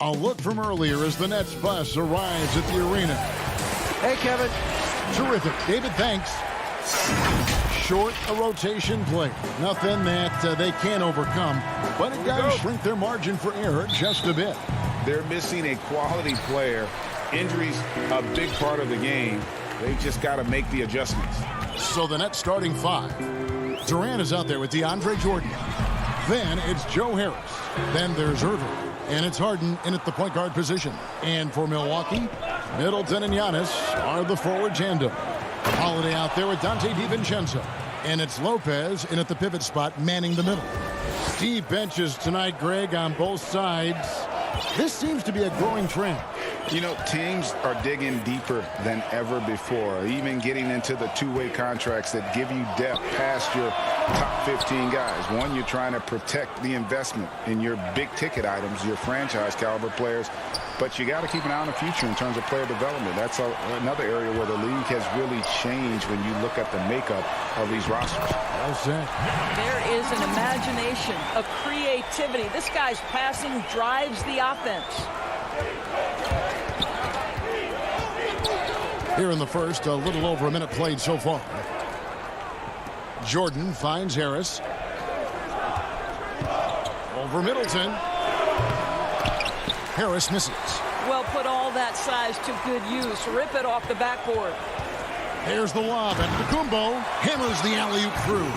A look from earlier as the Nets bus arrives at the arena. Hey, Kevin. Terrific. David, thanks. Short a rotation play. Nothing that they can't overcome, but it does shrink their margin for error just a bit. They're missing a quality player. Injuries a big part of the game. They just got to make the adjustments. So the Nets starting five. Durant is out there with DeAndre Jordan. Then it's Joe Harris. Then there's Irving. And it's Harden in at the point guard position. And for Milwaukee, Middleton and Giannis are the forward tandem. Holiday out there with Dante DiVincenzo. And it's Lopez in at the pivot spot, manning the middle. Deep benches tonight, Greg, on both sides. This seems to be a growing trend. You know, teams are digging deeper than ever before, even getting into the two-way contracts that give you depth past your top 15 guys. One, you're trying to protect the investment in your big-ticket items, your franchise-caliber players, but you got to keep an eye on the future in terms of player development. That's another area where the league has really changed when you look at the makeup of these rosters. Well said. There is an imagination, a creativity. This guy's passing drives the offense. Here in the first, a little over a minute played so far. Jordan finds Harris. Over Middleton. Harris misses. Well, put all that size to good use. Rip it off the backboard. There's the lob, and Kumbo hammers the alley-oop through.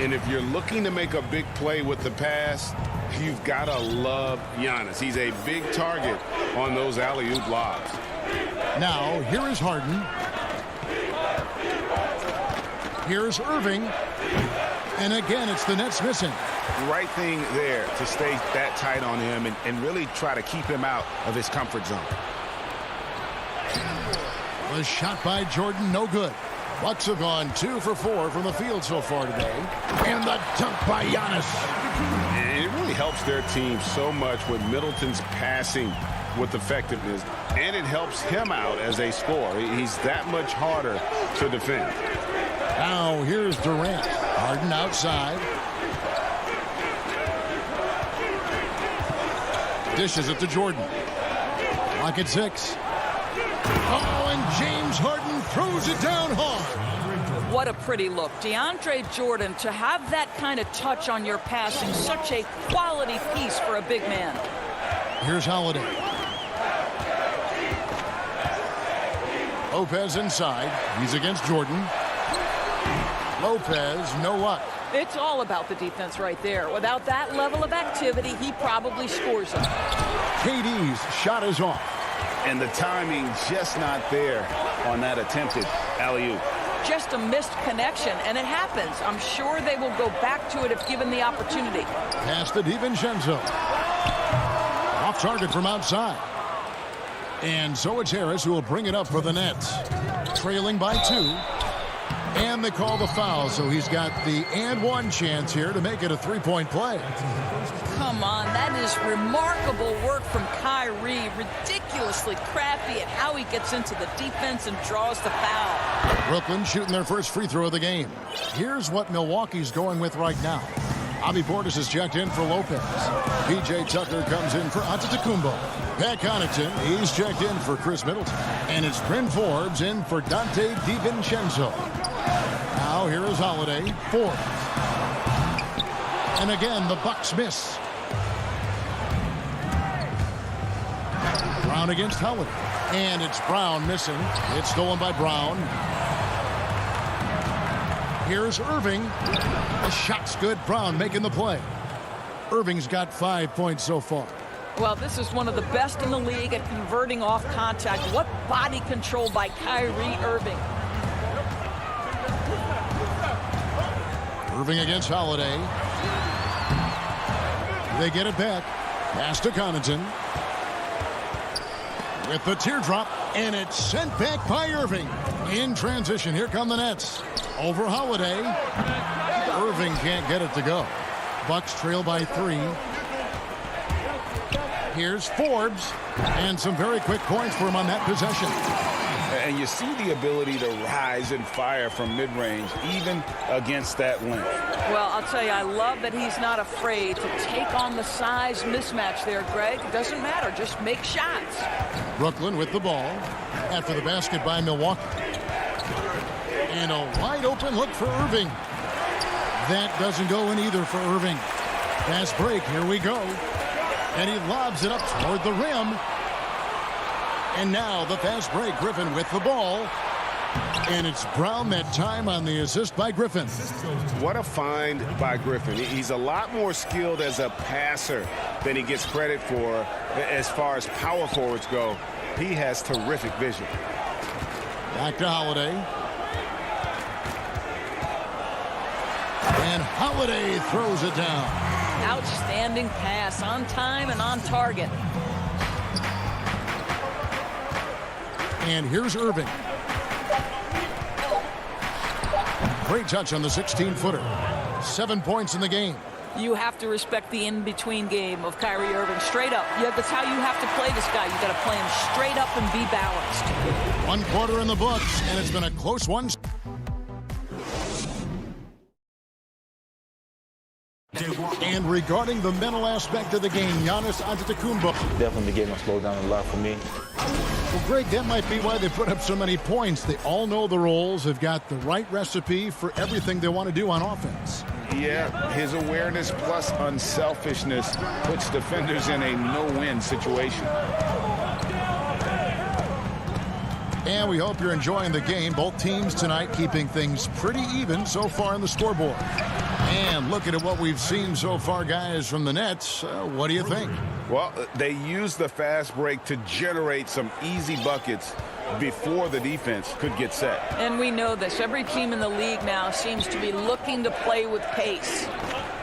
And if you're looking to make a big play with the pass, you've got to love Giannis. He's a big target on those alley-oop lobs. Now, here is Harden. Here's Irving. And again, it's the Nets missing. Right thing there to stay that tight on him and really try to keep him out of his comfort zone. The shot by Jordan, no good. Bucks have gone 2 for 4 from the field so far today. And the dunk by Giannis. And it really helps their team so much with Middleton's passing with effectiveness, and it helps him out as a scorer. He's that much harder to defend. Now here's Durant. Harden outside. Dishes it to Jordan. Lock at 6. Oh, and James Harden throws it down hard. What a pretty look. DeAndre Jordan, to have that kind of touch on your passing, such a quality piece for a big man. Here's Holiday. Lopez inside. He's against Jordan. Lopez, no luck. It's all about the defense right there. Without that level of activity, he probably scores them. KD's shot is off. And the timing just not there on that attempted alley-oop. Just a missed connection, and it happens. I'm sure they will go back to it if given the opportunity. Pass to DiVincenzo. Off target from outside. And so it's Harris who will bring it up for the Nets. Trailing by 2. And they call the foul, so he's got the and one chance here to make it a three-point play. Come on, that is remarkable work from Kyrie. Ridiculously crafty at how he gets into the defense and draws the foul. Brooklyn shooting their first free throw of the game. Here's what Milwaukee's going with right now. Bobby Portis is checked in for Lopez. P.J. Tucker comes in for Antetokounmpo. Pat Connaughton, he's checked in for Chris Middleton. And it's Bryn Forbes in for Dante DiVincenzo. Now here is Holiday. Forbes. And again, the Bucks miss. Brown against Holiday. And it's Brown missing. It's stolen by Brown. Here's Irving. The shot's good. Brown making the play. Irving's got 5 points so far. Well, this is one of the best in the league at converting off contact. What body control by Kyrie Irving. Irving against Holiday. They get it back. Pass to Connaughton. With the teardrop, and it's sent back by Irving. In transition, here come the Nets. Over Holiday. Irving can't get it to go. Bucks trail by 3. Here's Forbes. And some very quick points for him on that possession. and you see the ability to rise and fire from mid-range, even against that length. Well, I'll tell you, I love that he's not afraid to take on the size mismatch there, Greg. It doesn't matter. Just make shots. Brooklyn with the ball after the basket by Milwaukee. And a wide open look for Irving. That doesn't go in either for Irving. Fast break. Here we go. And he lobs it up toward the rim. And now the fast break. Griffin with the ball. And it's Brown that time on the assist by Griffin. What a find by Griffin. He's a lot more skilled as a passer than he gets credit for as far as power forwards go. He has terrific vision. Back to Holiday. And Holiday throws it down. Outstanding pass, on time and on target. And here's Irving. Great touch on the 16-footer. 7 points in the game. You have to respect the in-between game of Kyrie Irving. Straight up. That's how you have to play this guy. You got to play him straight up and be balanced. 1 quarter in the books, and it's been a close one. And regarding the mental aspect of the game, Giannis Antetokounmpo. Definitely the game will slow down a lot for me. Well, Greg, that might be why they put up so many points. They all know the roles, have got the right recipe for everything they want to do on offense. Yeah, his awareness plus unselfishness puts defenders in a no-win situation. And we hope you're enjoying the game. Both teams tonight keeping things pretty even so far on the scoreboard. And looking at what we've seen so far, guys, from the Nets, what do you think? Well, they used the fast break to generate some easy buckets before the defense could get set. And we know this. Every team in the league now seems to be looking to play with pace.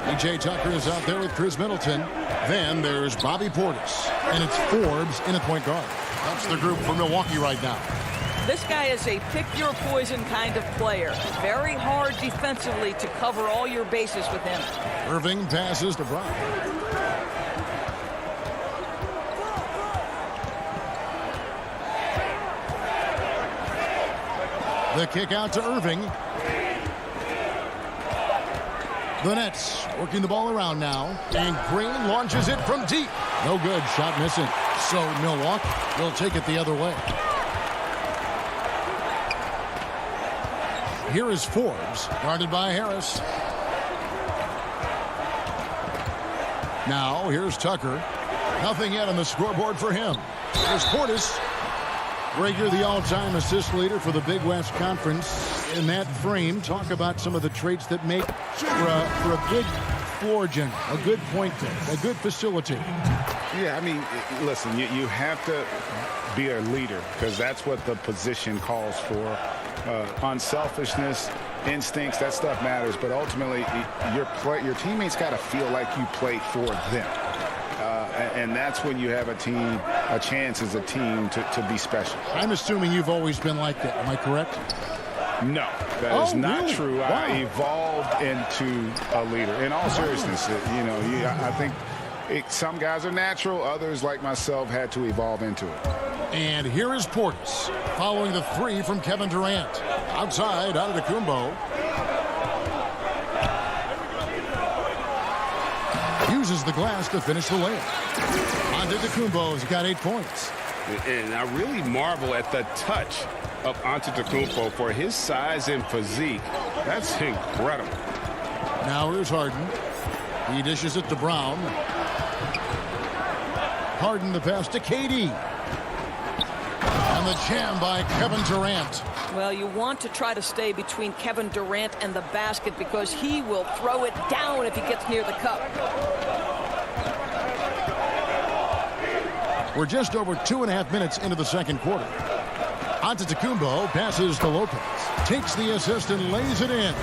PJ Tucker is out there with Chris Middleton. Then there's Bobby Portis. And it's Forbes in at point guard. That's the group for Milwaukee right now. This guy is a pick-your-poison kind of player. Very hard defensively to cover all your bases with him. Irving passes to Brown. The kick out to Irving. The Nets working the ball around now. And Green launches it from deep. No good. Shot missing. So Milwaukee will take it the other way. Here is Forbes, guarded by Harris. Now, here's Tucker. Nothing yet on the scoreboard for him. There's Portis. Rager, the all-time assist leader for the Big West Conference. In that frame, talk about some of the traits that make for a good floor general, a good point guard, a good facilitator. Yeah, I mean, listen, you have to be a leader because that's what the position calls for. Unselfishness, instincts, that stuff matters. But ultimately, your teammates got to feel like you play for them. And that's when you have a chance as a team to be special. I'm assuming you've always been like that. Am I correct? No, that is not really? true. Wow. I evolved into a leader. In all seriousness, I think some guys are natural. Others, like myself, had to evolve into it. And here is Portis following the three from Kevin Durant. Outside, Antetokounmpo. Uses the glass to finish the layup. Antetokounmpo's got 8 points. And I really marvel at the touch of Antetokounmpo for his size and physique. That's incredible. Now here's Harden. He dishes it to Brown. Harden the pass to KD. And the jam by Kevin Durant. Well, you want to try to stay between Kevin Durant and the basket because he will throw it down if he gets near the cup. We're just over 2.5 minutes into the second quarter. Antetokounmpo passes to Lopez. Takes the assist and lays it in.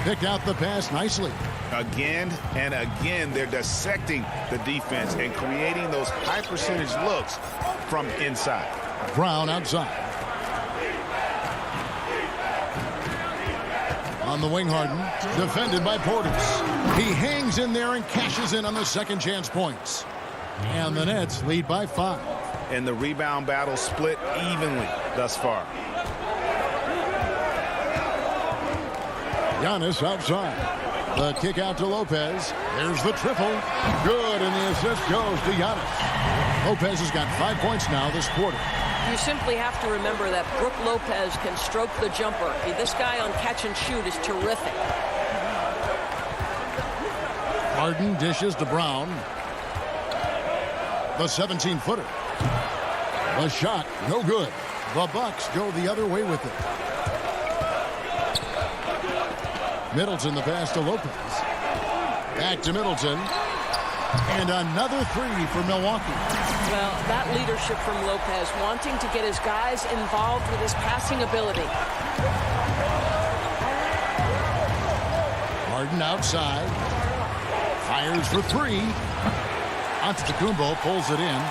Picked out the pass nicely. Again and again, they're dissecting the defense and creating those high percentage looks from inside. Brown outside. On the wing, Harden. Defended by Portis. He hangs in there and cashes in on the second chance points. And the Nets lead by 5. And the rebound battle split evenly thus far. Giannis outside. The kick out to Lopez. There's the triple. Good, and the assist goes to Giannis. Lopez has got 5 points now this quarter. You simply have to remember that Brook Lopez can stroke the jumper. This guy on catch and shoot is terrific. Harden dishes to Brown. The 17-footer. The shot, no good. The Bucks go the other way with it. Middleton the pass to Lopez. Back to Middleton. And another three for Milwaukee. Well, that leadership from Lopez, wanting to get his guys involved with his passing ability. Harden outside. Fires for three. Antetokounmpo pulls it in.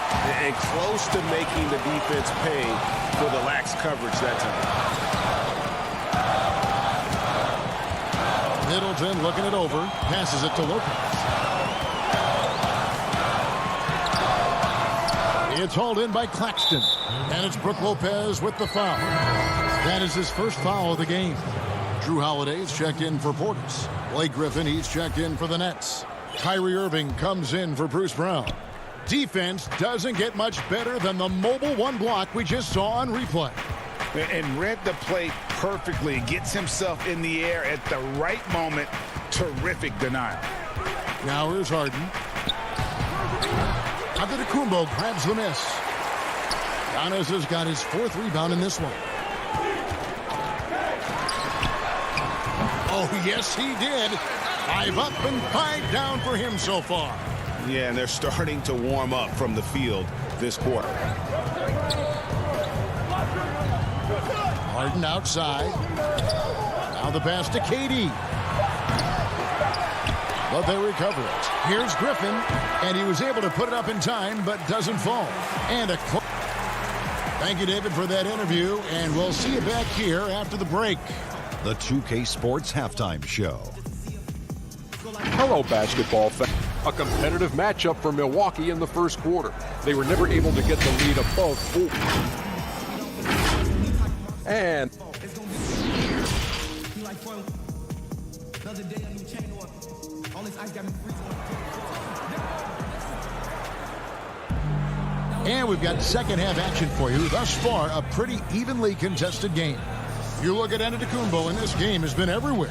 And close to making the defense pay for the lax coverage that time. Middleton looking it over. Passes it to Lopez. It's hauled in by Claxton. And it's Brook Lopez with the foul. That is his first foul of the game. Drew Holiday's checked in for Portis. Blake Griffin, he's checked in for the Nets. Kyrie Irving comes in for Bruce Brown. Defense doesn't get much better than the mobile one block we just saw on replay. And read the play perfectly. Gets himself in the air at the right moment. Terrific denial. Now here's Harden. Antetokounmpo grabs the miss. Giannis has got his 4th rebound in this one. Oh, yes, he did. 5 up and 5 down for him so far. Yeah, and they're starting to warm up from the field this quarter. Harden outside. Now the pass to KD. But they recover it. Here's Griffin, and he was able to put it up in time, but doesn't fall. And a close. Thank you, David, for that interview, and we'll see you back here after the break. The 2K Sports Halftime Show. Hello, basketball fans. A competitive matchup for Milwaukee in the first quarter. They were never able to get the lead above 4. And we've got second half action for you. Thus far, a pretty evenly contested game. You look at Antetokounmpo, and this game has been everywhere.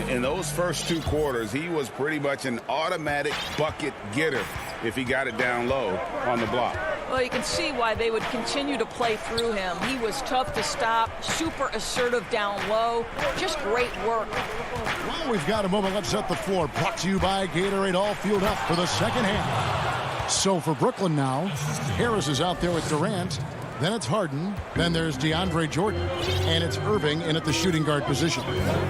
In those first 2 quarters, he was pretty much an automatic bucket getter if he got it down low on the block. Well, you can see why they would continue to play through him. He was tough to stop, super assertive down low. Just great work. Well, we've got a moment. Let's set the floor. Brought to you by Gatorade. All fueled up for the second half. So for Brooklyn now, Harris is out there with Durant. Then it's Harden. Then there's DeAndre Jordan. And it's Irving in at the shooting guard position.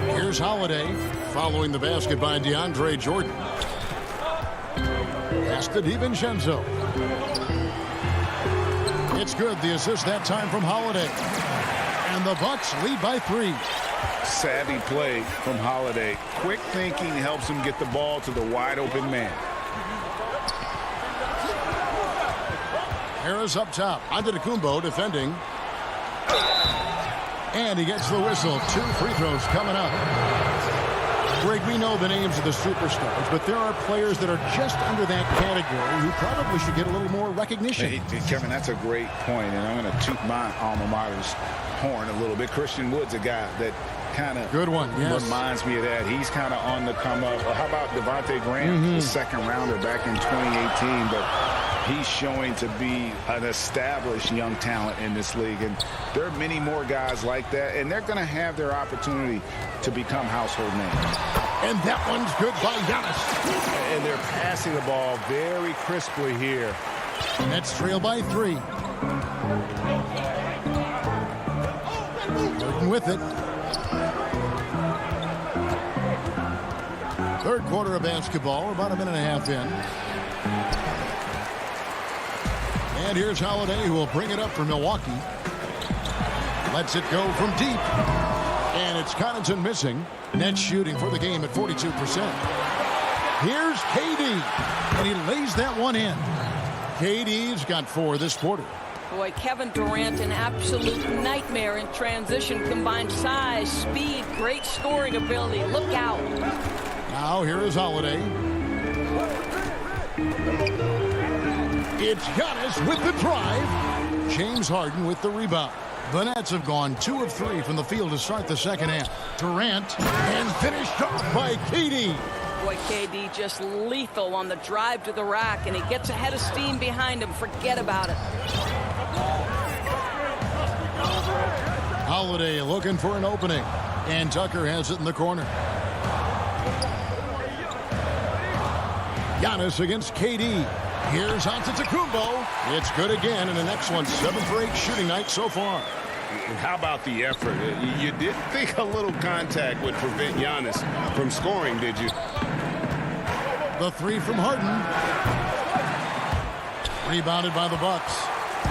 Here's Holiday following the basket by DeAndre Jordan. Pass to DiVincenzo. It's good. The assist that time from Holiday. And the Bucks lead by 3. Savvy play from Holiday. Quick thinking helps him get the ball to the wide open man. Harris up top. Antetokounmpo defending. And he gets the whistle. 2 free throws coming up. Greg, we know the names of the superstars, but there are players that are just under that category who probably should get a little more recognition. Hey, Kevin, that's a great point, and I'm going to toot my alma mater's horn a little bit. Christian Wood's a guy that kind of reminds me of that. He's kind of on the come up. How about Devontae Graham, the second rounder back in 2018, but he's showing to be an established young talent in this league, and there are many more guys like that, and they're going to have their opportunity to become household names. And that one's good by Giannis. And they're passing the ball very crisply here. Nets trail by 3. Working with it. Third quarter of basketball. We're about a minute and a half in. And here's Holiday, who will bring it up for Milwaukee. Lets it go from deep. And it's Connaughton missing. Nets shooting for the game at 42%. Here's KD. And he lays that one in. KD's got 4 this quarter. Boy, Kevin Durant, an absolute nightmare in transition. Combined size, speed, great scoring ability. Look out. Now here is Holiday. It's Giannis with the drive. James Harden with the rebound. The Nets have gone 2 of 3 from the field to start the second half. Durant and finished off by KD. Boy, KD just lethal on the drive to the rack, and he gets ahead of steam behind him. Forget about it. Holiday looking for an opening, and Tucker has it in the corner. Giannis against KD. Here's Antetokounmpo. It's good again, and an excellent 7 for 8 shooting night so far. How about the effort? You didn't think a little contact would prevent Giannis from scoring, did you? The 3 from Harden. Rebounded by the Bucks.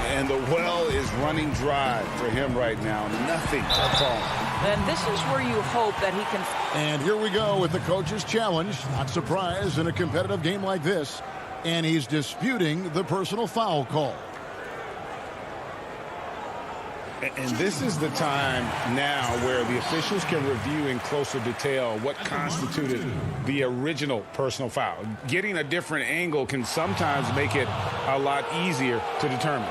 And the well is running dry for him right now. Nothing at all. And this is where you hope that he can. And here we go with the coach's challenge. Not surprised in a competitive game like this. And he's disputing the personal foul call. And this is the time now where the officials can review in closer detail what constituted the original personal foul. Getting a different angle can sometimes make it a lot easier to determine.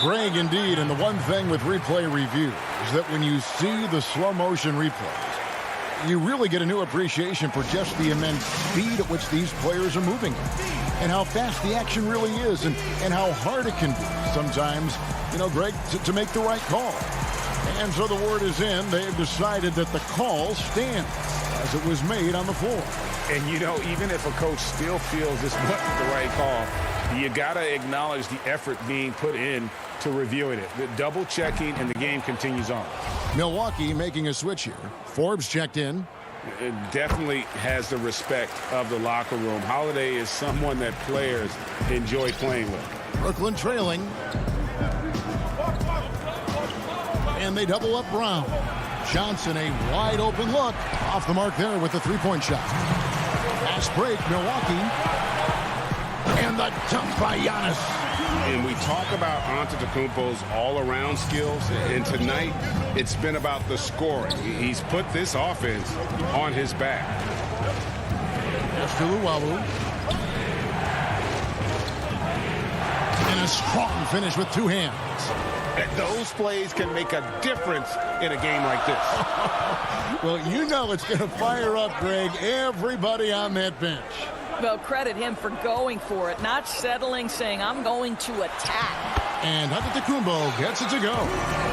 Greg, indeed, and the one thing with replay review is that when you see the slow motion replays, you really get a new appreciation for just the immense speed at which these players are moving and how fast the action really is and how hard it can be sometimes, you know, Greg, to make the right call. And so the word is in. They've decided that the call stands as it was made on the floor. And, you know, even if a coach still feels this wasn't the right call, you got to acknowledge the effort being put in to reviewing it. The double checking, and the game continues on. Milwaukee making a switch here. Forbes checked in. It definitely has the respect of the locker room. Holiday is someone that players enjoy playing with. Brooklyn trailing. And they double up Brown. Johnson, a wide open look. Off the mark there with the three-point shot. Fast break, Milwaukee. And the dunk by Giannis. And we talk about Antetokounmpo's all-around skills, and tonight it's been about the scoring. He's put this offense on his back. That's to Luwawu. And a strong finish with 2 hands. And those plays can make a difference in a game like this. Well, you know it's going to fire up, Greg, everybody on that bench. Well, credit him for going for it, not settling, saying, I'm going to attack. And Antetokounmpo gets it to go.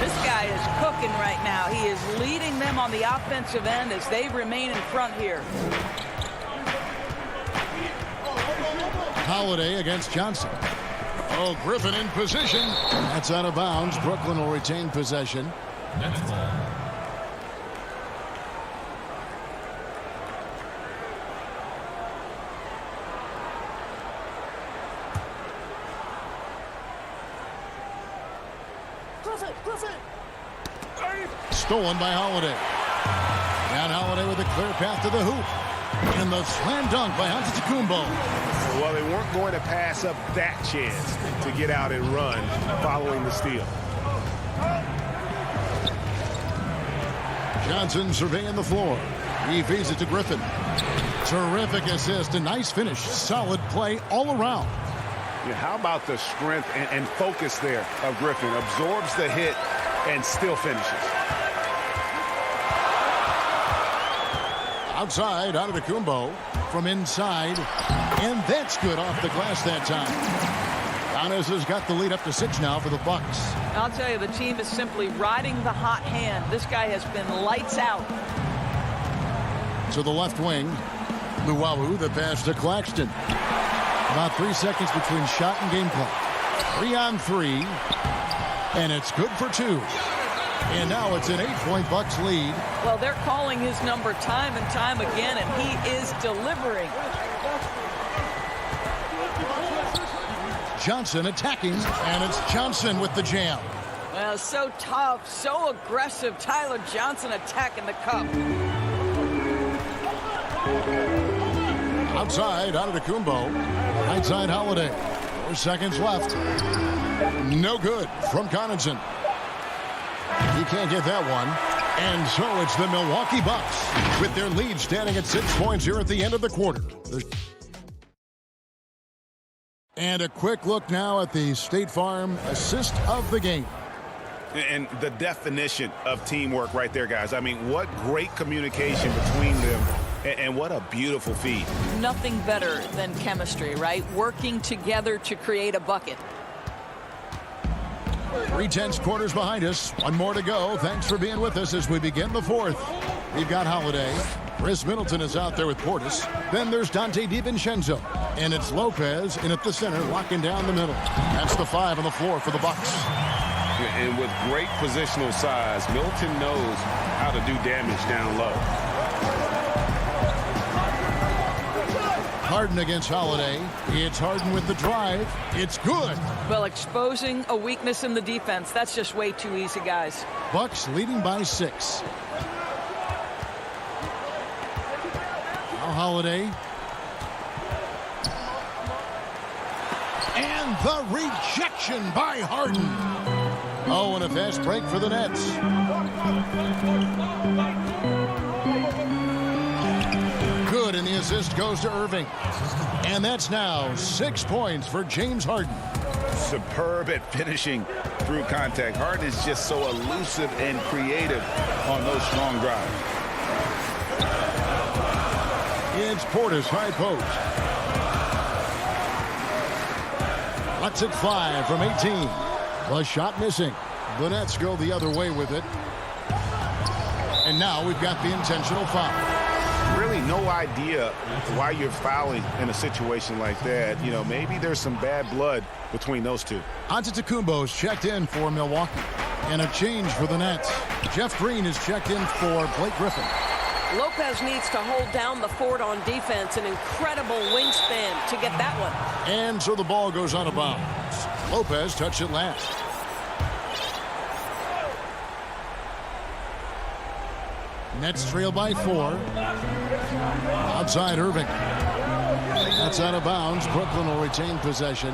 This guy is cooking right now. He is leading them on the offensive end as they remain in front here. Holiday against Johnson. Oh, Griffin in position. That's out of bounds. Brooklyn will retain possession. Stolen by Holiday. And Holiday with a clear path to the hoop. And the slam dunk by Antetokounmpo. Well, they weren't going to pass up that chance to get out and run following the steal. Johnson surveying the floor. He feeds it to Griffin. Terrific assist. A nice finish. Solid play all around. Yeah, how about the strength and focus there of Griffin? Absorbs the hit and still finishes. Outside, Antetokounmpo from inside. And that's good off the glass that time. Giannis has got the lead up to 6 now for the Bucks. I'll tell you, the team is simply riding the hot hand. This guy has been lights out. To the left wing. Luwawu, the pass to Claxton. About 3 seconds between shot and game clock. 3 on 3. And it's good for 2. And now it's an 8-point Bucks lead. Well, they're calling his number time and time again, and he is delivering. Johnson attacking, and it's Johnson with the jam. Well, so tough, so aggressive. Tyler Johnson attacking the cup. Outside, Antetokounmpo. Right side, Holiday. 4 seconds left. No good from Connaughton. He can't get that one. And so it's the Milwaukee Bucks with their lead standing at 6 points here at the end of the quarter. And a quick look now at the State Farm assist of the game. And the definition of teamwork right there, guys. I mean, what great communication between them, and what a beautiful feed. Nothing better than chemistry, right? Working together to create a bucket. 3/10 quarters behind us. One more to go. Thanks for being with us as we begin the fourth. We've got Holiday. Chris Middleton is out there with Portis. Then there's Dante DiVincenzo. And it's Lopez in at the center, locking down the middle. That's the 5 on the floor for the Bucks. And with great positional size, Middleton knows how to do damage down low. Harden against Holiday. It's Harden with the drive. It's good. Well, exposing a weakness in the defense, that's just way too easy, guys. Bucks leading by 6. Now Holiday. And the rejection by Harden. Oh, and a fast break for the Nets. Good, and the assist goes to Irving. And that's now 6 points for James Harden. Superb at finishing through contact. Harden is just so elusive and creative on those strong drives. It's Portis, high post. Let's it fly from 18. The shot missing. The Nets go the other way with it. And now we've got the intentional foul. Really no idea why you're fouling in a situation like that. You know, maybe there's some bad blood between those two. Antetokounmpo's checked in for Milwaukee. And a change for the Nets. Jeff Green is checked in for Blake Griffin. Lopez needs to hold down the fort on defense. An incredible wingspan to get that one. And so the ball goes out of bounds. Lopez touched it last. Nets trail by 4. Outside Irving. That's out of bounds. Brooklyn will retain possession.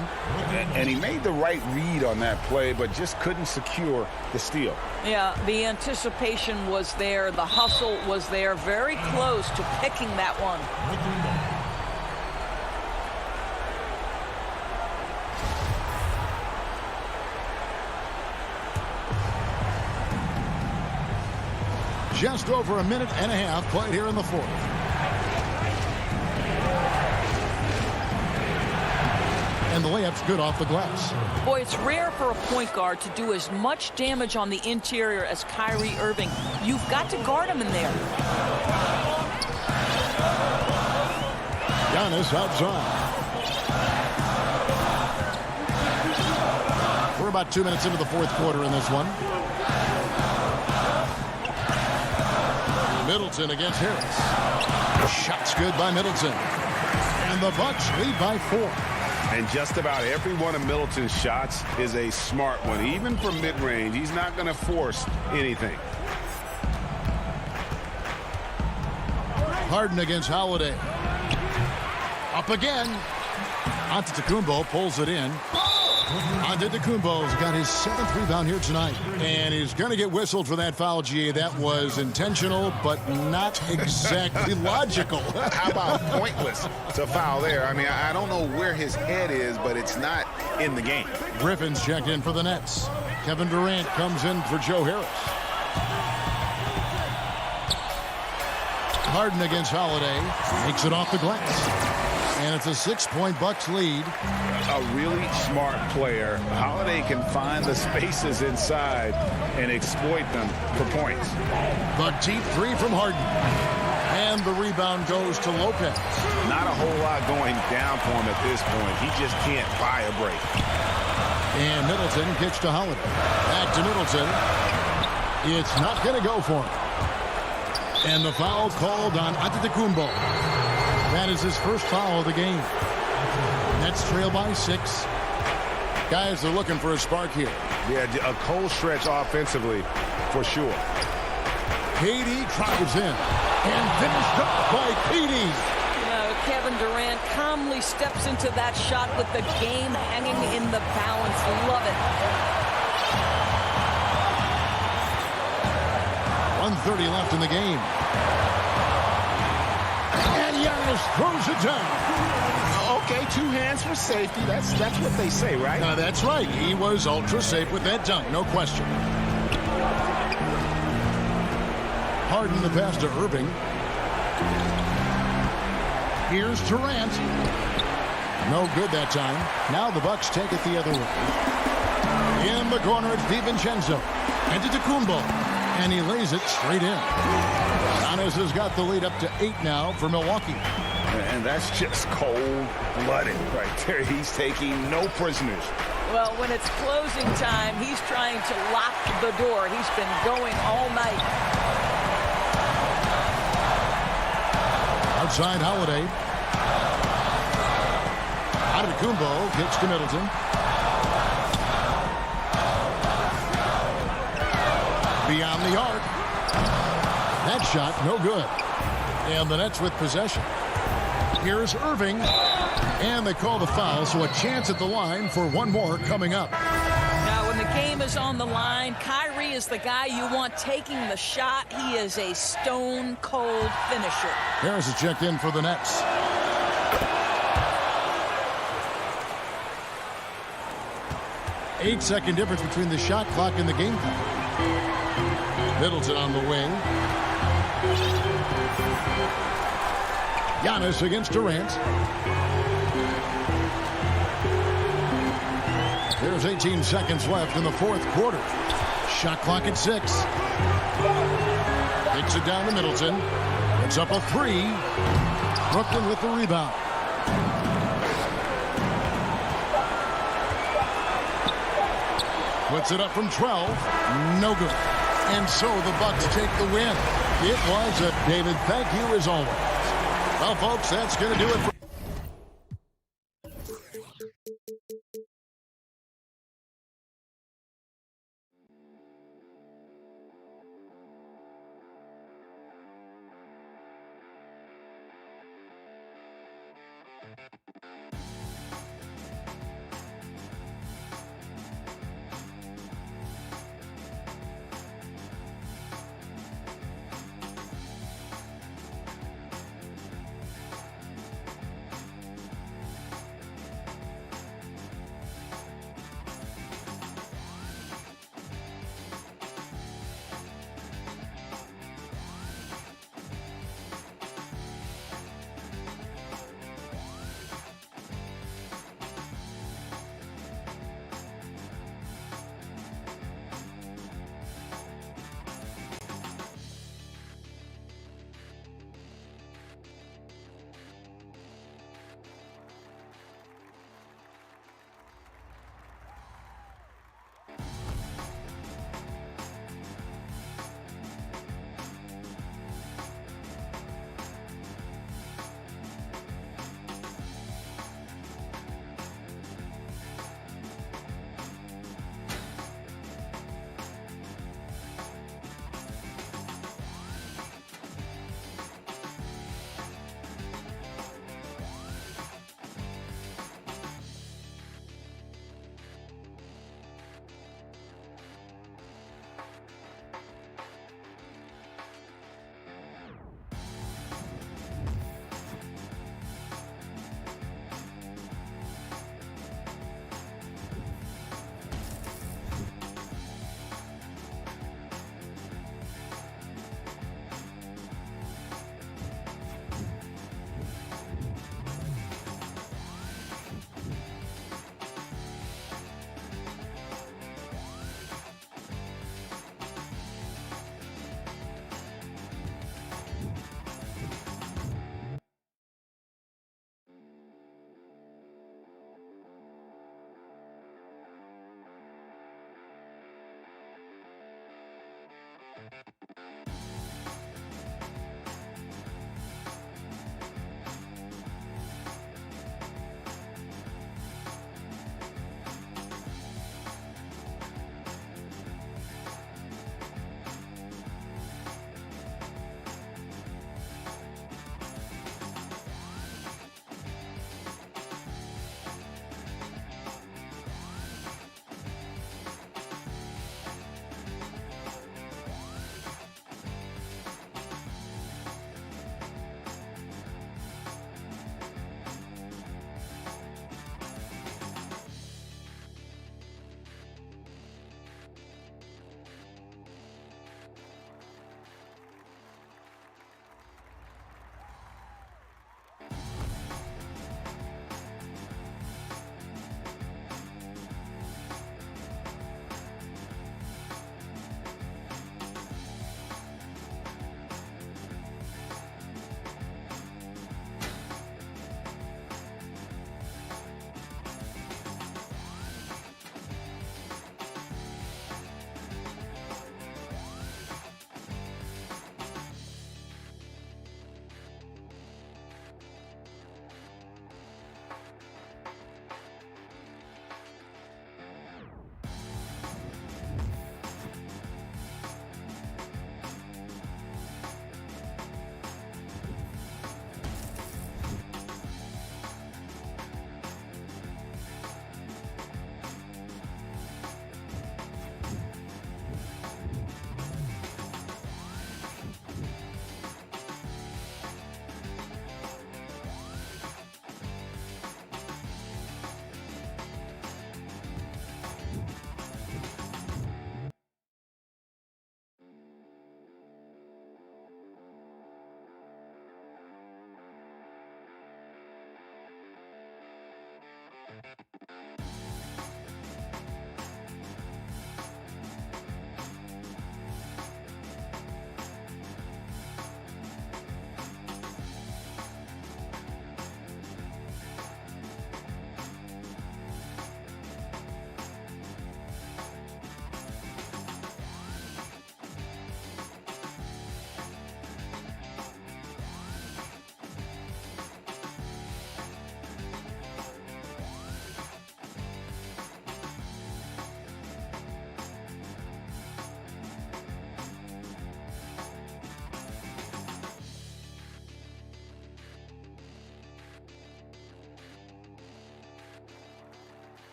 And he made the right read on that play, but just couldn't secure the steal. Yeah, the anticipation was there. The hustle was there. Very close to picking that one. Just over a minute and a half played here in the fourth. And the layup's good off the glass. Boy, it's rare for a point guard to do as much damage on the interior as Kyrie Irving. You've got to guard him in there. Giannis outside. We're about 2 minutes into the fourth quarter in this one. Middleton against Harris. Shot's good by Middleton. And the Bucks lead by 4. And just about every one of Middleton's shots is a smart one. Even from mid-range, he's not going to force anything. Harden against Holiday. Up again. Antetokounmpo pulls it in. Antetokounmpo's got his 7th rebound here tonight. And he's going to get whistled for that foul, GA. That was intentional, but not exactly logical. How about pointless to foul there? I mean, I don't know where his head is, but it's not in the game. Griffin's checked in for the Nets. Kevin Durant comes in for Joe Harris. Harden against Holiday. Makes it off the glass. And it's a 6-point Bucks lead. A really smart player. Holiday can find the spaces inside and exploit them for points. The deep 3 from Harden. And the rebound goes to Lopez. Not a whole lot going down for him at this point. He just can't buy a break. And Middleton kicks to Holiday. Back to Middleton. It's not going to go for him. And the foul called on Antetokounmpo. That is his first foul of the game. Nets trail by 6. Guys, they're looking for a spark here. Yeah, a cold stretch offensively, for sure. KD drives in. And finished up by KD. Kevin, Kevin Durant calmly steps into that shot with the game hanging in the balance. Love it. 1:30 left in the game. And Giannis throws it down. Okay, 2 hands for safety. That's what they say, right? That's right. He was ultra safe with that dunk, no question. Harden the pass to Irving. Here's Durant. No good that time. Now the Bucks take it the other way. In the corner, it's DiVincenzo. And to Tacumbo. And he lays it straight in. Giannis has got the lead up to 8 now for Milwaukee. And that's just cold-blooded right there. He's taking no prisoners. Well, when it's closing time, he's trying to lock the door. He's been going all night. Outside Holiday. Antetokounmpo kicks to Middleton. Beyond the arc. That shot, no good. And the Nets with possession. Here's Irving. And they call the foul, so a chance at the line for one more coming up. Now, when the game is on the line, Kyrie is the guy you want taking the shot. He is a stone-cold finisher. Harris is checked in for the Nets. Eight-second difference between the shot clock and the game clock. Middleton on the wing. Giannis against Durant. There's 18 seconds left in the fourth quarter. Shot clock at 6. Hits it down to Middleton. It's up a 3. Brooklyn with the rebound. Puts it up from 12. No good. And so the Bucks take the win. It was a David, thank you as always. Well, folks, that's going to do it for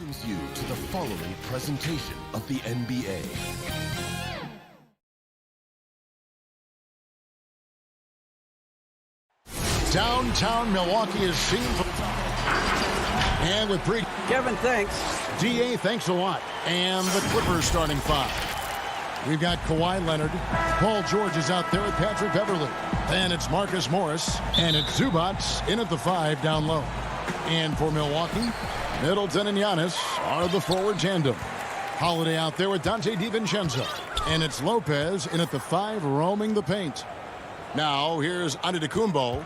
welcomes you to the following presentation of the NBA. Downtown Milwaukee is seen for... And with pre... Kevin, thanks. DA, thanks a lot. And the Clippers starting five. We've got Kawhi Leonard. Paul George is out there with Patrick Beverley. Then it's Marcus Morris. And it's Zubats in at the five down low. And for Milwaukee, Middleton and Giannis are the forward tandem. Holiday out there with Dante DiVincenzo. And it's Lopez in at the five roaming the paint. Now here's Antetokounmpo.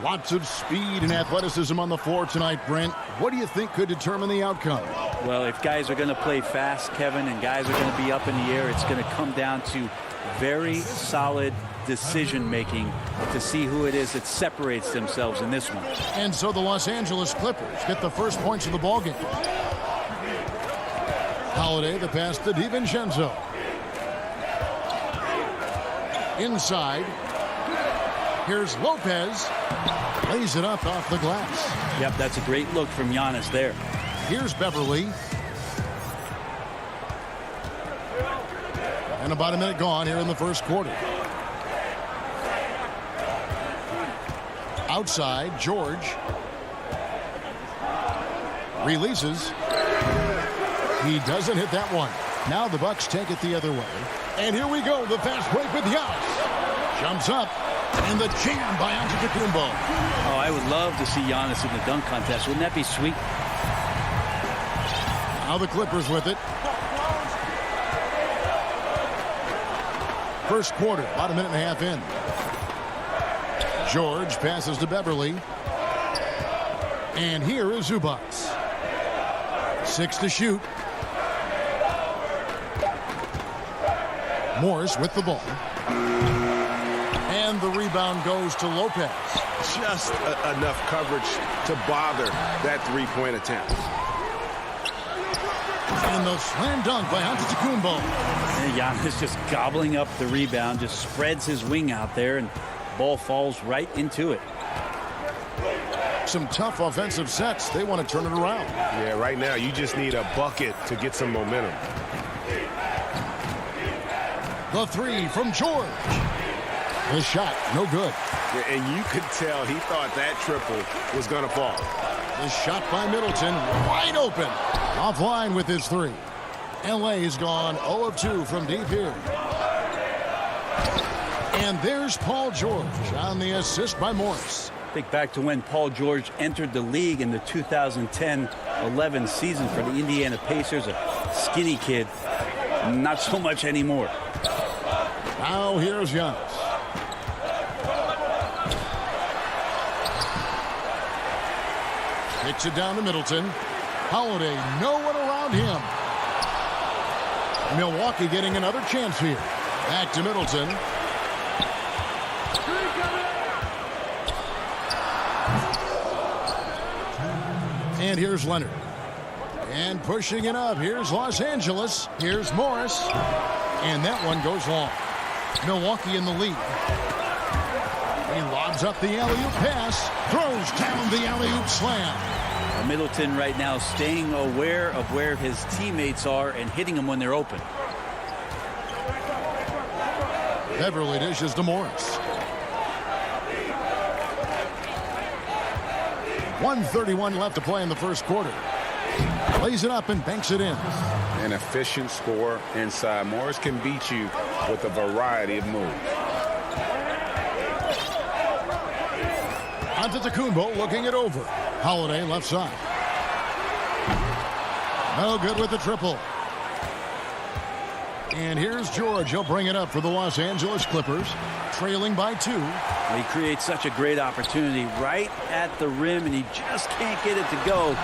Lots of speed and athleticism on the floor tonight, Brent. What do you think could determine the outcome? Well, if guys are going to play fast, Kevin, and guys are going to be up in the air, it's going to come down to very solid decision-making to see who it is that separates themselves in this one. And so the Los Angeles Clippers get the first points of the ballgame. Holiday, the pass to DiVincenzo. Inside. Here's Lopez. Lays it up off the glass. Yep, that's a great look from Giannis there. Here's Beverly. And about a minute gone here in the first quarter. Outside, George. Releases. He doesn't hit that one. Now the Bucks take it the other way. And here we go, the fast break with Giannis. Jumps up. And the jam by Antetokounmpo. Oh, I would love to see Giannis in the dunk contest. Wouldn't that be sweet? Now the Clippers with it. First quarter, about a minute and a half in. George passes to Beverly. And here is Zubac. 6 to shoot. Morris with the ball. And the rebound goes to Lopez. Just enough coverage to bother that three-point attempt. And the slam dunk by Antetokounmpo. And Giannis just gobbling up the rebound, just spreads his wing out there, and the ball falls right into it. Some tough offensive sets. They want to turn it around. Yeah, right now you just need a bucket to get some momentum. The three from George. The shot, no good. Yeah, and you could tell he thought that triple was going to fall. The shot by Middleton, wide open. Offline with his three. LA's gone 0 of 2 from deep here. And there's Paul George on the assist by Morris. Think back to when Paul George entered the league in the 2010-11 season for the Indiana Pacers. A skinny kid. Not so much anymore. Now here's Giannis. Kicks it down to Middleton. Holiday, no one around him. Milwaukee getting another chance here. Back to Middleton. And here's Leonard. And pushing it up. Here's Los Angeles. Here's Morris. And that one goes long. Milwaukee in the lead. He lobs up the alley-oop pass. Throws down the alley-oop slam. Middleton right now staying aware of where his teammates are and hitting them when they're open. Beverly dishes to Morris. 1:31 left to play in the first quarter. Lays it up and banks it in. An efficient score inside. Morris can beat you with a variety of moves. Antetokounmpo looking it over. Holiday left side. No good with the triple. And here's George. He'll bring it up for the Los Angeles Clippers. Trailing by 2. He creates such a great opportunity right at the rim, and he just can't get it to go.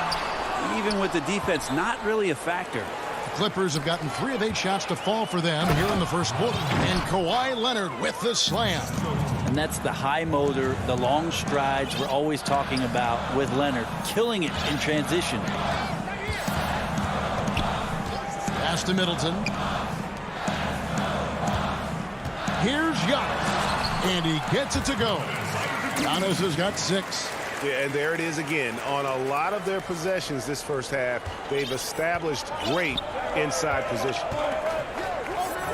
Even with the defense, not really a factor. The Clippers have gotten 3 of 8 shots to fall for them here in the first quarter. And Kawhi Leonard with the slam. And that's the high motor, the long strides we're always talking about with Leonard. Killing it in transition. Pass to Middleton. Here's Giannis. And he gets it to go. Giannis has got 6. Yeah, and there it is again. On a lot of their possessions this first half, they've established great inside position.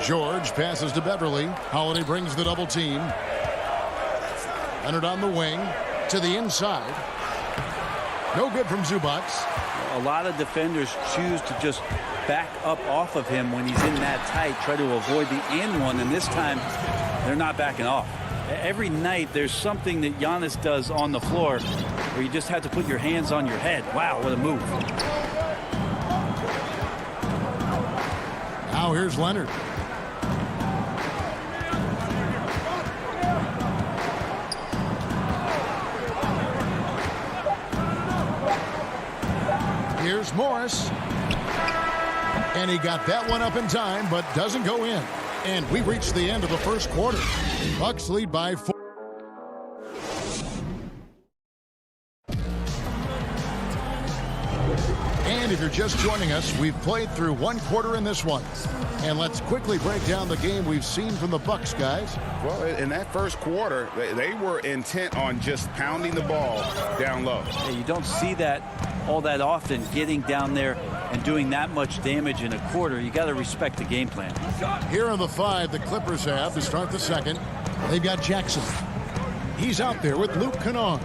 George passes to Beverly. Holiday brings the double team. Leonard on the wing to the inside. No good from Zubac. A lot of defenders choose to just back up off of him when he's in that tight, try to avoid the and one, and this time they're not backing off. Every night there's something that Giannis does on the floor where you just have to put your hands on your head. Wow, what a move. Now here's Leonard. Here's Morris. And he got that one up in time, but doesn't go in. And we reached the end of the first quarter. Bucks lead by 4. And if you're just joining us, we've played through one quarter in this one. And let's quickly break down the game we've seen from the Bucks, guys. Well, in that first quarter, they were intent on just pounding the ball down low. Yeah, you don't see that all that often, getting down there and doing that much damage in a quarter. You got to respect the game plan. Here are the 5 the Clippers have to start the second. They've got Jackson. He's out there with Luke Kennard.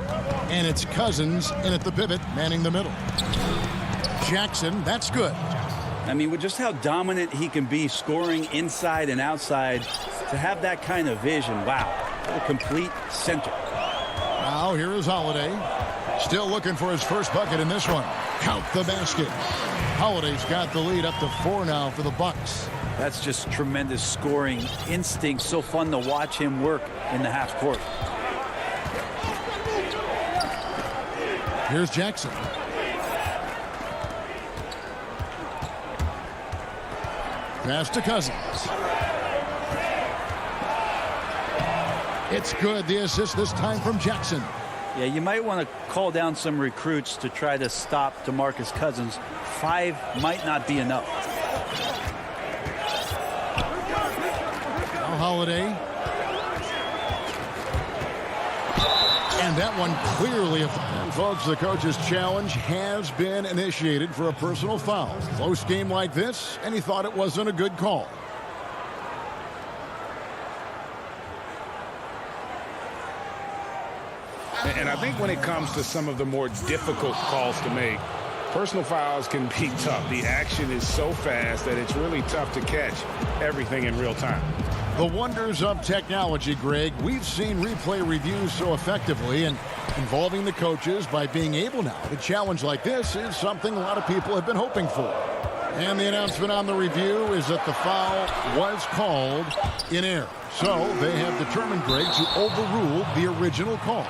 And it's Cousins in at the pivot, manning the middle. Jackson, that's good. I mean, with just how dominant he can be scoring inside and outside, to have that kind of vision, wow, a complete center. Now here is Holiday. Still looking for his first bucket in this one. Count the basket. Holiday's got the lead up to 4 now for the Bucks. That's just tremendous scoring instinct. So fun to watch him work in the half court. Here's Jackson. Pass to Cousins. It's good. The assist this time from Jackson. Yeah, you might want to call down some recruits to try to stop DeMarcus Cousins. 5 might not be enough. Now Holiday. And that one clearly. And folks, the coach's challenge has been initiated for a personal foul. Close game like this, and he thought it wasn't a good call. And I think when it comes to some of the more difficult calls to make, personal fouls can be tough. The action is so fast that it's really tough to catch everything in real time. The wonders of technology, Greg. We've seen replay reviews so effectively, and involving the coaches by being able now to challenge like this is something a lot of people have been hoping for. And the announcement on the review is that the foul was called in error. So they have determined, Greg, to overrule the original call.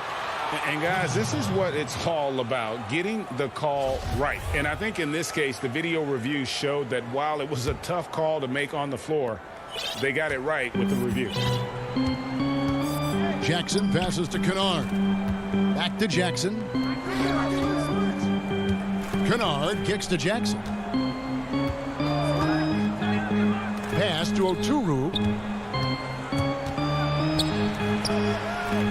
And guys, this is what it's all about, getting the call right. And I think in this case, the video review showed that while it was a tough call to make on the floor, they got it right with the review. Jackson passes to Kennard. Back to Jackson. Kennard kicks to Jackson. Pass to Oturu.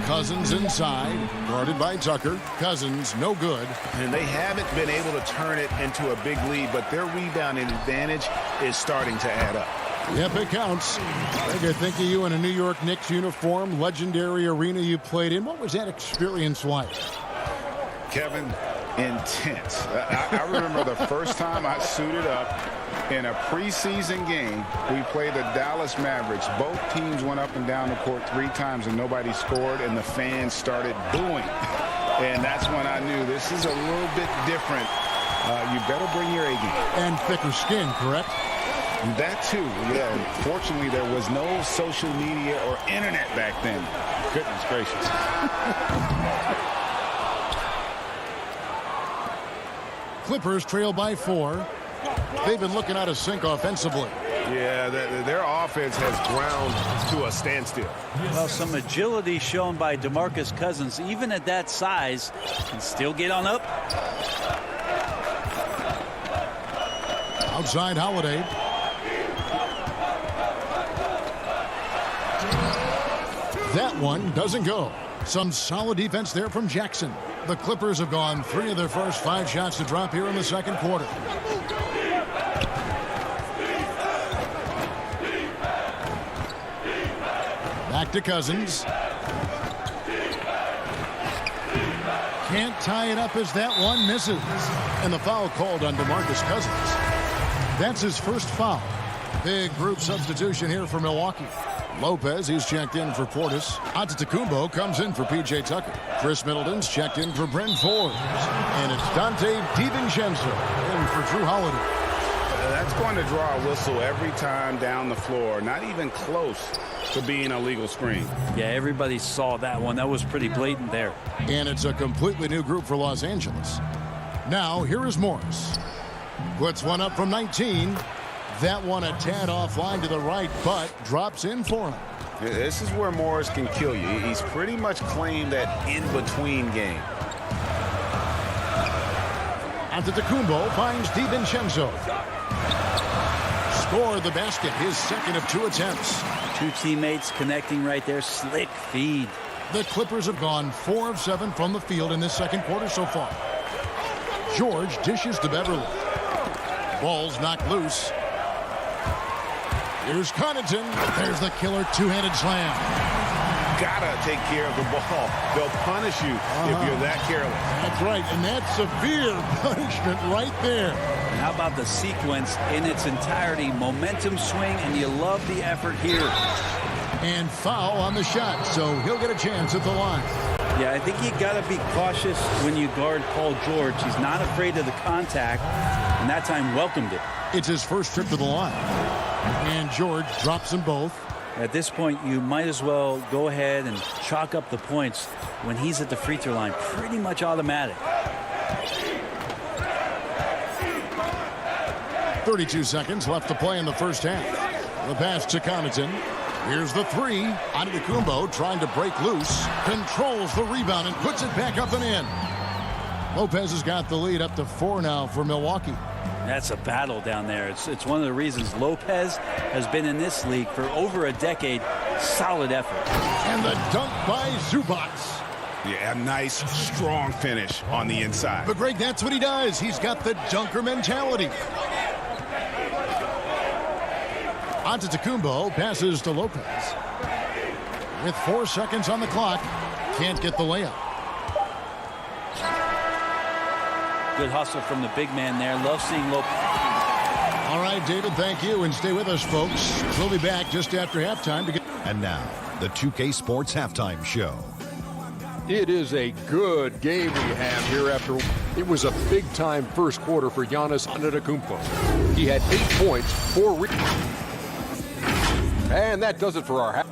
Cousins inside, guarded by Tucker. Cousins, no good. And they haven't been able to turn it into a big lead, but their rebounding advantage is starting to add up. Yep, it counts. Greg, I think of you in a New York Knicks uniform, legendary arena you played in. What was that experience like? Kevin, intense. I remember the first time I suited up in a preseason game. We played the Dallas Mavericks. Both teams went up and down the court 3 times and nobody scored, and the fans started booing. And that's when I knew this is a little bit different. You better bring your A game. And thicker skin, correct? That too, yeah. Fortunately, there was no social media or internet back then. Goodness gracious. Clippers trail by 4. They've been looking out of sync offensively. Yeah, their offense has ground to a standstill. Well, some agility shown by DeMarcus Cousins, even at that size, can still get on up. Outside Holiday. That one doesn't go. Some solid defense there from Jackson. The Clippers have gone 3 of their first 5 shots to drop here in the second quarter. Back to Cousins. Can't tie it up as that one misses. And the foul called on DeMarcus Cousins. That's his first foul. Big group substitution here for Milwaukee. Lopez, he's checked in for Portis. Antetokounmpo comes in for P.J. Tucker. Chris Middleton's checked in for Brent Forbes. And it's Dante DiVincenzo in for Drew Holiday. That's going to draw a whistle every time down the floor. Not even close to being a legal screen. Yeah, everybody saw that one. That was pretty blatant there. And it's a completely new group for Los Angeles. Now, here is Morris. Puts one up from 19. That one a tad offline to the right, but drops in for him. This is where Morris can kill you. He's pretty much claimed that in-between game. Antetokounmpo finds DiVincenzo. Score the basket, his second of 2 attempts. 2 teammates connecting right there. Slick feed. The Clippers have gone 4 of 7 from the field in this second quarter so far. George dishes to Beverly. Ball's knocked loose. Here's Connaughton. There's the killer two-handed slam. Gotta take care of the ball. They'll punish you if you're that careless. That's right, and that's severe punishment right there. And how about the sequence in its entirety? Momentum swing, and you love the effort here. And foul on the shot, so he'll get a chance at the line. Yeah, I think you got to be cautious when you guard Paul George. He's not afraid of the contact, and that time welcomed it. It's his first trip to the line. And George drops them both. At this point, you might as well go ahead and chalk up the points when he's at the free throw line. Pretty much automatic. 32 seconds left to play in the first half. The pass to Connaughton. Here's the 3. Antetokounmpo trying to break loose. Controls the rebound and puts it back up and in. Lopez has got the lead up to 4 now for Milwaukee. That's a battle down there. It's one of the reasons Lopez has been in this league for over a decade. Solid effort. And the dunk by Zubac. Yeah, a nice, strong finish on the inside. But, Greg, that's what he does. He's got the dunker mentality. Antetokounmpo passes to Lopez. With 4 seconds on the clock, can't get the layup. Good hustle from the big man there. Love seeing Lopez. All right, David, thank you. And stay with us, folks. We'll be back just after halftime to get. And now, the 2K Sports Halftime Show. It is a good game we have here after. It was a big-time first quarter for Giannis Antetokounmpo. He had 8 points, 4 and that does it for our half.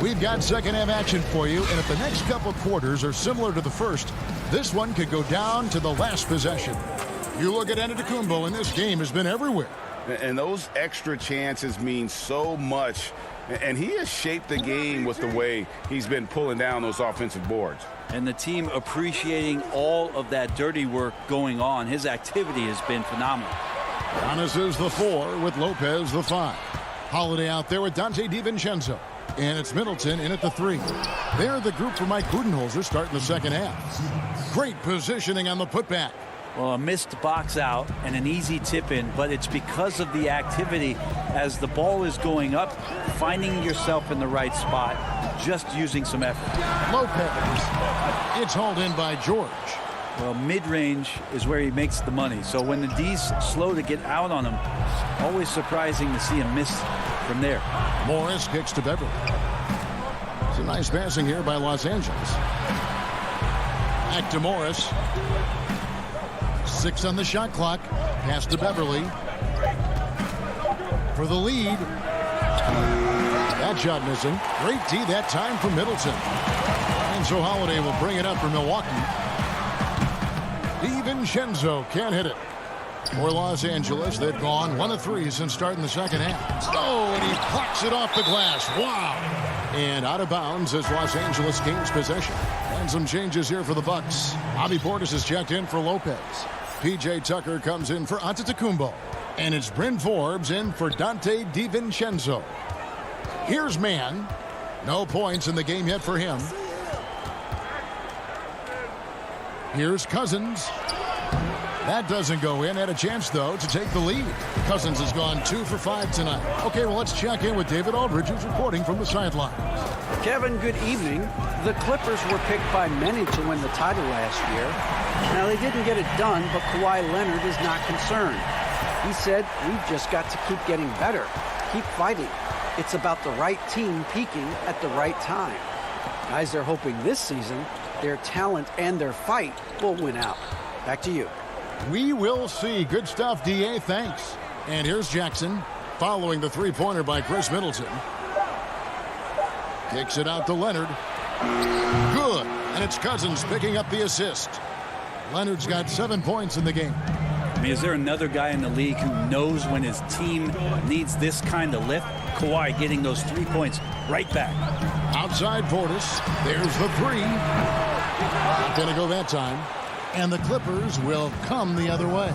We've got second half action for you, and if the next couple quarters are similar to the first, this one could go down to the last possession. You look at Antetokounmpo, and this game has been everywhere. And those extra chances mean so much, and he has shaped the game with the way he's been pulling down those offensive boards. And the team appreciating all of that dirty work going on. His activity has been phenomenal. Giannis is the 4 with Lopez the 5. Holiday out there with Dante DiVincenzo. And it's Middleton in at the 3. They're the group for Mike Budenholzer starting the second half. Great positioning on the putback. Well, a missed box out and an easy tip in, but it's because of the activity as the ball is going up, finding yourself in the right spot, just using some effort. Lopez. It's hauled in by George. Well, mid-range is where he makes the money. So when the D's slow to get out on him, always surprising to see him miss from there. Morris kicks to Beverly. It's a nice passing here by Los Angeles. Back to Morris. 6 on the shot clock. Pass to Beverly. For the lead. That shot missing. Great D that time from Middleton. And so Holiday will bring it up for Milwaukee. DiVincenzo can't hit it. For Los Angeles, they've gone 1 of 3 since starting the second half. Oh, and he plucks it off the glass. Wow. And out of bounds as Los Angeles gains possession. And some changes here for the Bucks. Bobby Portis is checked in for Lopez. P.J. Tucker comes in for Antetokounmpo. And it's Bryn Forbes in for Dante DiVincenzo. Here's Mann. No points in the game yet for him. Here's Cousins. That doesn't go in. Had a chance, though, to take the lead. Cousins has gone 2 for 5 tonight. Okay, well, let's check in with David Aldridge, who's reporting from the sidelines. Kevin, good evening. The Clippers were picked by many to win the title last year. Now, they didn't get it done, but Kawhi Leonard is not concerned. He said, "We've just got to keep getting better. Keep fighting. It's about the right team peaking at the right time." Guys are hoping this season their talent and their fight will win out. Back to you. We will see. Good stuff, D.A. Thanks. And here's Jackson following the three-pointer by Chris Middleton. Kicks it out to Leonard. Good. And it's Cousins picking up the assist. Leonard's got 7 points in the game. I mean, is there another guy in the league who knows when his team needs this kind of lift? Kawhi getting those 3 points right back. Outside Portis. There's the three. Not going to go that time. And the Clippers will come the other way.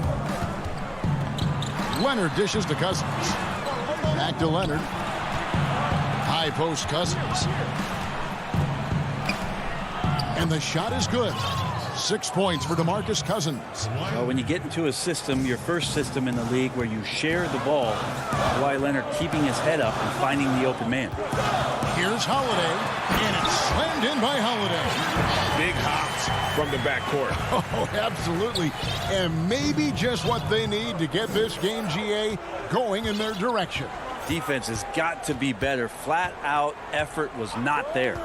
Leonard dishes to Cousins. Back to Leonard. High post Cousins. And the shot is good. 6 points for DeMarcus Cousins. Well, when you get into a system, your first system in the league where you share the ball, Kawhi Leonard keeping his head up and finding the open man. Here's Holiday, and it's slammed in by Holiday. Big hops from the backcourt. Oh, absolutely. And maybe just what they need to get this game, GA, going in their direction. Defense has got to be better. Flat out effort was not there.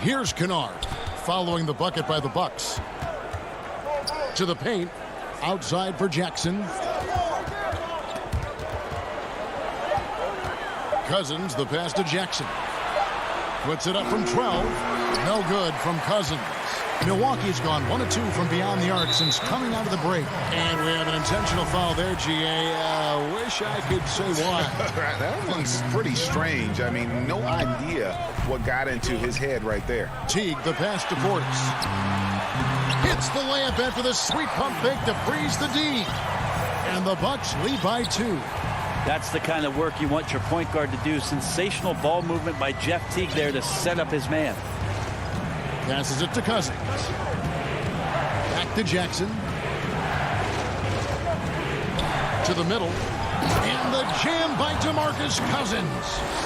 Here's Kennard following the bucket by the Bucks. To the paint, outside for Jackson. Cousins, the pass to Jackson. Puts it up from 12. No good from Cousins. Milwaukee's gone 1 of 2 from beyond the arc since coming out of the break. And we have an intentional foul there, GA. Wish I could say why. That one's pretty strange. I mean, no idea what got into his head right there. Teague, the pass to Portis. Hits the layup after the sweet pump fake to freeze the D. And the Bucks lead by 2. That's the kind of work you want your point guard to do. Sensational ball movement by Jeff Teague there to set up his man. Passes it to Cousins. Back to Jackson. To the middle. And the jam by DeMarcus Cousins.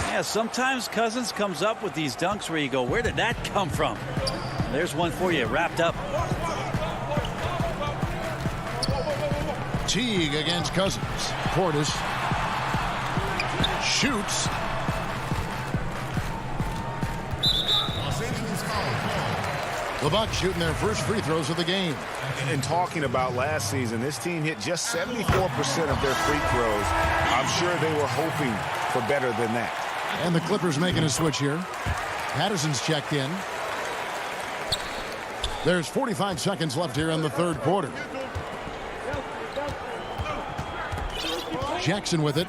Yeah, sometimes Cousins comes up with these dunks where you go, where did that come from? There's one for you, wrapped up. Teague against Cousins. Portis shoots. The Bucks shooting their first free throws of the game. And talking about last season, this team hit just 74% of their free throws. I'm sure they were hoping for better than that. And the Clippers making a switch here. Patterson's checked in. There's 45 seconds left here in the third quarter. Jackson with it.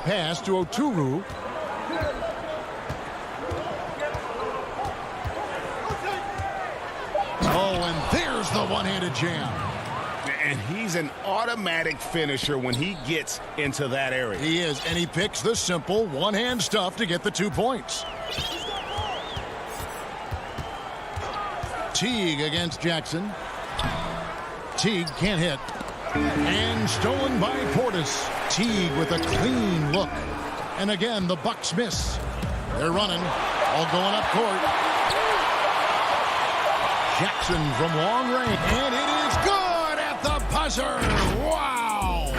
Pass to Oturu. Oh, and there's the one-handed jam. And he's an automatic finisher when he gets into that area. He is, and he picks the simple one-hand stuff to get the 2 points. Teague against Jackson. Teague can't hit. And stolen by Portis. Teague with a clean look. And again, the Bucks miss. They're running, all going up court. Jackson from long range, and it is good at the buzzer. Wow!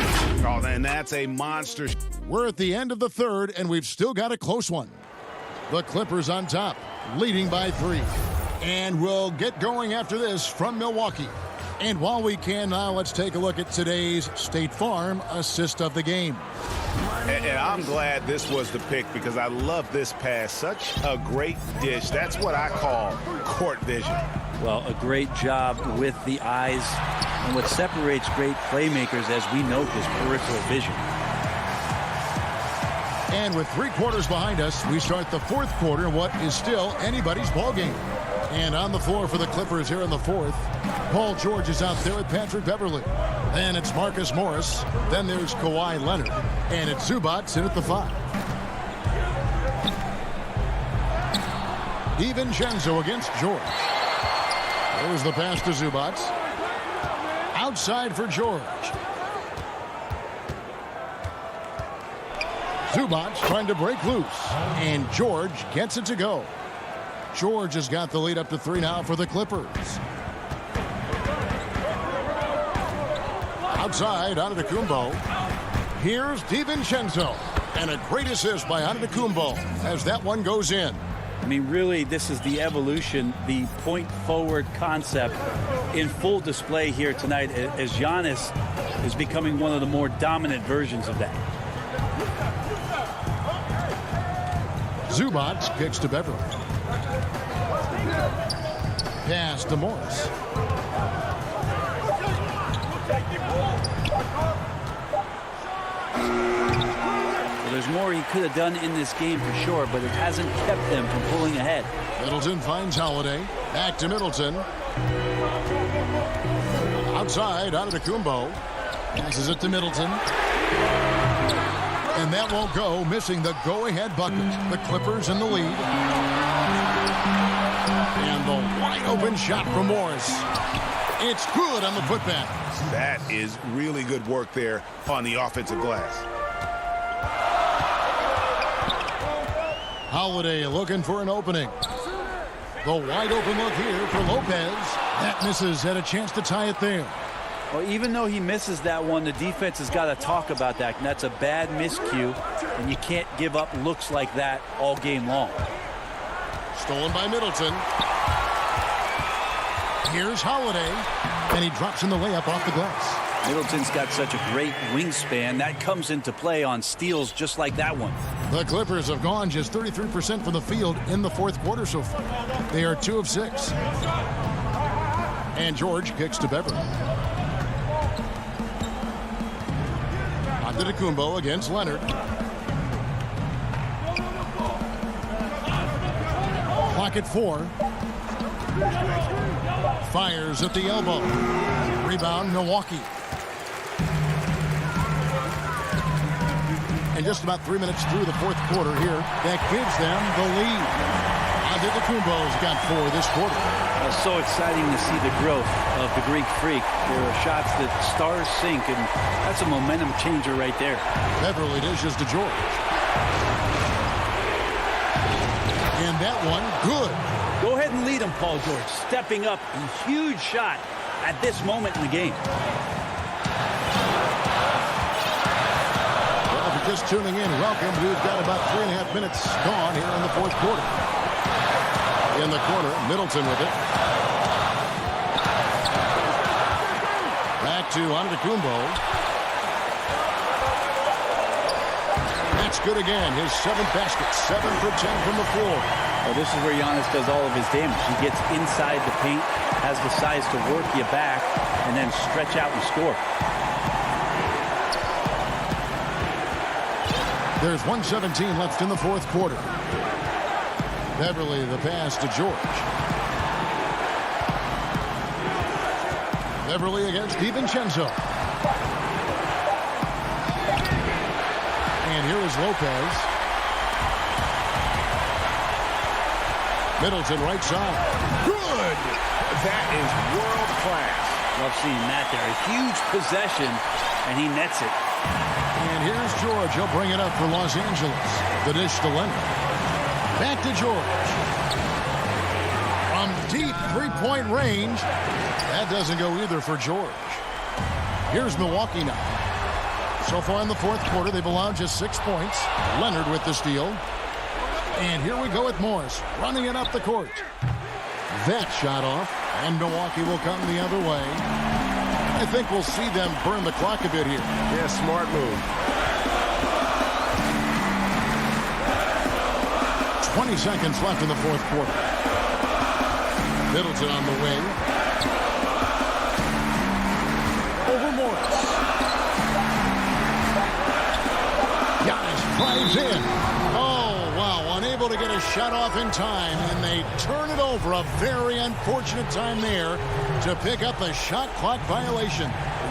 Oh, and that's a monster. We're at the end of the third, and we've still got a close one. The Clippers on top, leading by 3. And we'll get going after this from Milwaukee. And while we can now, let's take a look at today's State Farm assist of the game. And I'm glad this was the pick because I love this pass. Such a great dish. That's what I call court vision. Well, a great job with the eyes. And what separates great playmakers, as we note, is peripheral vision. And with 3 quarters behind us, we start the fourth quarter, what is still anybody's ball game. And on the floor for the Clippers here in the fourth, Paul George is out there with Patrick Beverley. Then it's Marcus Morris. Then there's Kawhi Leonard. And it's Zubac in at the 5. DiVincenzo against George. There's the pass to Zubac. Outside for George. Zubac trying to break loose. And George gets it to go. George has got the lead up to 3 now for the Clippers. Outside, Antetokounmpo. Here's DiVincenzo. And a great assist by Antetokounmpo as that one goes in. I mean, really, this is the evolution, the point-forward concept in full display here tonight as Giannis is becoming one of the more dominant versions of that. Zubats kicks to Beverly. Pass to Morris. There's more he could have done in this game for sure, but it hasn't kept them from pulling ahead. Middleton finds Holiday. Back to Middleton. Outside, Antetokounmpo. Passes it to Middleton. And that won't go, missing the go-ahead bucket. The Clippers in the lead. And the wide-open shot from Morris. It's good on the putback. That is really good work there on the offensive glass. Holiday looking for an opening. The wide open look here for Lopez. That misses. Had a chance to tie it there. Well, even though he misses that one, the defense has got to talk about that. And that's a bad miscue, and you can't give up looks like that all game long. Stolen by Middleton. Here's Holiday, and he drops in the layup off the glass. Middleton's got such a great wingspan. That comes into play on steals just like that one. The Clippers have gone just 33% from the field in the fourth quarter so far. They are 2 of 6. And George kicks to Beverly. Antetokounmpo against Leonard. Clock at 4. Fires at the elbow. Rebound, Milwaukee. And just about 3 minutes through the fourth quarter here, that gives them the lead. Antetokounmpo's got 4 this quarter. It's so exciting to see the growth of the Greek Freak. There are shots that stars sink, and that's a momentum changer right there. Beverly dishes to George. And that one, good. Go ahead and lead him, Paul George. Stepping up, a huge shot at this moment in the game. Just tuning in, welcome. We've got about 3.5 minutes gone here in the fourth quarter. In the corner, Middleton with it. Back to Antetokounmpo. That's good again. His 7th basket, 7 for 10 from the floor. Well, this is where Giannis does all of his damage. He gets inside the paint, has the size to work you back, and then stretch out and score. There's 1:17 left in the fourth quarter. Beverly the pass to George. Beverly against DiVincenzo. And here is Lopez. Middleton right side. Good! That is world class. Love seeing that there. A huge possession, and he nets it. And here's George. He'll bring it up for Los Angeles. The dish to Leonard. Back to George. From deep three-point range. That doesn't go either for George. Here's Milwaukee now. So far in the fourth quarter, they've allowed just 6 points. Leonard with the steal. And here we go with Morris running it up the court. That shot off. And Milwaukee will come the other way. I think we'll see them burn the clock a bit here. Yeah, smart move. 20 seconds left in the fourth quarter. Middleton on the wing. Over Morris. Giannis drives in. Oh, wow. Unable to get a shot off in time, and they turn it over. A very unfortunate time there to pick up a shot clock violation.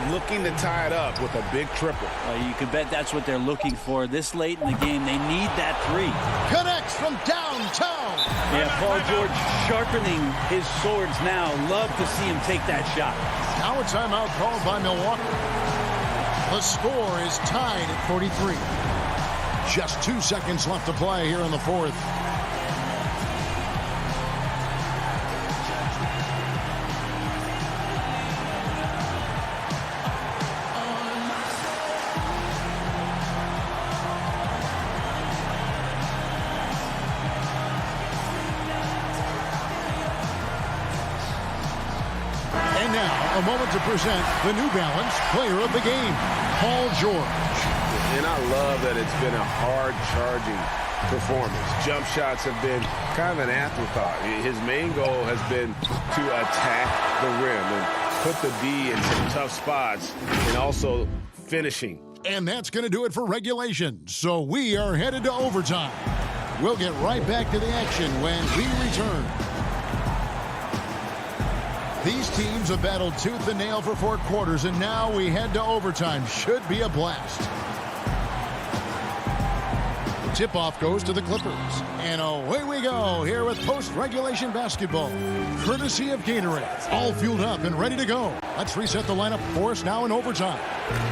Looking to tie it up with a big triple. You can bet that's what they're looking for. This late in the game, they need that 3. Connects from downtown. Yeah, Paul George sharpening his swords now. Love to see him take that shot. Now a timeout called by Milwaukee. The score is tied at 43. Just 2 seconds left to play here in the fourth. And now, a moment to present the New Balance Player of the Game, Paul George. And I love that it's been a hard-charging performance. Jump shots have been kind of an afterthought. His main goal has been to attack the rim and put the D in some tough spots and also finishing. And that's going to do it for regulation. So we are headed to overtime. We'll get right back to the action when we return. These teams have battled tooth and nail for 4 quarters, and now we head to overtime. Should be a blast. Tip-off goes to the Clippers. And away we go here with post-regulation basketball. Courtesy of Gatorade. All fueled up and ready to go. Let's reset the lineup for us now in overtime.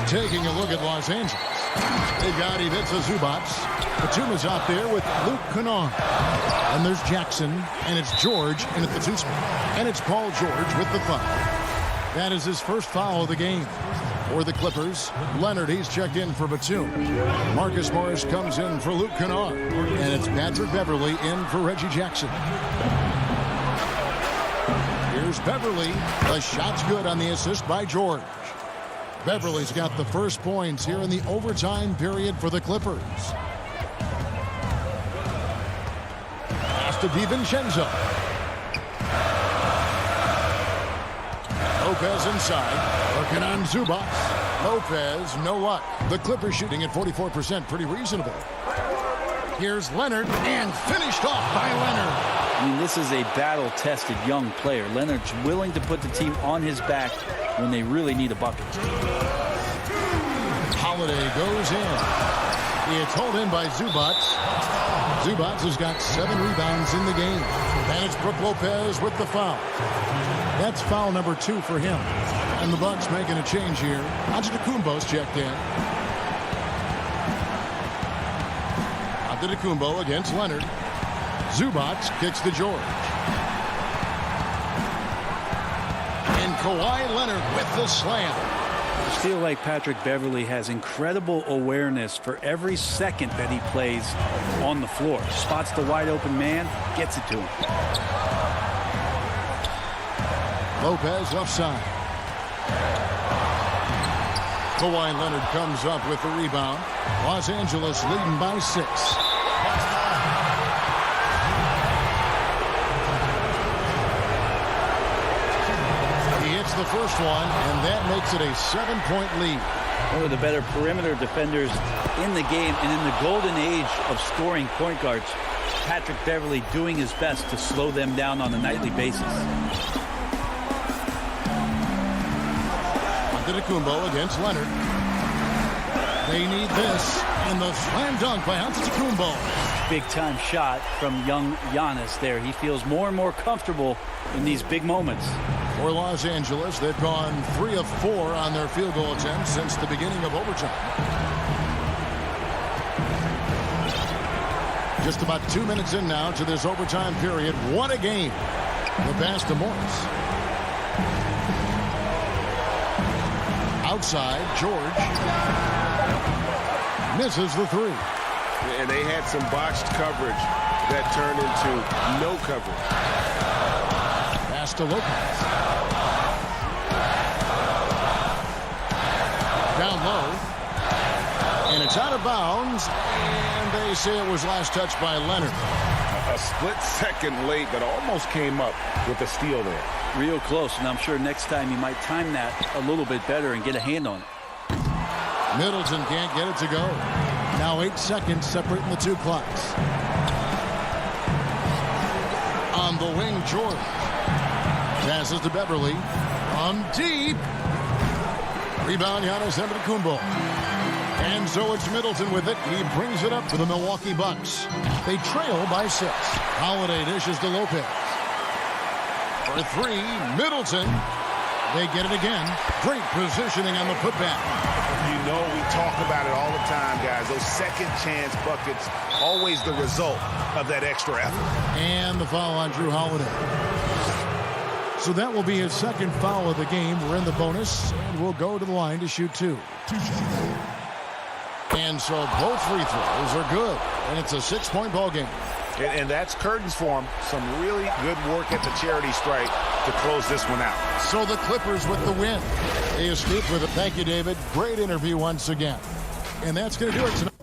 Taking a look at Los Angeles. They've got Ivica Zubac. Batum is out there with Luke Kennard. And there's Jackson, and it's George in at the 2 spot. And it's Paul George with the foul. That is his first foul of the game. For the Clippers, Leonard, he's checked in for Batum. Marcus Morris comes in for Luke Kennard. And it's Patrick Beverley in for Reggie Jackson. Here's Beverley. The shot's good on the assist by George. Beverley's got the first points here in the overtime period for the Clippers. Pass to DiVincenzo. Lopez inside. Working on Zubac. Lopez, no luck. The Clippers shooting at 44%, pretty reasonable. Here's Leonard, and finished off by Leonard. I mean, this is a battle-tested young player. Leonard's willing to put the team on his back when they really need a bucket. Holiday goes in. He is hauled in by Zubac. Zubac has got 7 rebounds in the game. And it's Brook Lopez with the foul. That's foul number 2 for him. And the Bucks making a change here. Antetokounmpo's checked in. Antetokounmpo against Leonard. Zubac kicks to George. And Kawhi Leonard with the slam. I feel like Patrick Beverley has incredible awareness for every second that he plays on the floor. Spots the wide open man, gets it to him. Lopez offside. Kawhi Leonard comes up with the rebound. Los Angeles leading by 6. He hits the first one, and that makes it a 7-point lead. One of the better perimeter defenders in the game, and in the golden age of scoring point guards, Patrick Beverley doing his best to slow them down on a nightly basis. Antetokounmpo against Leonard. They need this, and the slam dunk by Antetokounmpo. Big time shot from young Giannis there. He feels more and more comfortable in these big moments. For Los Angeles, they've gone 3 of 4 on their field goal attempts since the beginning of overtime. Just about 2 minutes in now to this overtime period. What a game. The pass to Morris. Outside, George misses the 3. And they had some botched coverage that turned into no coverage. Pass to Lopez. Down low. And it's out of bounds. And they say it was last touched by Leonard. A split second late, but almost came up with a steal there. Real close, and I'm sure next time you might time that a little bit better and get a hand on it. Middleton can't get it to go. Now 8 seconds separating the 2 clocks. On the wing, George. Passes to Beverley. From deep. Rebound, Giannis Antetokounmpo. And so it's Middleton with it. He brings it up for the Milwaukee Bucks. They trail by 6. Holiday dishes to Lopez. For 3, Middleton. They get it again. Great positioning on the putback. You know, we talk about it all the time, guys. Those second chance buckets, always the result of that extra effort. And the foul on Drew Holiday. So that will be his second foul of the game. We're in the bonus, and we'll go to the line to shoot 2. And so both free throws are good. And it's a 6-point ball game. And that's curtains for him. Some really good work at the charity stripe to close this one out. So the Clippers with the win. They escape with it. Thank you, David. Great interview once again. And that's going to do it tonight.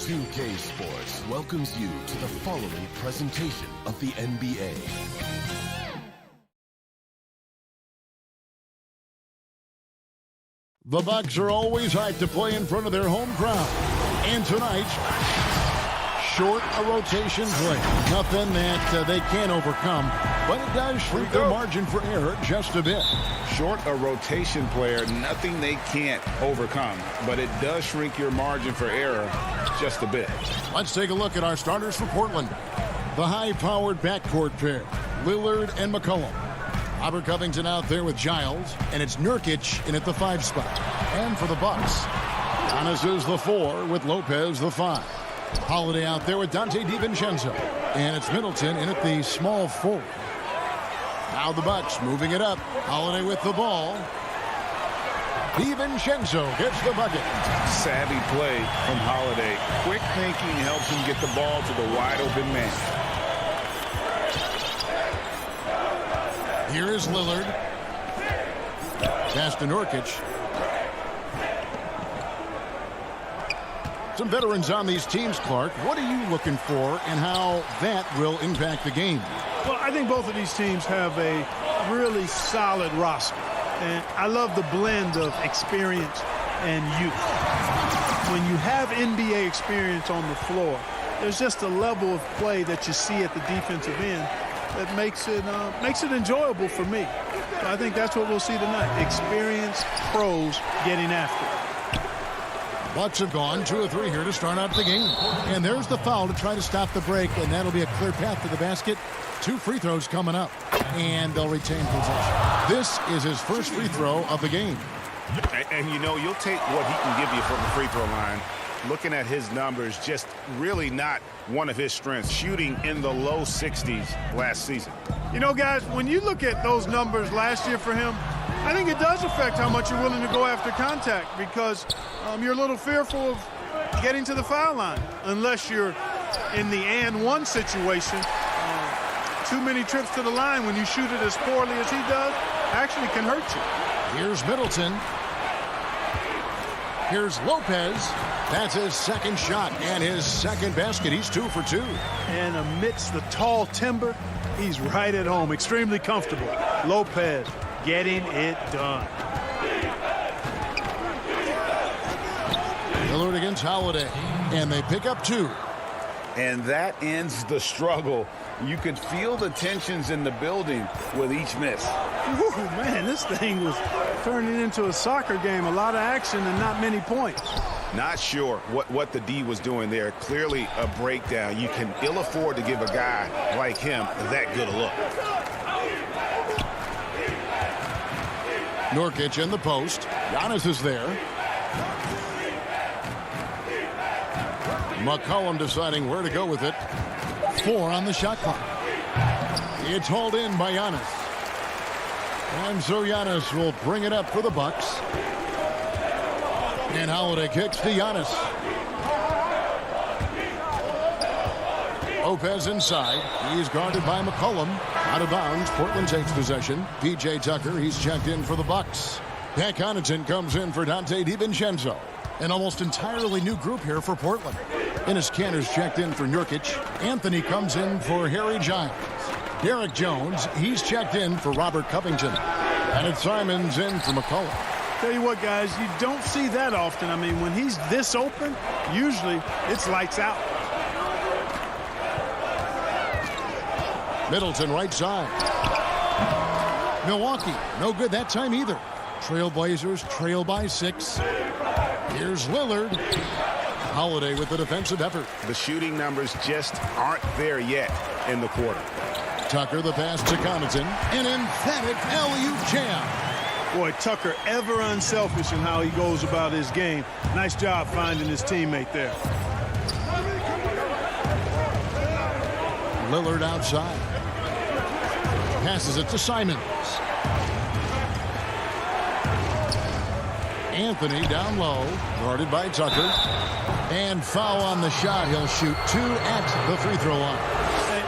2K Sports welcomes you to the following presentation of the NBA. The Bucks are always hyped to play in front of their home crowd. And tonight, short a rotation play. Nothing that they can't overcome, but it does shrink their margin for error just a bit. Short a rotation player, nothing they can't overcome, but it does shrink your margin for error just a bit. Let's take a look at our starters for Portland. The high-powered backcourt pair, Lillard and McCollum. Robert Covington out there with Giles, and it's Nurkic in at the 5 spot. And for the Bucks, Giannis is the 4 with Lopez the 5. Holiday out there with Dante DiVincenzo, and it's Middleton in at the small forward. Now the Bucks moving it up. Holiday with the ball. DiVincenzo gets the bucket. Savvy play from Holiday. Quick thinking helps him get the ball to the wide open man. Here is Lillard. Pass to Nurkic. Some veterans on these teams, Clark. What are you looking for and how that will impact the game? Well, I think both of these teams have a really solid roster. And I love the blend of experience and youth. When you have NBA experience on the floor, there's just a level of play that you see at the defensive end that makes it enjoyable for me. So I think that's what we'll see tonight. Experienced pros getting after it. Bucks have gone 2 of 3 here to start out the game. And there's the foul to try to stop the break, and that'll be a clear path to the basket. 2 free throws coming up, and they'll retain possession. This is his first free throw of the game. And you know, you'll take what he can give you from the free throw line. Looking at his numbers, just really not one of his strengths, shooting in the low 60s last season. You know, guys, when you look at those numbers last year for him, I think it does affect how much you're willing to go after contact because you're a little fearful of getting to the foul line unless you're in the and one situation. Too many trips to the line when you shoot it as poorly as he does actually can hurt you. Here's Middleton. Here's Lopez. That's his second shot and his second basket. He's 2 for 2. And amidst the tall timber, he's right at home, extremely comfortable. Lopez getting it done. Lillard against Holiday, and they pick up 2. And that ends the struggle. You could feel the tensions in the building with each miss. Ooh, man, this thing was turning into a soccer game. A lot of action and not many points. Not sure what the D was doing there. Clearly a breakdown. You can ill afford to give a guy like him that good a look. Nurkic in the post. Giannis is there. McCollum deciding where to go with it. 4 on the shot clock. It's hauled in by Giannis. And so Giannis will bring it up for the Bucks. And Holiday kicks to Giannis. Lopez inside. He's guarded by McCollum. Out of bounds. Portland takes possession. P.J. Tucker, he's checked in for the Bucks. Pat Connaughton comes in for Dante DiVincenzo. An almost entirely new group here for Portland. Enes Kanter's checked in for Nurkic. Anthony comes in for Harry Giles. Derek Jones, he's checked in for Robert Covington. And it's Simons in for McCollum. Tell you what, guys, you don't see that often. I mean, when he's this open, usually it's lights out. Middleton right side. Milwaukee, no good that time either. Trailblazers trail by 6. Here's Lillard. Holiday with the defensive effort. The shooting numbers just aren't there yet in the quarter. Tucker the pass to Connaughton. An emphatic alley-oop jam. Boy, Tucker ever unselfish in how he goes about his game. Nice job finding his teammate there. Lillard outside. Passes it to Simons. Anthony down low, guarded by Tucker. And foul on the shot. He'll shoot 2 at the free throw line.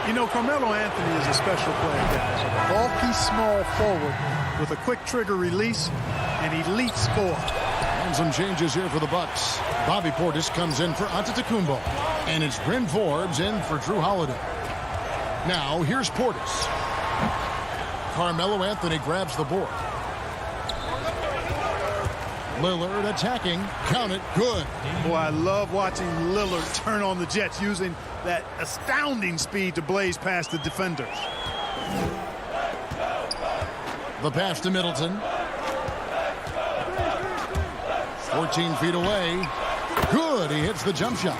You know, Carmelo Anthony is a special player, guys. A bulky, small forward with a quick trigger release and elite score. And some changes here for the Bucks. Bobby Portis comes in for Antetokounmpo. And it's Bryn Forbes in for Drew Holiday. Now, here's Portis. Carmelo Anthony grabs the board. Lillard attacking. Count it. Good. Boy, I love watching Lillard turn on the Jets using that astounding speed to blaze past the defenders. The pass to Middleton. 14 feet away. Good. He hits the jump shot.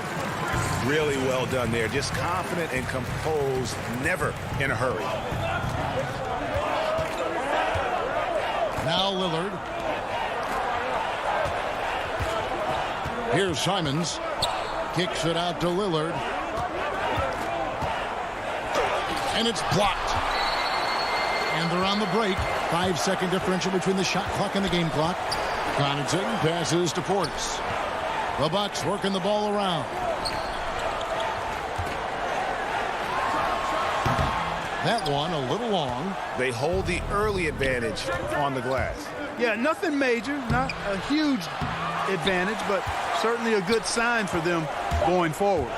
Really well done there. Just confident and composed. Never in a hurry. Now Lillard. Here's Simons. Kicks it out to Lillard. And it's blocked. And they're on the break. 5-second differential between the shot clock and the game clock. Connaughton passes to Portis. The Bucks working the ball around. That one a little long. They hold the early advantage on the glass. Yeah, nothing major, not a huge advantage, but certainly a good sign for them going forward.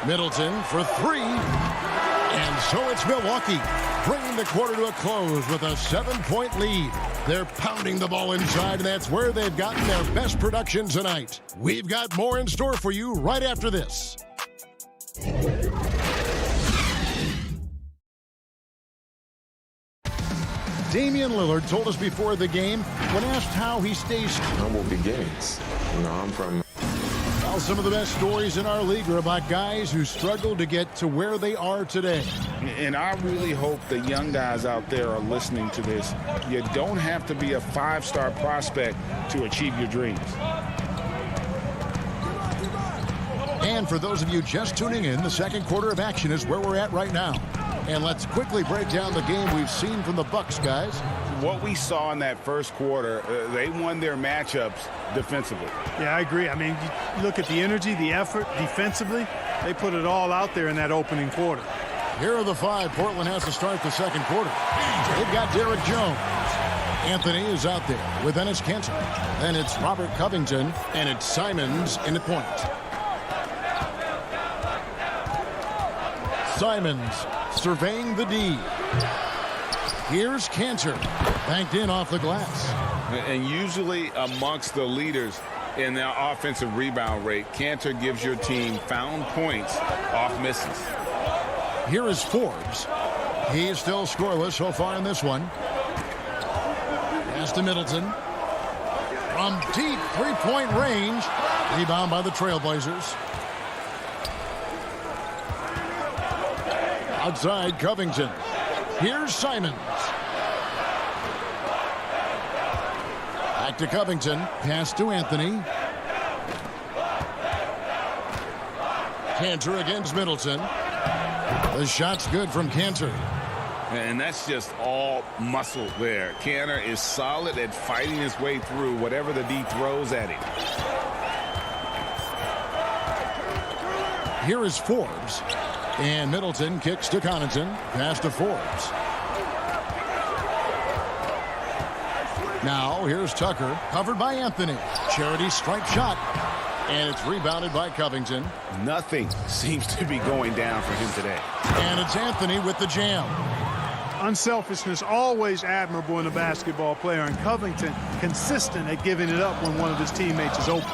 Middleton for three. And so it's Milwaukee bringing the quarter to a close with a 7-point lead. They're pounding the ball inside, and that's where they've gotten their best production tonight. We've got more in store for you right after this. Damian Lillard told us before the game, when asked how he stays humble beginnings. You know, I'm from... Well, some of the best stories in our league are about guys who struggled to get to where they are today. And I really hope the young guys out there are listening to this. You don't have to be a 5-star prospect to achieve your dreams. And for those of you just tuning in, the second quarter of action is where we're at right now. And let's quickly break down the game we've seen from the Bucks, guys. What we saw in that first quarter, they won their matchups defensively. Yeah, I agree. I mean, you look at the energy, the effort defensively. They put it all out there in that opening quarter. Here are the five Portland has to start the second quarter. They've got Derek Jones. Anthony is out there with Enes Kanter. Then it's Robert Covington, and it's Simons in the point. Simons surveying the D. Here's Kanter, banked in off the glass. And usually amongst the leaders in their offensive rebound rate, Kanter gives your team found points off misses. Here is Forbes. He's still scoreless so far in this one. Pass to Middleton. From deep three-point range. Rebound by the Trailblazers. Outside Covington. Here's Simons. Back to Covington. Pass to Anthony. Kanter against Middleton. The shot's good from Kanter. And that's just all muscle there. Kanter is solid at fighting his way through whatever the D throws at him. Here is Forbes. And Middleton kicks to Connaughton. Pass to Forbes. Now here's Tucker. Covered by Anthony. Charity stripe shot. And it's rebounded by Covington. Nothing seems to be going down for him today. And it's Anthony with the jam. Unselfishness always admirable in a basketball player, and Covington consistent at giving it up when one of his teammates is open.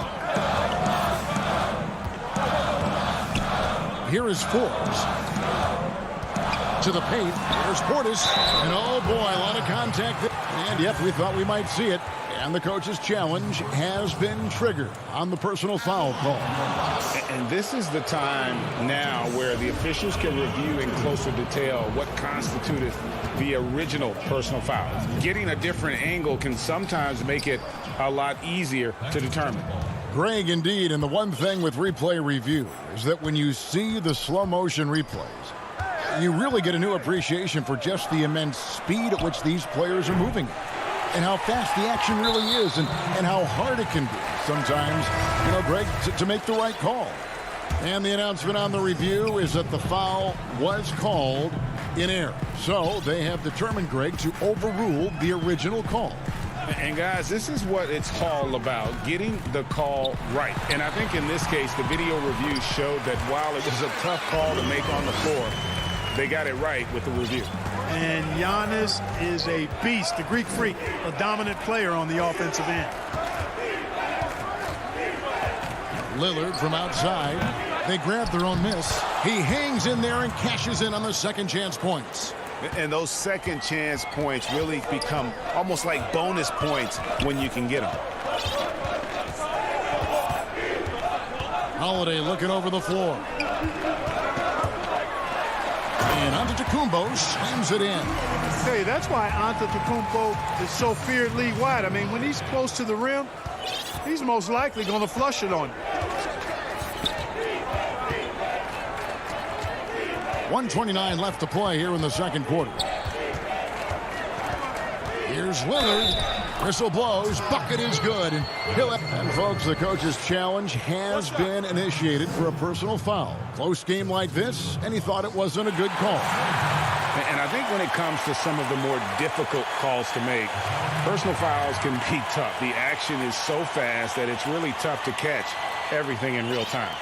Here is Forbes. To the paint. There's Portis. And oh boy, a lot of contact there. And yep, we thought we might see it. And the coach's challenge has been triggered on the personal foul call. And this is the time now where the officials can review in closer detail what constituted the original personal foul. Getting a different angle can sometimes make it a lot easier to determine. Greg, indeed, and the one thing with replay review is that when you see the slow motion replays, you really get a new appreciation for just the immense speed at which these players are moving and how fast the action really is and how hard it can be sometimes, you know, Greg, to make the right call. And the announcement on the review is that the foul was called in error. So they have determined, Greg, to overrule the original call. And guys, this is what it's all about, getting the call right. And I think in this case, the video review showed that while it was a tough call to make on the floor, they got it right with the review. And Giannis is a beast, the Greek freak, a dominant player on the offensive end. Lillard from outside. They grab their own miss. He hangs in there and cashes in on the second chance points. And those second chance points really become almost like bonus points when you can get them. Holiday looking over the floor. And Antetokounmpo slams it in. Hey, that's why Antetokounmpo is so feared league-wide. I mean, when he's close to the rim, he's most likely going to flush it on you. 1:29 left to play here in the second quarter. Here's Lillard. Whistle blows. Bucket is good. And folks, the coach's challenge has been initiated for a personal foul. Close game like this, and he thought it wasn't a good call. And I think when it comes to some of the more difficult calls to make, personal fouls can be tough. The action is so fast that it's really tough to catch everything in real time.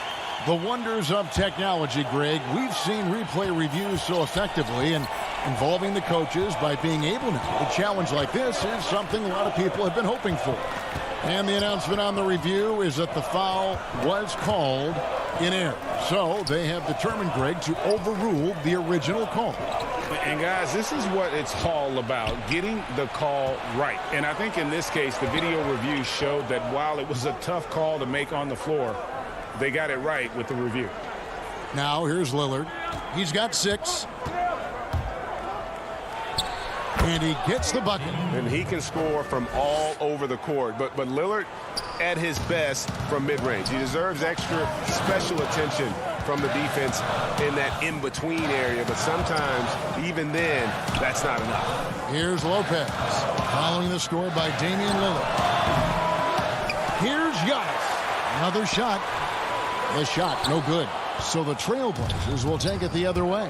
The wonders of technology, Greg. We've seen replay reviews so effectively, and involving the coaches by being able to. A challenge like this is something a lot of people have been hoping for. And the announcement on the review is that the foul was called in error. So they have determined, Greg, to overrule the original call. And guys, this is what it's all about, getting the call right. And I think in this case, the video review showed that while it was a tough call to make on the floor, they got it right with the review. Now here's Lillard. He's got 6. And he gets the bucket. And he can score from all over the court. But Lillard at his best from mid-range. He deserves extra special attention from the defense in that in-between area. But sometimes, even then, that's not enough. Here's Lopez. Following the score by Damian Lillard. Here's Giannis. Another shot. The shot, no good. So the Trailblazers will take it the other way.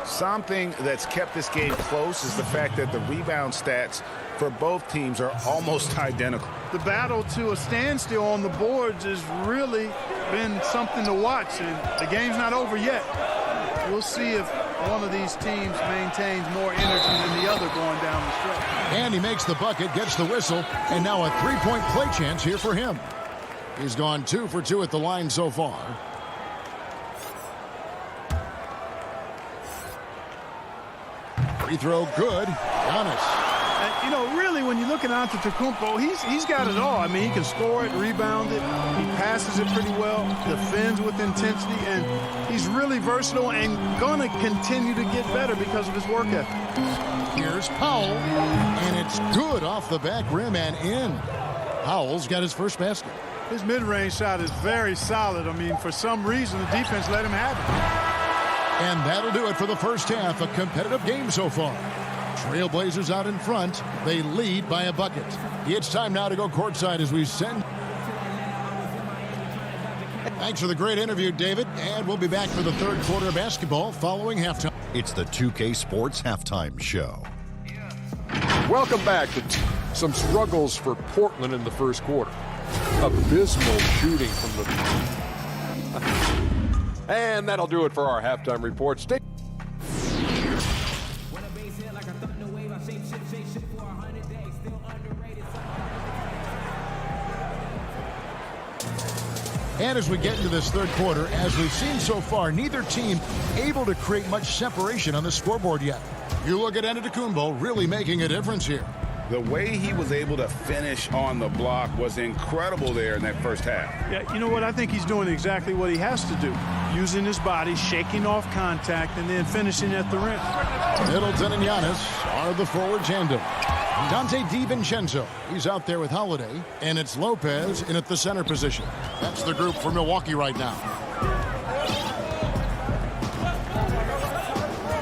Something that's kept this game close is the fact that the rebound stats for both teams are almost identical. The battle to a standstill on the boards has really been something to watch, and the game's not over yet. We'll see if one of these teams maintains more energy than the other going down the stretch. And he makes the bucket, gets the whistle, and now a three-point play chance here for him. He's gone 2 for 2 at the line so far. Free throw good. Giannis. You know, really, when you look at Antetokounmpo, he's got it all. I mean, he can score it, rebound it, he passes it pretty well, defends with intensity, and he's really versatile and going to continue to get better because of his work ethic. Here's Powell, and it's good off the back rim and in. Powell's got his first basket. His mid-range shot is very solid. I mean, for some reason, the defense let him have it. And that'll do it for the first half. A competitive game so far. Trailblazers out in front. They lead by a bucket. It's time now to go courtside as we send. Thanks for the great interview, David. And we'll be back for the third quarter of basketball following halftime. It's the 2K Sports Halftime Show. Welcome back to some struggles for Portland in the first quarter. Abysmal shooting from the... And that'll do it for our halftime report. Stay. And as we get into this third quarter, as we've seen so far, neither team able to create much separation on the scoreboard yet. You look at Antetokounmpo really making a difference here. The way he was able to finish on the block was incredible there in that first half. Yeah, you know what? I think he's doing exactly what he has to do. Using his body, shaking off contact, and then finishing at the rim. Middleton and Giannis are the forward tandem. Dante DiVincenzo, he's out there with Holiday, and it's Lopez in at the center position. That's the group for Milwaukee right now.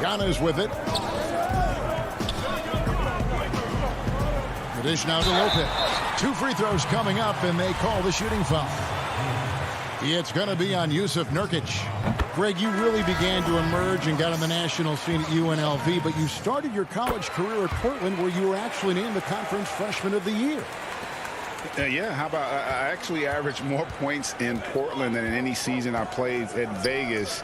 Giannis with it. The dish now to Lopez. 2 free throws coming up, and they call the shooting foul. It's going to be on Yusuf Nurkic. Greg, you really began to emerge and got on the national scene at UNLV, but you started your college career at Portland, where you were actually named the Conference Freshman of the Year. Yeah, how about I actually averaged more points in Portland than in any season I played at Vegas.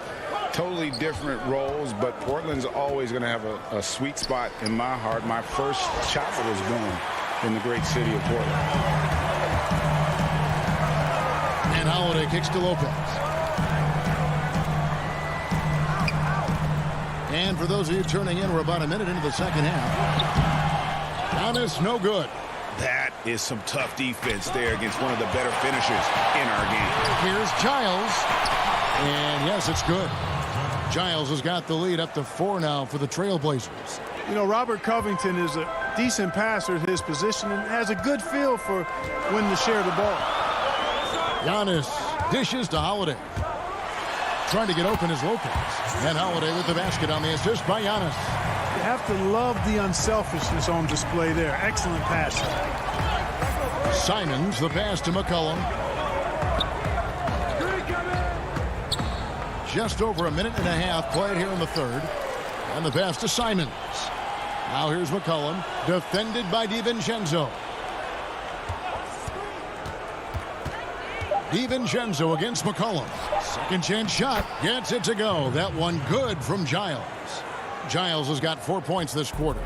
Totally different roles, but Portland's always going to have a sweet spot in my heart. My first child was born in the great city of Portland. And Holiday kicks to Lopez. And for those of you turning in, we're about a minute into the second half. Giannis, no good. That is some tough defense there against one of the better finishers in our game. Here's Giles. And yes, it's good. Giles has got the lead up to 4 now for the Trailblazers. You know, Robert Covington is a decent passer at his position and has a good feel for when to share the ball. Giannis dishes to Holiday. Trying to get open is Lopez. And Holiday with the basket on the assist by Giannis. You have to love the unselfishness on display there. Excellent passing. Simons, the pass to McCollum. Just over a minute and a half played here in the third. And the pass to Simons. Now here's McCollum, defended by DiVincenzo. DiVincenzo against McCollum. Second chance shot. Gets it to go. That one good from Giles. Giles has got 4 points this quarter.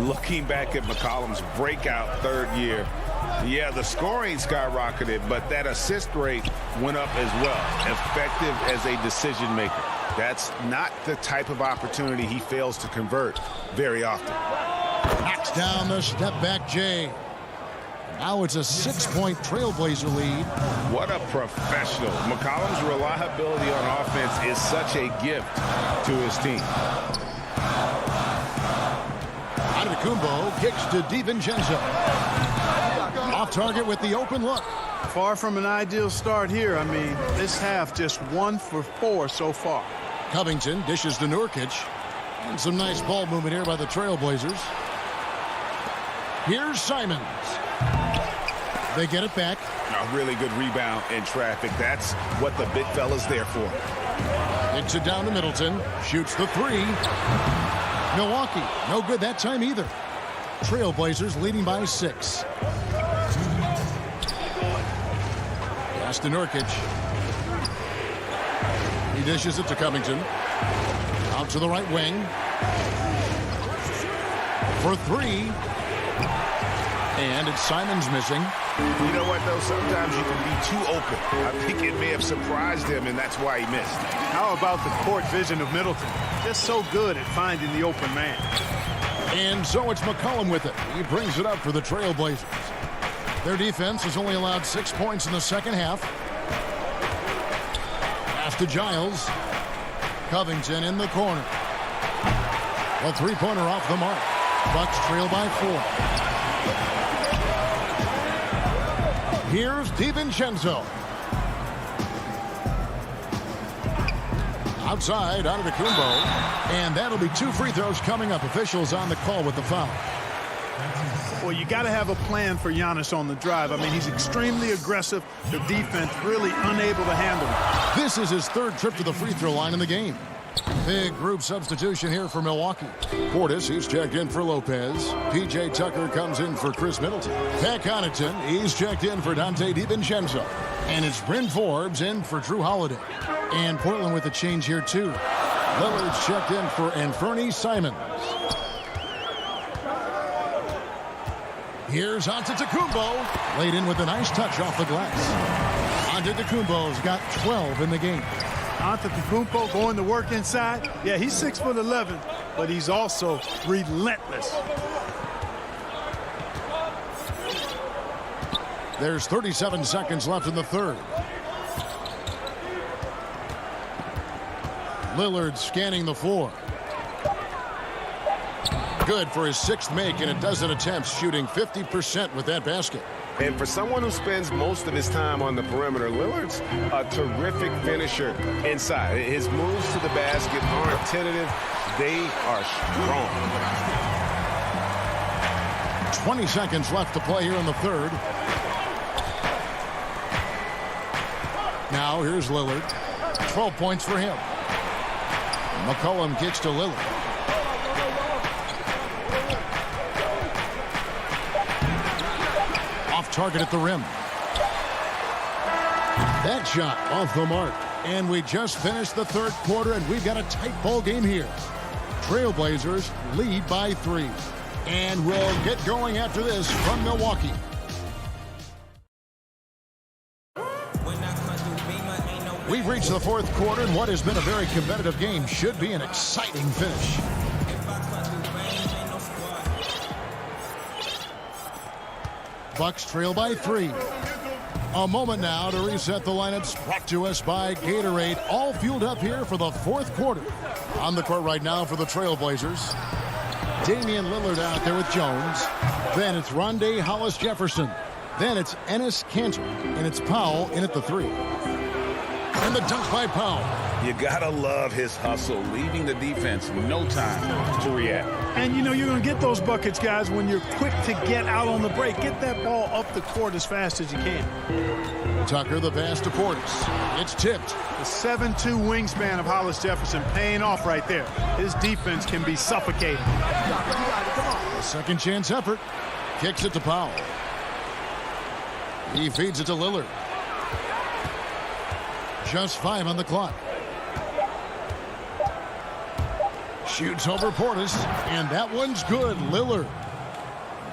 Looking back at McCollum's breakout third year, yeah, the scoring skyrocketed, but that assist rate went up as well. Effective as a decision maker. That's not the type of opportunity he fails to convert very often. Knocks down the step back Jay. Now it's a 6-point Trailblazer lead. What a professional. McCollum's reliability on offense is such a gift to his team. Antetokounmpo kicks to DiVincenzo. Off target with the open look. Far from an ideal start here. I mean, this half just 1 for 4 so far. Covington dishes to Nurkic. And some nice ball movement here by the Trailblazers. Here's Simons. They get it back. A really good rebound in traffic. That's what the big fella's there for. Hits it down to Middleton. Shoots the 3. Milwaukee, no good that time either. Trailblazers leading by 6. Pass to Nurkic. He dishes it to Covington. Out to the right wing. For 3. And it's Simons missing. You know what, though? Sometimes you can be too open. I think it may have surprised him, and that's why he missed. How about the court vision of Middleton? Just so good at finding the open man. And so it's McCollum with it. He brings it up for the Trailblazers. Their defense has only allowed 6 points in the second half. Pass to Giles. Covington in the corner. A 3-pointer off the mark. Bucks trail by 4. Here's DiVincenzo. Outside, Antetokounmpo. And that'll be 2 free throws coming up. Officials on the call with the foul. Well, you got to have a plan for Giannis on the drive. I mean, he's extremely aggressive. The defense really unable to handle him. This is his 3rd trip to the free throw line in the game. Big group substitution here for Milwaukee. Portis, he's checked in for Lopez. P.J. Tucker comes in for Chris Middleton. Pat Connaughton, he's checked in for Dante DiVincenzo. And it's Bryn Forbes in for Drew Holiday. And Portland with a change here, too. Lillard's checked in for Anthony Simons. Here's Antetokounmpo. Laid in with a nice touch off the glass. Antetokounmpo's got 12 in the game. Antetokounmpo going to work inside. Yeah, he's 6'11", but he's also relentless. There's 37 seconds left in the third. Lillard scanning the floor. Good for his 6th make and a dozen attempts, shooting 50% with that basket. And for someone who spends most of his time on the perimeter, Lillard's a terrific finisher inside. His moves to the basket aren't tentative. They are strong. 20 seconds left to play here in the third. Now here's Lillard. 12 points for him. McCollum kicks to Lillard. Off target at the rim. That shot off the mark. And we just finished the third quarter, and we've got a tight ball game here. Trailblazers lead by 3. And we'll get going after this from Milwaukee. We've reached the fourth quarter, and what has been a very competitive game should be an exciting finish. Bucks trail by 3. A moment now to reset the lineups, brought to us by Gatorade. All fueled up here for the fourth quarter. On the court right now for the Trailblazers. Damian Lillard out there with Jones. Then it's Rondé Hollis-Jefferson. Then it's Enes Kanter. And it's Powell in at the 3. And the dunk by Powell. You gotta love his hustle, leaving the defense no time to react. And, you know, you're going to get those buckets, guys, when you're quick to get out on the break. Get that ball up the court as fast as you can. Tucker, the pass to Portis. It's tipped. The 7'2 wingspan of Hollis-Jefferson paying off right there. His defense can be suffocating. A second chance effort. Kicks it to Powell. He feeds it to Lillard. Just 5 on the clock. Shoots over Portis, and that one's good. Lillard.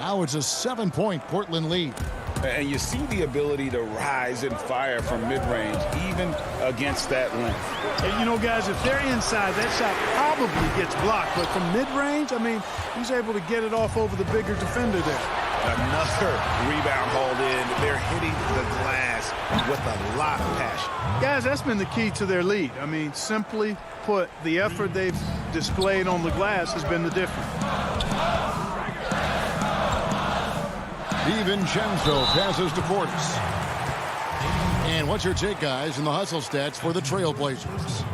Now it's a 7-point Portland lead. And you see the ability to rise and fire from mid-range, even against that length. And, you know, guys, if they're inside, that shot probably gets blocked. But from mid-range, I mean, he's able to get it off over the bigger defender there. Another rebound hauled in. They're hitting the glass with a lot of passion. Guys, that's been the key to their lead. I mean, simply put, the effort they've displayed on the glass has been the difference. DiVincenzo passes to Portis. And what's your take, guys, in the hustle stats for the Trailblazers?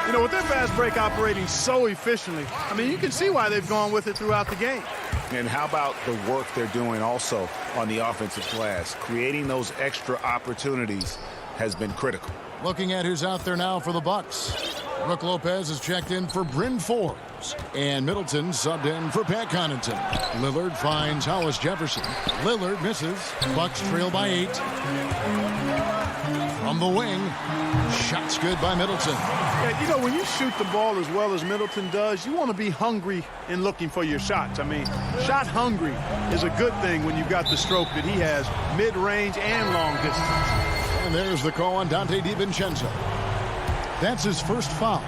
You know, with their fast break operating so efficiently, I mean, you can see why they've gone with it throughout the game. And how about the work they're doing also on the offensive glass? Creating those extra opportunities has been critical. Looking at who's out there now for the Bucks. Brook Lopez is checked in for Bryn Forbes. And Middleton subbed in for Pat Connaughton. Lillard finds Hollis-Jefferson. Lillard misses. Bucks trail by 8. From the wing. Shot's good by Middleton. Yeah, you know, when you shoot the ball as well as Middleton does, you want to be hungry in looking for your shots. I mean, shot hungry is a good thing when you've got the stroke that he has, mid-range and long distance. And there's the call on Dante DiVincenzo. That's his first foul.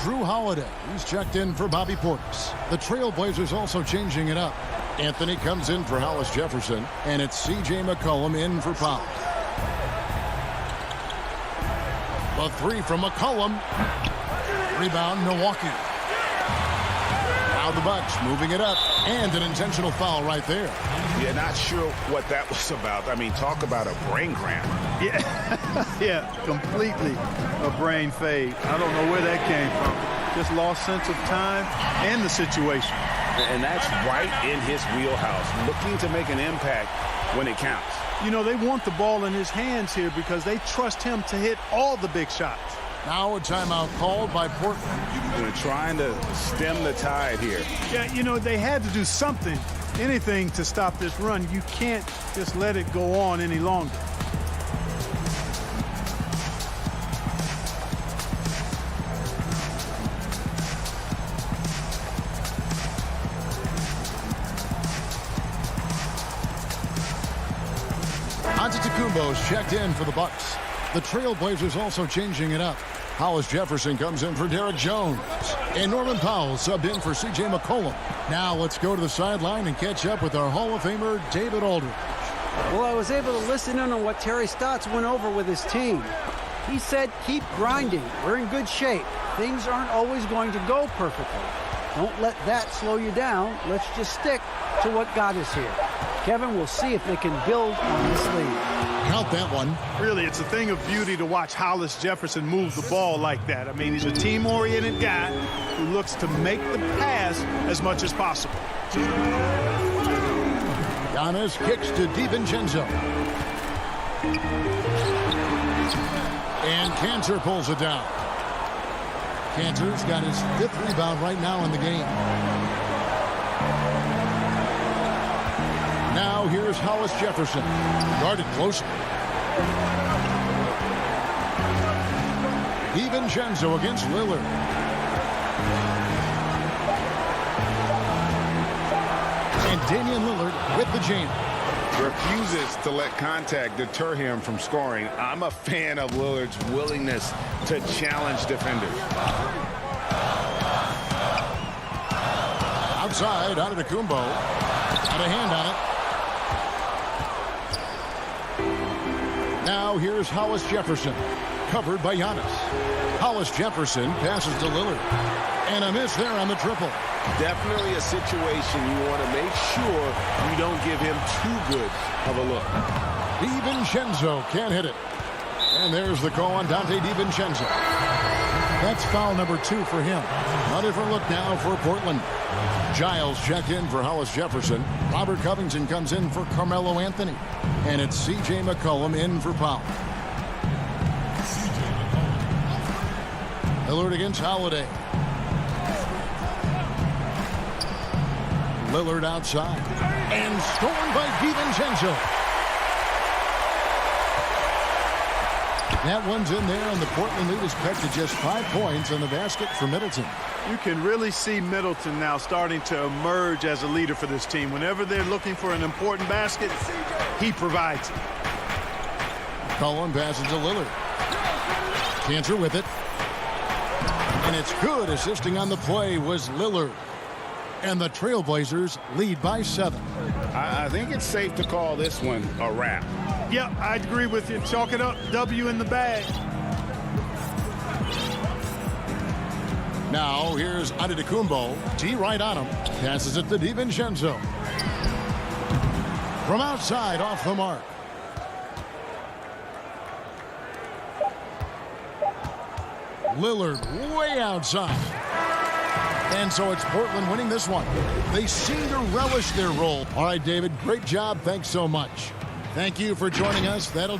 Drew Holiday, he's checked in for Bobby Portis. The Trailblazers also changing it up. Anthony comes in for Hollis-Jefferson, and it's C.J. McCollum in for Powell. The 3 from McCollum. Rebound, Milwaukee. Now the Bucks moving it up, and an intentional foul right there. Yeah, not sure what that was about. I mean, talk about a brain cramp. Yeah, yeah, completely a brain fade. I don't know where that came from. Just lost sense of time and the situation. And that's right in his wheelhouse, looking to make an impact when it counts. You know, they want the ball in his hands here because they trust him to hit all the big shots. Now a timeout called by Portland. They're trying to stem the tide here. Yeah, you know, they had to do something, anything to stop this run. You can't just let it go on any longer. Antetokounmpo's checked in for the Bucks. The Trailblazers also changing it up. Hollis-Jefferson comes in for Derek Jones. And Norman Powell subbed in for C.J. McCollum. Now let's go to the sideline and catch up with our Hall of Famer, David Aldridge. Well, I was able to listen in on what Terry Stotts went over with his team. He said, keep grinding. We're in good shape. Things aren't always going to go perfectly. Don't let that slow you down. Let's just stick to what got us here. Kevin, we'll see if they can build on this lead. Count that one. Really, it's a thing of beauty to watch Hollis-Jefferson move the ball like that. I mean, he's a team-oriented guy who looks to make the pass as much as possible. Giannis kicks to DiVincenzo. Cantor pulls it down. Cantor's got his 5th rebound right now in the game. Now here's Hollis Jefferson. Guarded closely. DiVincenzo against Lillard. And Damian Lillard with the jam. Refuses to let contact deter him from scoring. I'm a fan of Lillard's willingness to challenge defenders. Outside, Antetokounmpo. Got a hand on it. Now here's Hollis Jefferson. Covered by Giannis. Hollis Jefferson passes to Lillard. And a miss there on the triple. Definitely a situation you want to make sure you don't give him too good of a look. DiVincenzo can't hit it. And there's the call on Dante DiVincenzo. That's foul number 2 for him. A different look now for Portland. Giles checked in for Hollis Jefferson. Robert Covington comes in for Carmelo Anthony. And it's C.J. McCollum in for Powell. Lillard against Holiday. Lillard outside. And scored by DiVincenzo. That one's in there, and the Portland lead is cut to just 5 points on the basket for Middleton. You can really see Middleton now starting to emerge as a leader for this team. Whenever they're looking for an important basket, he provides it. Cullen passes to Lillard. Cantor with it. And it's good. Assisting on the play was Lillard. And the Trailblazers lead by 7. I think it's safe to call this one a wrap. Yep, I agree with you. Chalk it up. W in the bag. Now here's Antetokounmpo. T right on him. Passes it to DiVincenzo. From outside, off the mark. Lillard way outside. And so it's Portland winning this one. They seem to relish their role. All right, David, great job. Thanks so much. Thank you for joining us. That'll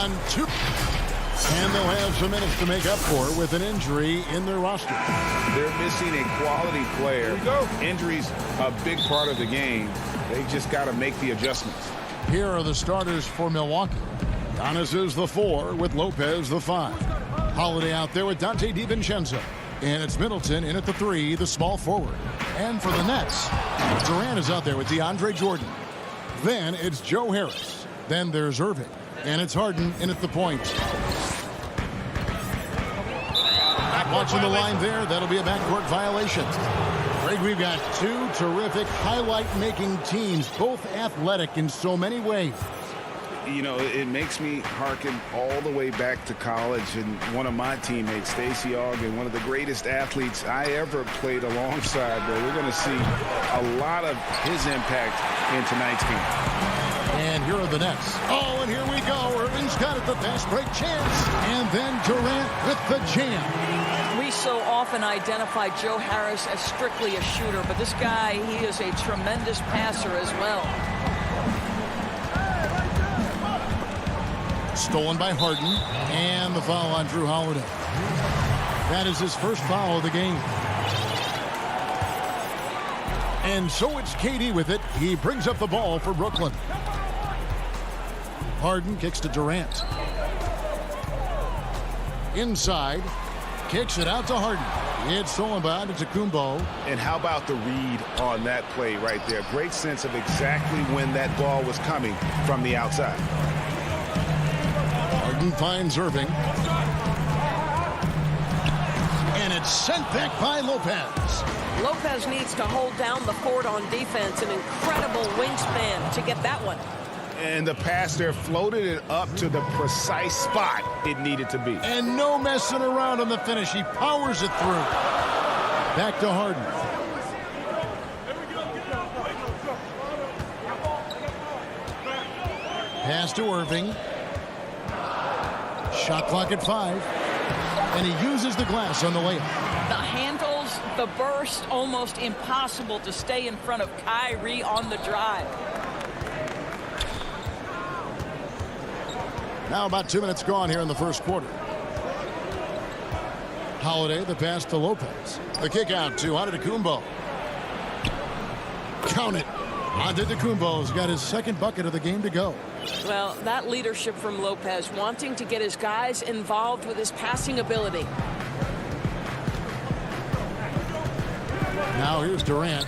1-2. And they'll have some minutes to make up for with an injury in their roster. They're missing a quality player. Injuries a big part of the game. They've just got to make the adjustments. Here are the starters for Milwaukee. Giannis is the 4 with Lopez the 5. Holiday out there with Dante DiVincenzo. And it's Middleton in at the 3, the small forward. And for the Nets, Durant is out there with DeAndre Jordan. Then it's Joe Harris. Then there's Irving. And it's Harden in at the point. Watching the line there, that'll be a backcourt violation. Greg, we've got two terrific highlight-making teams, both athletic in so many ways. You know, it makes me hearken all the way back to college, and one of my teammates, Stacey Ogden, one of the greatest athletes I ever played alongside. But we're going to see a lot of his impact in tonight's game. And here are the Nets. Oh, and here we go. Irving's got it, the fast break chance. And then Durant with the jam. We so often identify Joe Harris as strictly a shooter, but this guy, he is a tremendous passer as well. Stolen by Harden, and the foul on Drew Holiday. That is his first foul of the game. And so it's KD with it. He brings up the ball for Brooklyn. Harden kicks to Durant. Inside, kicks it out to Harden. It's stolen by Antetokounmpo. And how about the read on that play right there? Great sense of exactly when that ball was coming from the outside. Harden finds Irving. And it's sent back by Lopez. Lopez needs to hold down the fort on defense. An incredible wingspan to get that one. And the pass there floated it up to the precise spot it needed to be. And no messing around on the finish. He powers it through. Back to Harden. Pass to Irving. Shot clock at 5. And he uses the glass on the layup. The handles, the burst, almost impossible to stay in front of Kyrie on the drive. Now about 2 minutes gone here in the first quarter. Holiday, the pass to Lopez. The kick out to Antetokounmpo. Count it. Antetokounmpo's got his second bucket of the game to go. Well, that leadership from Lopez, wanting to get his guys involved with his passing ability. Now here's Durant.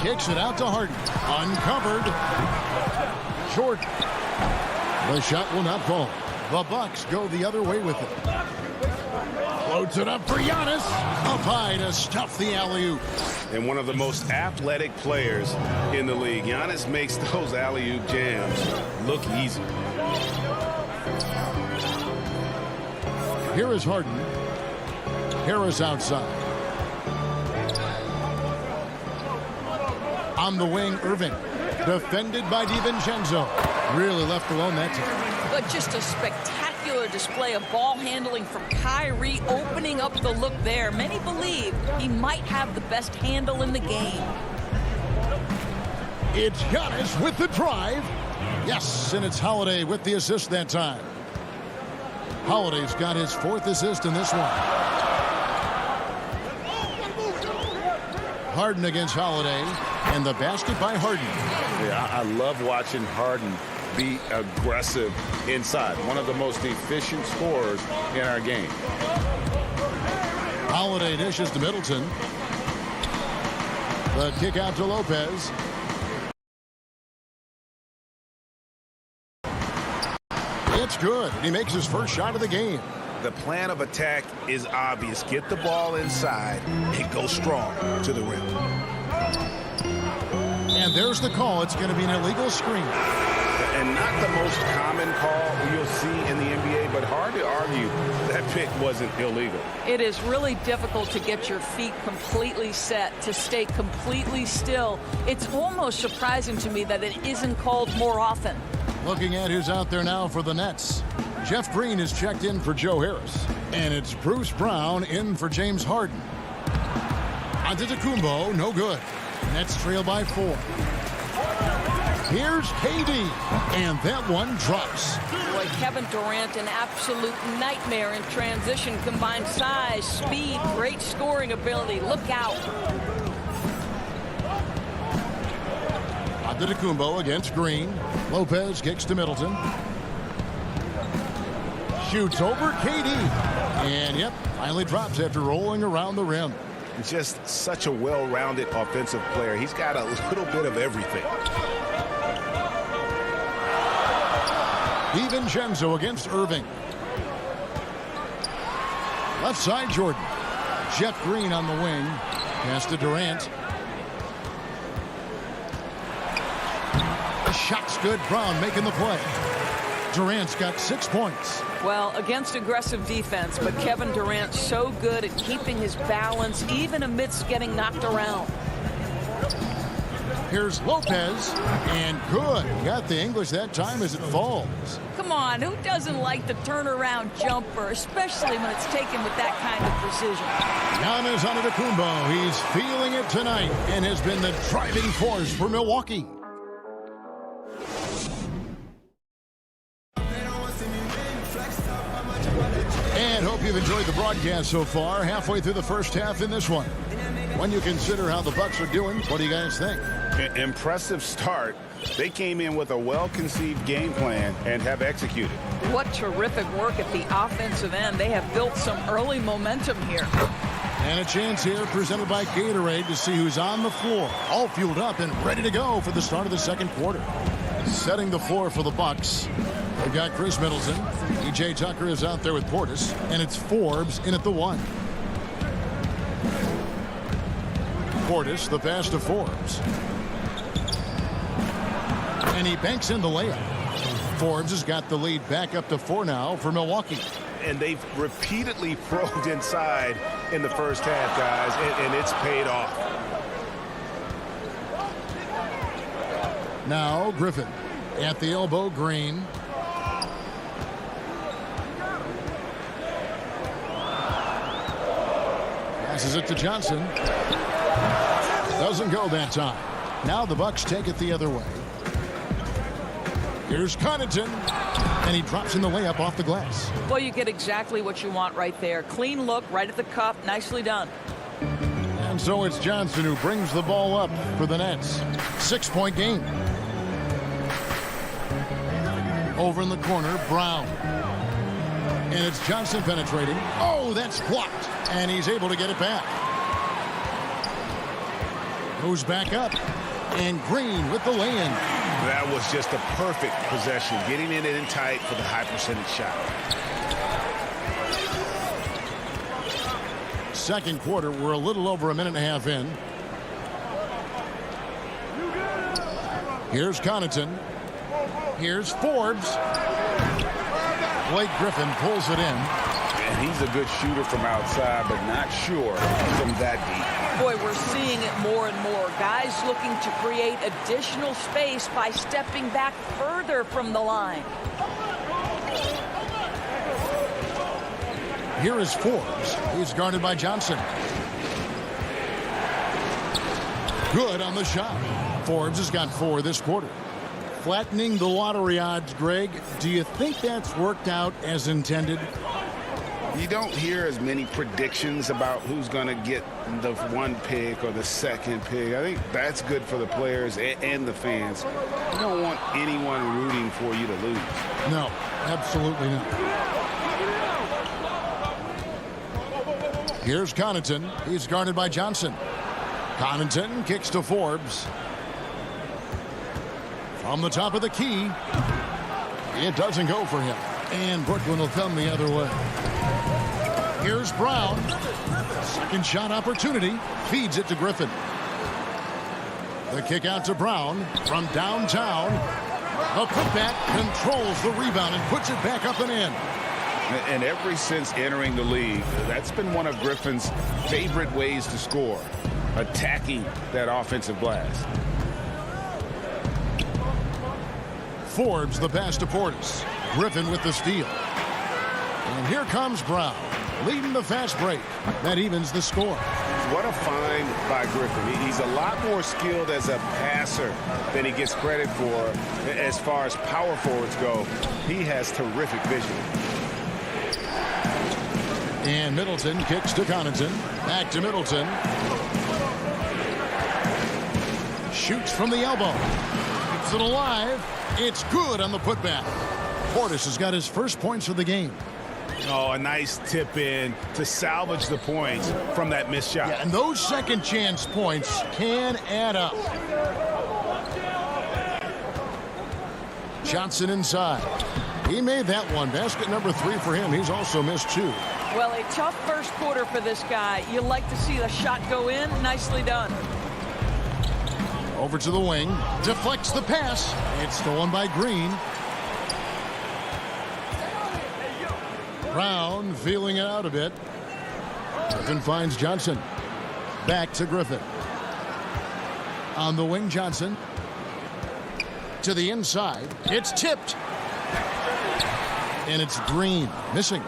Kicks it out to Harden. Uncovered. Jordan. The shot will not fall. The Bucks go the other way with it. Floats it up for Giannis. Up high to stuff the alley-oop. And one of the most athletic players in the league. Giannis makes those alley-oop jams look easy. Here is Harden. Harris outside. On the wing, Irving. Defended by DiVincenzo. Really left alone that time. But just a spectacular display of ball handling from Kyrie, opening up the look there. Many believe he might have the best handle in the game. It's Giannis with the drive. Yes, and it's Holiday with the assist that time. Holiday's got his 4th assist in this one. Harden against Holiday, and the basket by Harden. Yeah, I love watching Harden be aggressive inside. One of the most efficient scorers in our game. Holiday dishes to Middleton. The kick out to Lopez. It's good. He makes his first shot of the game. The plan of attack is obvious. Get the ball inside and go strong to the rim. And there's the call. It's going to be an illegal screen. And not the most common call you'll see in the NBA, but hard to argue that pick wasn't illegal. It is really difficult to get your feet completely set, to stay completely still. It's almost surprising to me that it isn't called more often. Looking at who's out there now for the Nets. Jeff Green is checked in for Joe Harris. And it's Bruce Brown in for James Harden. Antetokounmpo, no good. Nets trail by 4. Here's KD, and that one drops. Boy, Kevin Durant, an absolute nightmare in transition. Combined size, speed, great scoring ability. Look out. Antetokounmpo against Green. Lopez kicks to Middleton. Shoots over KD. And, yep, finally drops after rolling around the rim. Just such a well-rounded offensive player. He's got a little bit of everything. DiVincenzo against Irving. Left side, Jordan. Jeff Green on the wing. Pass to Durant. The shot's good. Brown making the play. Durant's got 6 points. Well, against aggressive defense, but Kevin Durant so good at keeping his balance even amidst getting knocked around. Here's Lopez, and good. Got the English that time as it falls. Come on, who doesn't like the turnaround jumper, especially when it's taken with that kind of precision? Giannis Antetokounmpo, he's feeling it tonight and has been the driving force for Milwaukee. And hope you've enjoyed the broadcast so far. Halfway through the first half in this one. When you consider how the Bucks are doing, what do you guys think? Impressive start. They came in with a well-conceived game plan and have executed. What terrific work at the offensive end. They have built some early momentum here. And a chance here presented by Gatorade to see who's on the floor. All fueled up and ready to go for the start of the second quarter. Setting the floor for the Bucks. They've got Chris Middleton. E.J. Tucker is out there with Portis. And it's Forbes in at the 1. Portis, the pass to Forbes. And he banks in the layup. Forbes has got the lead back up to 4 now for Milwaukee. And they've repeatedly probed inside in the first half, guys, and it's paid off. Now Griffin at the elbow, Green. Passes it to Johnson. Doesn't go that time. Now the Bucks take it the other way. Here's Connaughton, and he drops in the layup off the glass. Well, you get exactly what you want right there. Clean look, right at the cup. Nicely done. And so it's Johnson who brings the ball up for the Nets. 6-point game. Over in the corner, Brown. And it's Johnson penetrating. Oh, that's blocked. And he's able to get it back. Moves back up. And Green with the lay-in. That was just a perfect possession. Getting it in tight for the high percentage shot. Second quarter, we're a little over a minute and a half in. Here's Connaughton. Here's Forbes. Blake Griffin pulls it in. And he's a good shooter from outside, but not sure from that deep. Boy, we're seeing it more and more. Guys looking to create additional space by stepping back further from the line. Here is Forbes. He's guarded by Johnson. Good on the shot. Forbes has got 4 this quarter. Flattening the lottery odds, Greg. Do you think that's worked out as intended? You don't hear as many predictions about who's going to get the 1 pick or the 2nd pick. I think that's good for the players and the fans. You don't want anyone rooting for you to lose. No, absolutely not. Here's Connaughton. He's guarded by Johnson. Connaughton kicks to Forbes. From the top of the key. It doesn't go for him. And Brooklyn will come the other way. Here's Brown. Second shot opportunity. Feeds it to Griffin. The kick out to Brown from downtown. The putback controls the rebound and puts it back up and in. And ever since entering the league, that's been one of Griffin's favorite ways to score. Attacking that offensive glass. Forbes the pass to Portis. Griffin with the steal. And here comes Brown, leading the fast break. That evens the score. What a find by Griffin. He's a lot more skilled as a passer than he gets credit for as far as power forwards go. He has terrific vision. And Middleton kicks to Connaughton. Back to Middleton. Shoots from the elbow. Keeps it alive. It's good on the putback. Portis has got his first points of the game. Oh, a nice tip in to salvage the points from that missed shot. Yeah, and those second chance points can add up. Johnson inside. He made that one. Basket number 3 for him. He's also missed 2. Well, a tough first quarter for this guy. You like to see the shot go in. Nicely done. Over to the wing. Deflects the pass. It's stolen by Green. Brown feeling it out a bit. Griffin finds Johnson. Back to Griffin. On the wing, Johnson. To the inside. It's tipped. And it's Green. Missing.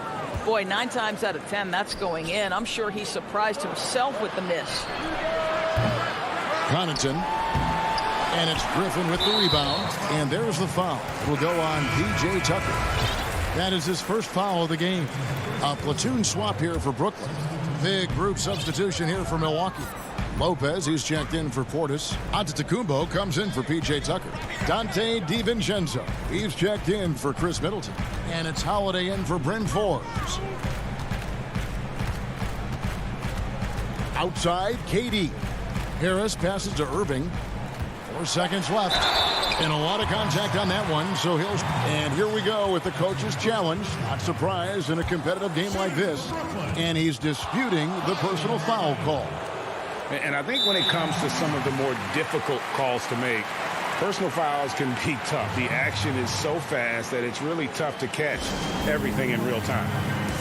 Boy, 9 times out of 10, that's going in. I'm sure he surprised himself with the miss. Connaughton. And it's Griffin with the rebound. And there's the foul. It will go on P.J. Tucker. That is his first foul of the game. A platoon swap here for Brooklyn. Big group substitution here for Milwaukee. Lopez, he's checked in for Portis. Antetokounmpo comes in for P.J. Tucker. Dante DiVincenzo, he's checked in for Chris Middleton. And it's Holiday in for Bryn Forbes. Outside, KD. Harris passes to Irving. 4 seconds left. And a lot of contact on that one, so he'll... And here we go with the coach's challenge. Not surprised in a competitive game like this. And he's disputing the personal foul call. And I think when it comes to some of the more difficult calls to make, personal fouls can be tough. The action is so fast that it's really tough to catch everything in real time.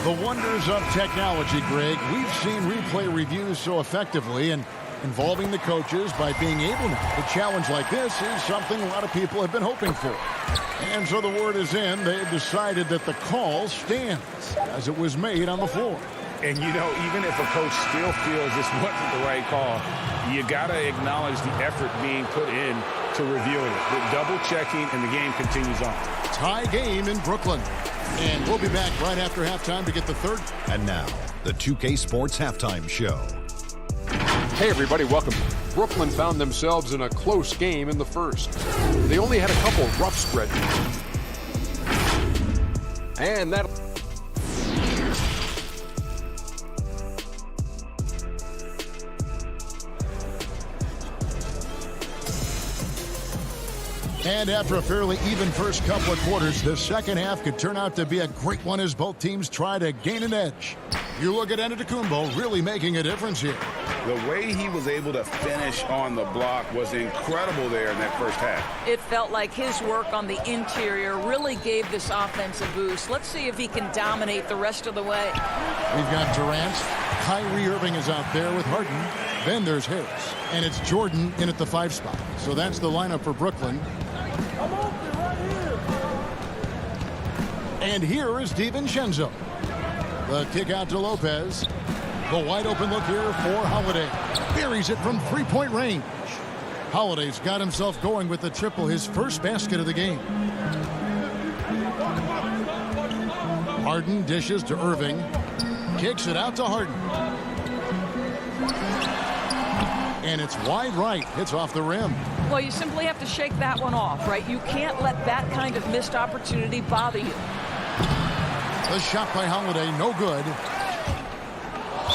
The wonders of technology, Greg. We've seen replay reviews so effectively, and involving the coaches by being able to challenge like this is something a lot of people have been hoping for. And so the word is in. They've decided that the call stands as it was made on the floor. And, you know, even if a coach still feels this wasn't the right call, you got to acknowledge the effort being put in to reviewing it. The double checking, and the game continues on. Tie game in Brooklyn. And we'll be back right after halftime to get the third. And now, the 2K Sports Halftime Show. Hey everybody, welcome. Brooklyn found themselves in a close game in the first. They only had a couple rough spreads. And that... And after a fairly even first couple of quarters, the second half could turn out to be a great one as both teams try to gain an edge. You look at Antetokounmpo really making a difference here. The way he was able to finish on the block was incredible there in that first half. It felt like his work on the interior really gave this offense a boost. Let's see if he can dominate the rest of the way. We've got Durant. Kyrie Irving is out there with Harden. Then there's Harris. And it's Jordan in at the 5 spot. So that's the lineup for Brooklyn. And here is DiVincenzo. The kick out to Lopez. The wide open look here for Holiday. Buries it from 3-point range. Holiday's got himself going with the triple, his first basket of the game. Harden dishes to Irving. Kicks it out to Harden. And it's wide right. Hits off the rim. Well, you simply have to shake that one off, right? You can't let that kind of missed opportunity bother you. The shot by Holiday, no good.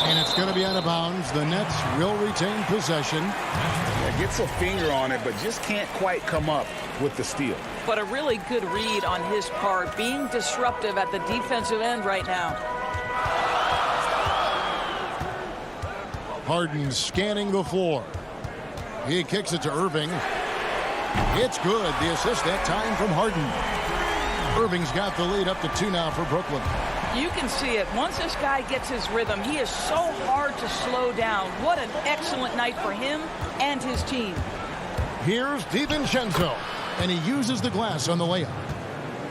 And it's going to be out of bounds. The Nets will retain possession. Yeah, gets a finger on it, but just can't quite come up with the steal. But a really good read on his part, being disruptive at the defensive end right now. Harden scanning the floor. He kicks it to Irving. It's good. The assist that time from Harden. Irving's got the lead up to 2 now for Brooklyn. You can see it. Once this guy gets his rhythm, he is so hard to slow down. What an excellent night for him and his team. Here's DiVincenzo, and he uses the glass on the layup.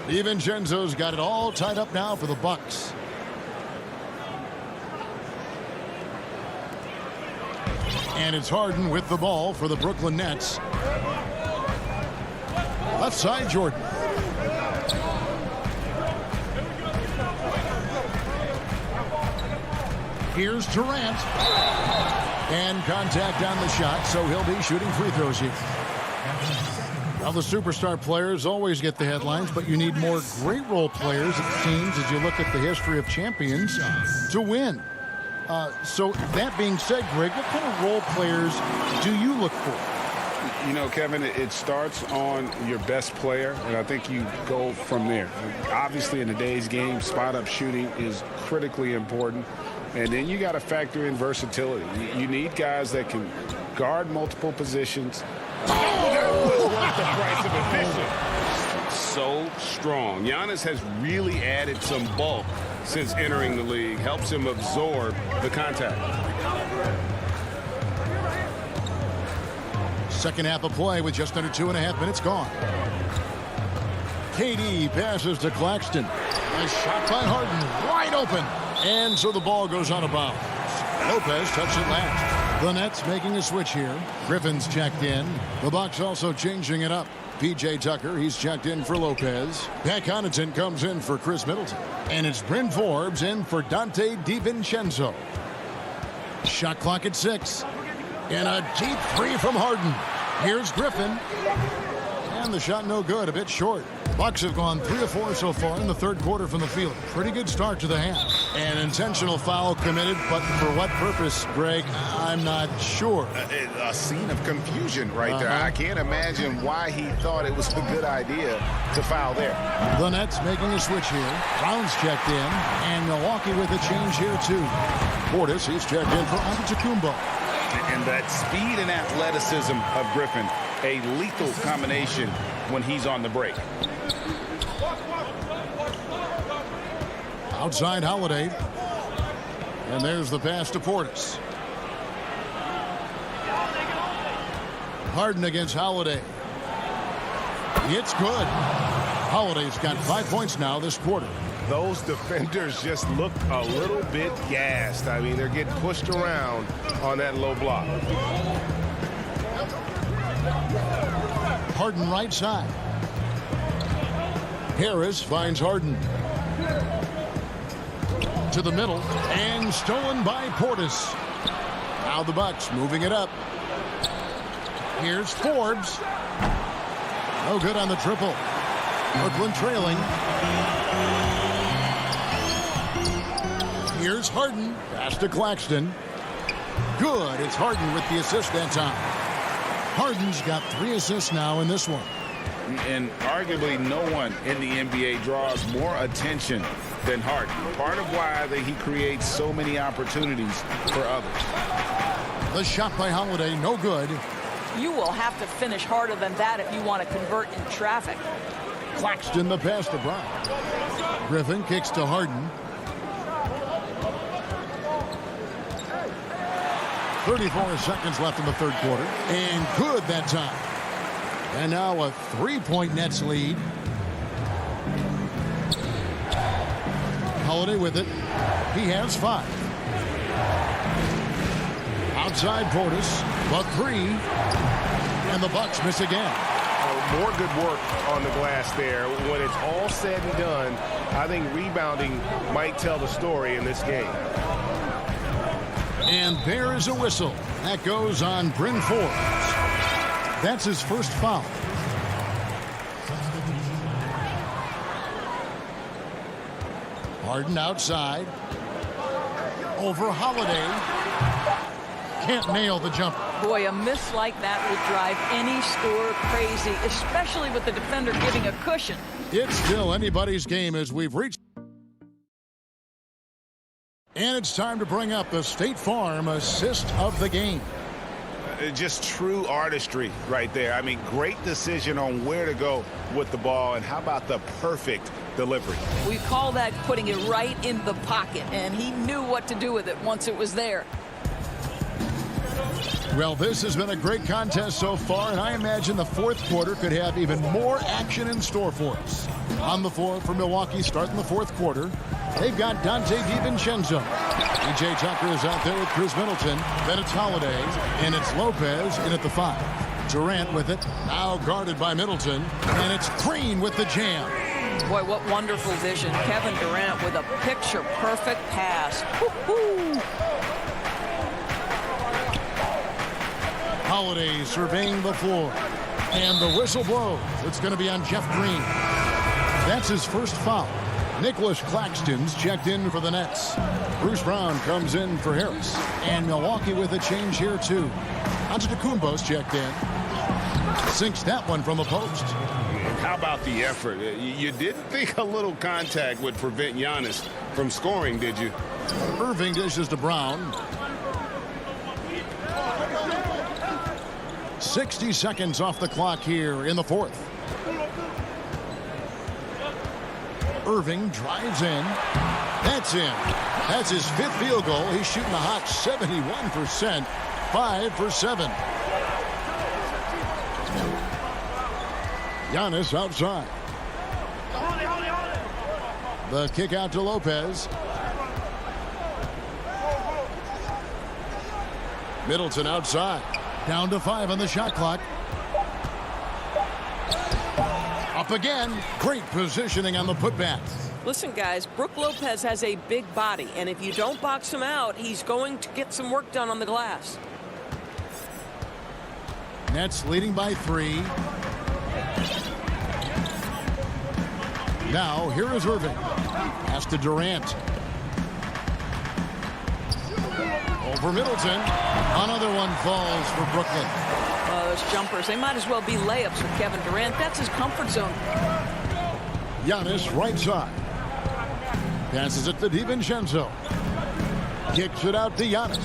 DiVincenzo's got it all tied up now for the Bucks. And it's Harden with the ball for the Brooklyn Nets. Left side, Jordan. Here's Durant. And contact on the shot, so he'll be shooting free throws here. Well, the superstar players always get the headlines, but you need more great role players, it seems, as you look at the history of champions, to win. So that being said, Greg, what kind of role players do you look for? You know, Kevin, it starts on your best player, and I think you go from there. Obviously, in today's game, spot-up shooting is critically important. And then you got to factor in versatility. You need guys that can guard multiple positions. Oh, that was worth the price of admission. So strong. Giannis has really added some bulk since entering the league. Helps him absorb the contact. Second half of play with just under 2.5 minutes gone. KD passes to Claxton. A shot by Harden, wide open. And so the ball goes out of bounds. Lopez touched it last. The Nets making a switch here. Griffin's checked in. The Bucks also changing it up. P.J. Tucker, he's checked in for Lopez. Pat Connaughton comes in for Chris Middleton. And it's Bryn Forbes in for Dante DiVincenzo. Shot clock at 6. And a deep three from Harden. Here's Griffin. And the shot no good, a bit short. Bucks have gone 3 of 4 so far in the third quarter from the field. Pretty good start to the half. An intentional foul committed, but for what purpose, Greg? I'm not sure. A scene of confusion right there. I can't imagine why he thought it was a good idea to foul there. The Nets making a switch here. Brown's checked in, and Milwaukee with a change here too. Portis, he's checked in for Antetokounmpo. And that speed and athleticism of Griffin, a lethal combination when he's on the break. Outside Holiday. And there's the pass to Portis. Harden against Holiday. It's good. Holiday's got 5 points now this quarter. Those defenders just look a little bit gassed. I mean, they're getting pushed around on that low block. Harden right side. Harris finds Harden. To the middle, and stolen by Portis. Now the Bucks moving it up. Here's Forbes. No good on the triple. Brooklyn trailing. Here's Harden. Pass to Claxton. Good. It's Harden with the assist that time. Harden's got 3 assists now in this one. And arguably no one in the NBA draws more attention than Harden. Part of why he creates so many opportunities for others. The shot by Holiday, no good. You will have to finish harder than that if you want to convert in traffic. Claxton the pass to Brown. Griffin kicks to Harden. 34 seconds left in the third quarter. And good that time. And now a 3-point Nets lead. Holiday with it. He has 5. Outside Portis. The 3. And the Bucks miss again. More good work on the glass there. When it's all said and done, I think rebounding might tell the story in this game. And there is a whistle. That goes on Bryn Forbes. That's his first foul. Harden outside. Over Holiday. Can't nail the jumper. Boy, a miss like that would drive any scorer crazy, especially with the defender giving a cushion. It's still anybody's game as we've reached. And it's time to bring up the State Farm assist of the game. Just true artistry right there. I mean, great decision on where to go with the ball, and how about the perfect delivery? We call that putting it right in the pocket, and he knew what to do with it once it was there. Well, this has been a great contest so far, and I imagine the fourth quarter could have even more action in store for us. On the floor for Milwaukee starting the fourth quarter, they've got Dante DiVincenzo. P.J. Tucker is out there with Chris Middleton. Then it's Holiday, and it's Lopez in at the 5. Durant with it, now guarded by Middleton, and it's Green with the jam. Boy, what wonderful vision. Kevin Durant with a picture-perfect pass. Woo-hoo. Holiday surveying the floor, and the whistle blows. It's going to be on Jeff Green. That's his first foul. Nicholas Claxton's checked in for the Nets. Bruce Brown comes in for Harris. And Milwaukee with a change here, too. Antetokounmpo's checked in. Sinks that one from the post. How about the effort? You didn't think a little contact would prevent Giannis from scoring, did you? Irving dishes to Brown. 60 seconds off the clock here in the 4th. Irving drives in. That's in. That's his 5th field goal. He's shooting a hot 71%. 5 for 7. Giannis outside. The kick out to Lopez. Middleton outside. Down to 5 on the shot clock. Up again. Great positioning on the putback. Listen, guys, Brook Lopez has a big body, and if you don't box him out, he's going to get some work done on the glass. Nets leading by 3. Now, here is Irving. Pass to Durant. Over Middleton. Another one falls for Brooklyn. Those jumpers, they might as well be layups for Kevin Durant. That's his comfort zone. Giannis right side. Passes it to DiVincenzo. Kicks it out to Giannis.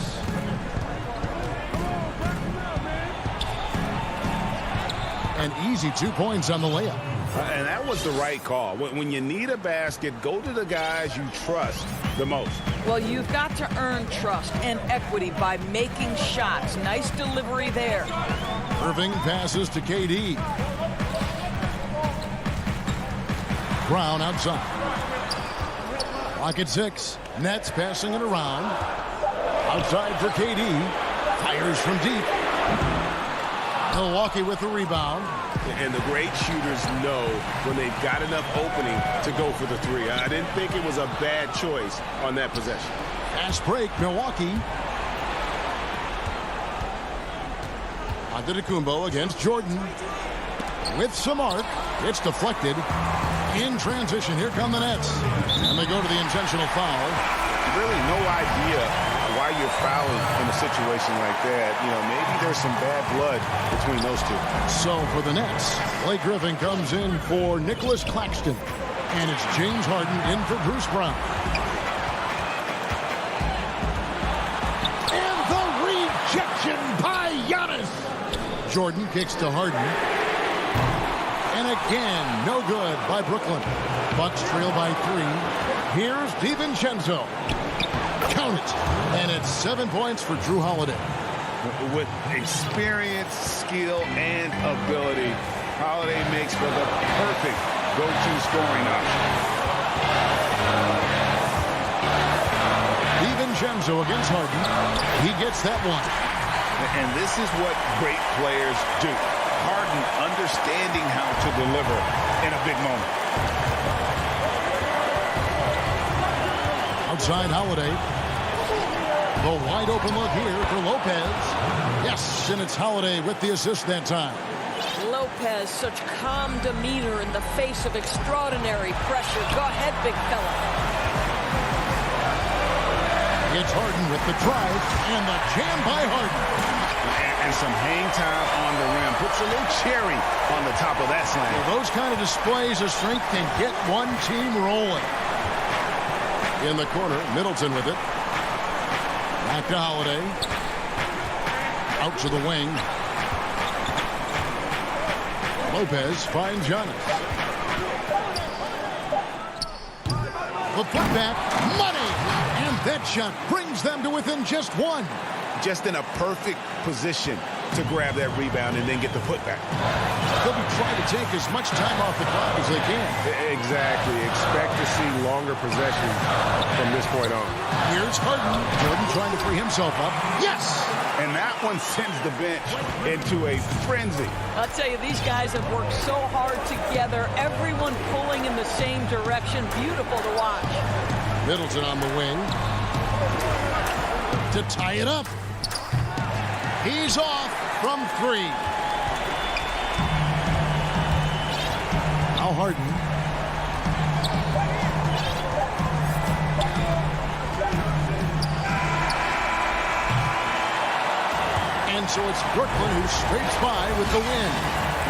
An easy 2 points on the layup. And that was the right call. When you need a basket, go to the guys you trust the most. Well, you've got to earn trust and equity by making shots. Nice delivery there. Irving passes to KD. Brown outside. Clock at 6. Nets passing it around. Outside for KD. Fires from deep. Milwaukee with the rebound. And the great shooters know when they've got enough opening to go for the 3. I didn't think it was a bad choice on that possession. Fast break, Milwaukee. Antetokounmpo against Jordan. With some arc. It's deflected. In transition, here come the Nets. And they go to the intentional foul. Really no idea why you're fouling in a situation like that. You know, maybe there's some bad blood between those two. So for the Nets, Blake Griffin comes in for Nicholas Claxton. And it's James Harden in for Bruce Brown. And the rejection by Giannis. Jordan kicks to Harden. And again, no good by Brooklyn. Bucks trail by 3. Here's DiVincenzo. Count it. And it's 7 points for Drew Holiday. With experience, skill, and ability, Holiday makes for the perfect go-to scoring option. DiVincenzo against Harden. He gets that one. And this is what great players do. Harden understanding how to deliver in a big moment. Outside Holiday. The wide open look here for Lopez. Yes, and it's Holiday with the assist that time. Lopez, such calm demeanor in the face of extraordinary pressure. Go ahead, big fella. It's Harden with the drive and the jam by Harden. And some hang time on the rim. Puts a little cherry on the top of that slam. Well, those kind of displays of strength can get one team rolling. In the corner, Middleton with it. Back to Holiday. Out to the wing. Lopez finds Giannis. The putback, money! And that shot brings them to within just 1. Just in a perfect position to grab that rebound and then get the putback. They'll be trying to take as much time off the clock as they can. Exactly. Expect to see longer possessions from this point on. Here's Harden. Jordan trying to free himself up. Yes! And that one sends the bench into a frenzy. I'll tell you, these guys have worked so hard together. Everyone pulling in the same direction. Beautiful to watch. Middleton on the wing to tie it up. He's off from 3. Now Harden. And so it's Brooklyn who scrapes by with the win.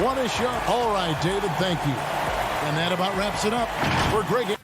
What a shot. All right, David, thank you. And that about wraps it up for Greg.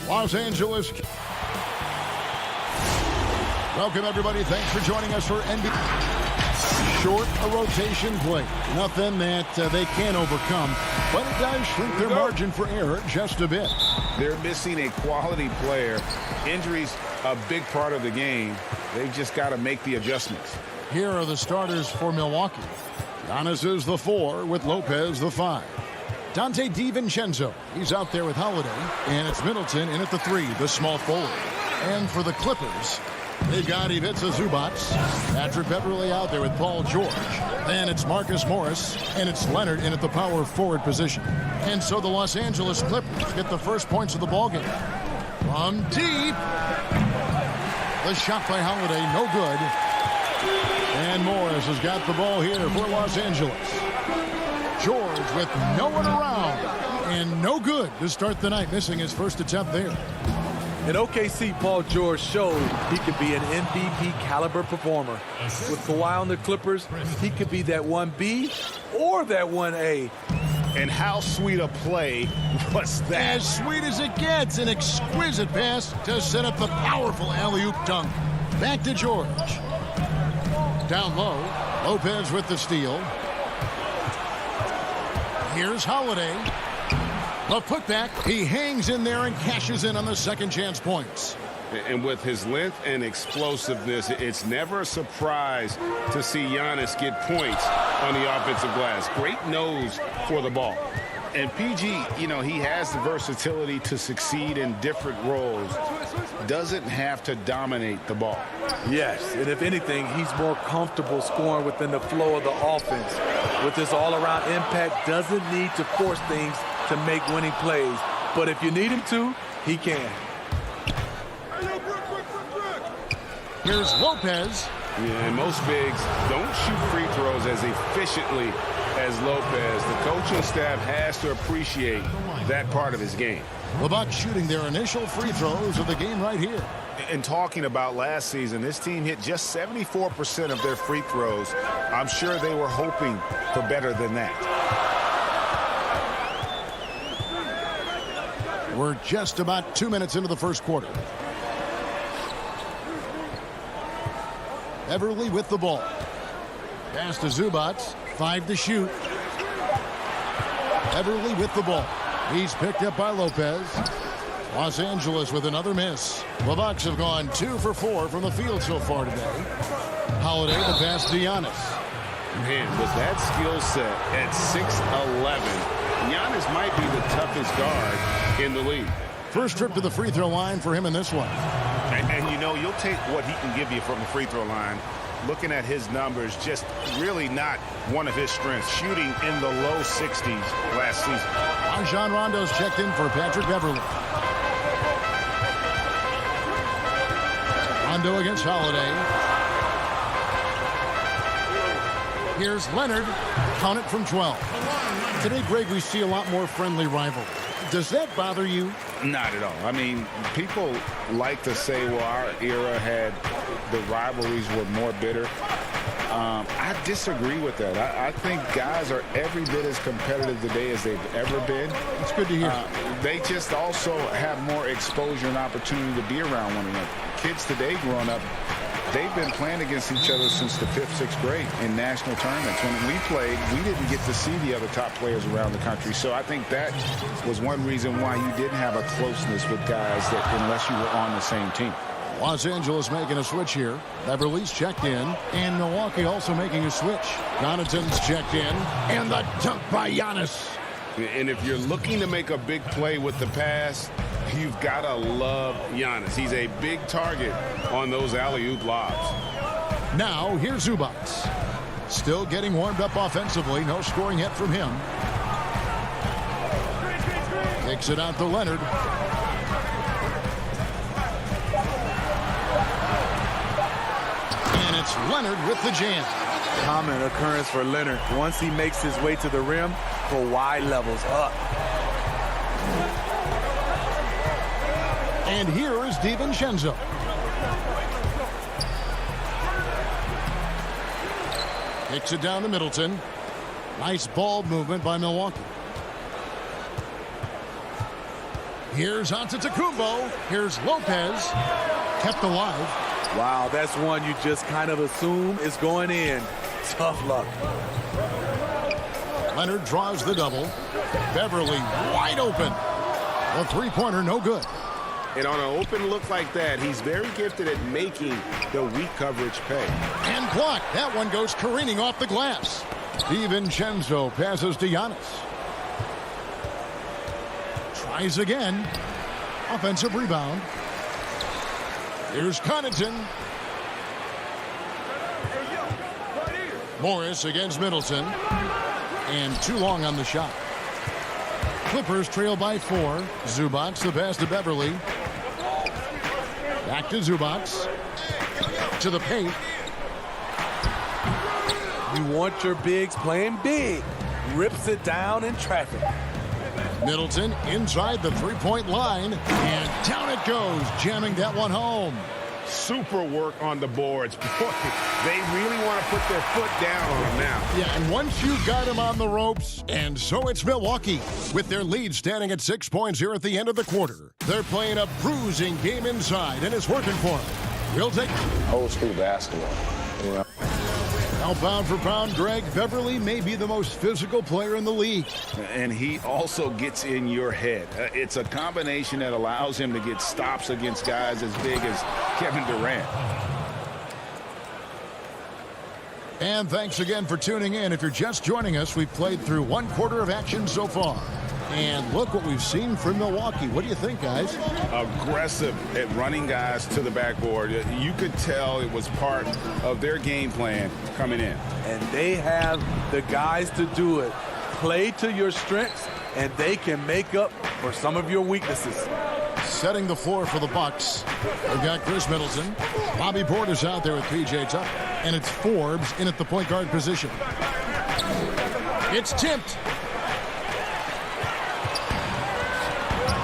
Los Angeles. Welcome, everybody. Thanks for joining us for NBA. Short a rotation play. Nothing that they can't overcome, but it does shrink their margin for error just a bit. They're missing a quality player. Injuries a big part of the game. They've just got to make the adjustments. Here are the starters for Milwaukee. Giannis is the 4 with Lopez the 5. Dante DiVincenzo, he's out there with Holiday. And it's Middleton in at the 3, the small forward. And for the Clippers, they've got Ivica Zubac. Patrick Beverley out there with Paul George. Then it's Marcus Morris. And it's Leonard in at the power forward position. And so the Los Angeles Clippers get the first points of the ballgame. From deep. The shot by Holiday, no good. And Morris has got the ball here for Los Angeles. George with no one around. And no good to start the night, missing his first attempt there. In OKC, Paul George showed he could be an MVP caliber performer. With Kawhi on the Clippers, he could be that 1B or that 1A. And how sweet a play was that? As sweet as it gets, an exquisite pass to set up the powerful alley-oop dunk. Back to George. Down low, Lopez with the steal. Here's Holiday. The putback, he hangs in there and cashes in on the second chance points. And with his length and explosiveness, it's never a surprise to see Giannis get points on the offensive glass. Great nose for the ball. And PG, you know, he has the versatility to succeed in different roles. Doesn't have to dominate the ball. Yes, and if anything, he's more comfortable scoring within the flow of the offense. With his all-around impact, doesn't need to force things to make winning plays. But if you need him to, he can. Here's Lopez. Yeah, and most bigs don't shoot free throws as efficiently as Lopez. The coaching staff has to appreciate that part of his game. The Bucks shooting their initial free throws of the game right here. And talking about last season, this team hit just 74% of their free throws. I'm sure they were hoping for better than that. We're just about 2 minutes into the first quarter. Everly with the ball. Pass to Zubac. 5 to shoot. Everly with the ball. He's picked up by Lopez. Los Angeles with another miss. The Bucks have gone 2 for 4 from the field so far today. Holiday the pass to Giannis. Man, with that skill set at 6'11", Giannis might be the toughest guard in the league. First trip to the free throw line for him in this one. And you know, you'll take what he can give you from the free throw line. Looking at his numbers, just really not one of his strengths. Shooting in the low 60s last season. Rajon Rondo's checked in for Patrick Beverly. Rondo against Holiday. Here's Leonard. Count it from 12. Today, Greg, we see a lot more friendly rivalry. Does that bother you? Not at all. I mean, people like to say, well, our era had the rivalries were more bitter. I disagree with that. I think guys are every bit as competitive today as they've ever been. It's good to hear. They just also have more exposure and opportunity to be around one another. Kids today growing up, they've been playing against each other since the 5th, 6th grade in national tournaments. When we played, we didn't get to see the other top players around the country. So I think that was one reason why you didn't have a closeness with guys that unless you were on the same team. Los Angeles making a switch here. Beverly's checked in. And Milwaukee also making a switch. Connaughton's checked in. And the dunk by Giannis. And if you're looking to make a big play with the pass, you've got to love Giannis. He's a big target on those alley-oop lobs. Now, here's Zubac. Still getting warmed up offensively. No scoring yet from him. Takes it out to Leonard. And it's Leonard with the jam. Common occurrence for Leonard. Once he makes his way to the rim, Kawhi levels up. And here is DiVincenzo. Kicks it down to Middleton. Nice ball movement by Milwaukee. Here's Antetokounmpo. Here's Lopez. Kept alive. Wow, that's one you just kind of assume is going in. Tough luck. Leonard draws the double. Beverly wide open. The three-pointer no good. And on an open look like that, he's very gifted at making the weak coverage pay. And blocked. That one goes careening off the glass. DiVincenzo passes to Giannis. Tries again. Offensive rebound. Here's Connaughton. Morris against Middleton. And too long on the shot. Clippers trail by 4. Zubac the pass to Beverly. Back to Zubac. To the paint. You want your bigs playing big. Rips it down in traffic. Middleton inside the three-point line, and down it goes, jamming that one home. Super work on the boards. Boy, they really want to put their foot down on him now. Yeah, and once you got him on the ropes, and so it's Milwaukee, with their lead standing at 6 points here at the end of the quarter. They're playing a bruising game inside, and it's working for them. We'll take Old school basketball, you know. Now, pound for pound, Greg, Beverly may be the most physical player in the league. And he also gets in your head. It's a combination that allows him to get stops against guys as big as Kevin Durant. And thanks again for tuning in. If you're just joining us, we've played through one quarter of action so far. And look what we've seen from Milwaukee. What do you think, guys? Aggressive at running guys to the backboard. You could tell it was part of their game plan coming in. And they have the guys to do it. Play to your strengths, and they can make up for some of your weaknesses. Setting the floor for the Bucks. They've got Chris Middleton. Bobby Portis out there with P.J. Tucker. And it's Forbes in at the point guard position. It's tipped.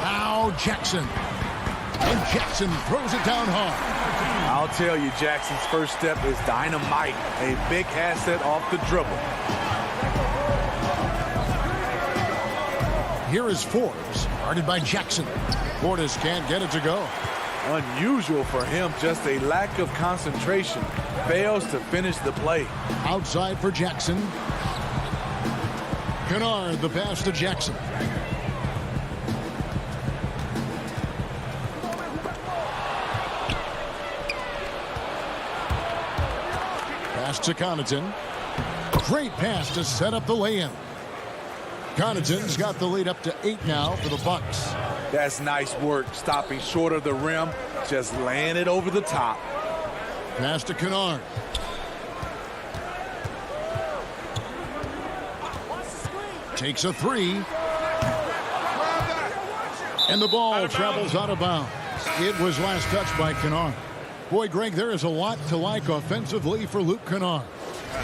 Now Jackson. And Jackson throws it down hard. I'll tell you, Jackson's first step is dynamite. A big asset off the dribble. Here is Forbes, guarded by Jackson. Portis can't get it to go. Unusual for him, just a lack of concentration. Fails to finish the play. Outside for Jackson. Kennard, the pass to Jackson. Pass to Connaughton. Great pass to set up the lay-in. Connaughton's got the lead up to 8 now for the Bucks. That's nice work, stopping short of the rim, just laying it over the top. Pass to Kennard. Takes a three. And the ball travels out of bounds. It was last touched by Kennard. Boy, Greg, there is a lot to like offensively for Luke Kennard.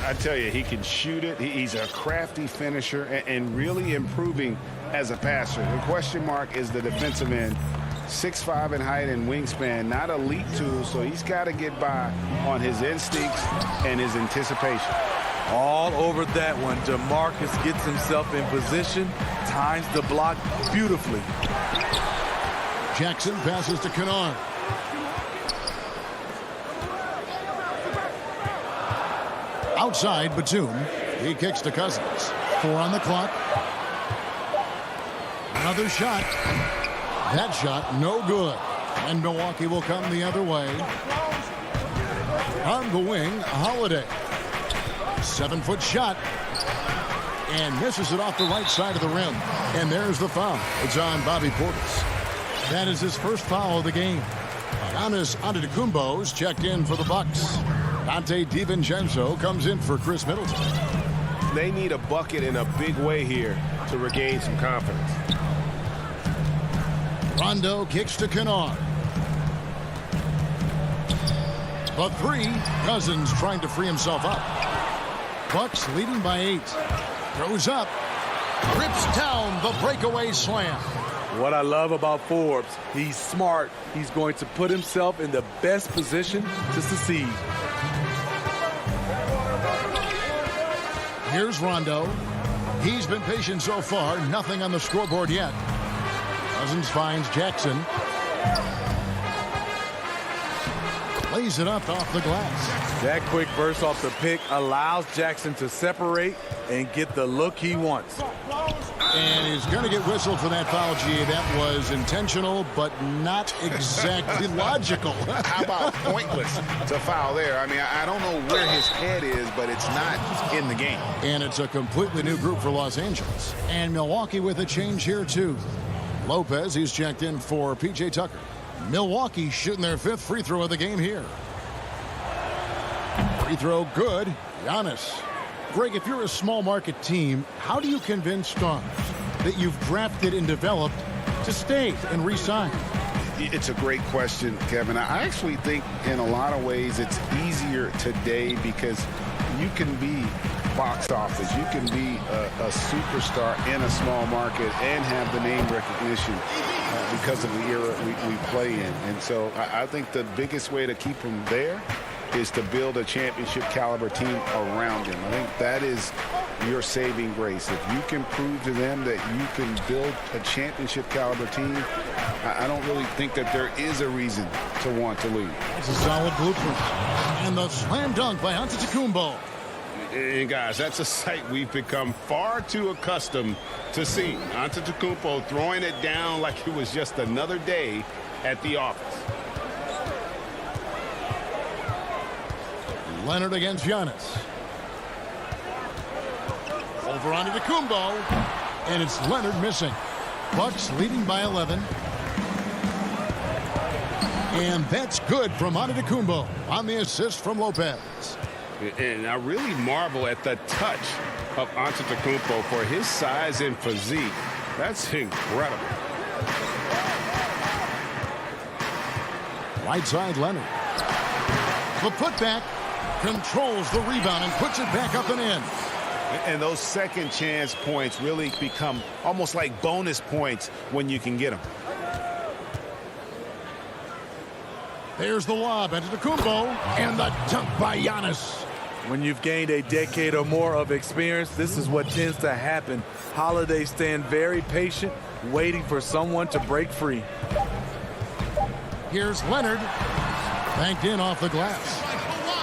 I tell you, he can shoot it. He's a crafty finisher and really improving as a passer. The question mark is the defensive end. 6'5" in height and wingspan, not elite tools, so he's got to get by on his instincts and his anticipation. All over that one. DeMarcus gets himself in position, times the block beautifully. Jackson passes to Kennard. Outside, Batum. He kicks to Cousins. 4 on the clock. Another shot. That shot, no good. And Milwaukee will come the other way. On the wing, Holiday. 7-foot shot. And misses it off the right side of the rim. And there's the foul. It's on Bobby Portis. That is his first foul of the game. Giannis Antetokounmpo's checked in for the Bucks. Dante DiVincenzo comes in for Chris Middleton. They need a bucket in a big way here to regain some confidence. Rondo kicks to Kennard. The three. Cousins trying to free himself up. Bucks leading by 8. Throws up. Rips down the breakaway slam. What I love about Forbes, he's smart. He's going to put himself in the best position to succeed. Here's Rondo. He's been patient so far. Nothing on the scoreboard yet. Cousins finds Jackson. Lays it up off the glass. That quick burst off the pick allows Jackson to separate and get the look he wants. And he's going to get whistled for that foul, G. That was intentional, but not exactly logical. How about pointless to foul there? I mean, I don't know where his head is, but it's not in the game. And it's a completely new group for Los Angeles. And Milwaukee with a change here, too. Lopez, he's checked in for P.J. Tucker. Milwaukee shooting their 5th free throw of the game here. Free throw good. Giannis. Greg, if you're a small market team, how do you convince stars that you've drafted and developed to stay and re-sign? It's a great question, Kevin. I actually think in a lot of ways it's easier today because you can be box office. You can be a superstar in a small market and have the name recognition because of the era we play in. And so I think the biggest way to keep him there is to build a championship caliber team around him. I think that is your saving grace. If you can prove to them that you can build a championship caliber team, I don't really think that there is a reason to want to leave. It's a solid blueprint. And the slam dunk by Antetokounmpo. And guys, that's a sight we've become far too accustomed to seeing. Antetokounmpo throwing it down like it was just another day at the office. Leonard against Giannis. Over onto Antetokounmpo. And it's Leonard missing. Bucks leading by 11. And that's good from Antetokounmpo on the assist from Lopez. And I really marvel at the touch of Antetokounmpo for his size and physique. That's incredible. Right side, Leonard. The putback controls the rebound and puts it back up and in. And those second chance points really become almost like bonus points when you can get them. There's the lob into Antetokounmpo and the dunk by Giannis. When you've gained a decade or more of experience, this is what tends to happen. Holiday stand very patient, waiting for someone to break free. Here's Leonard. Banked in off the glass.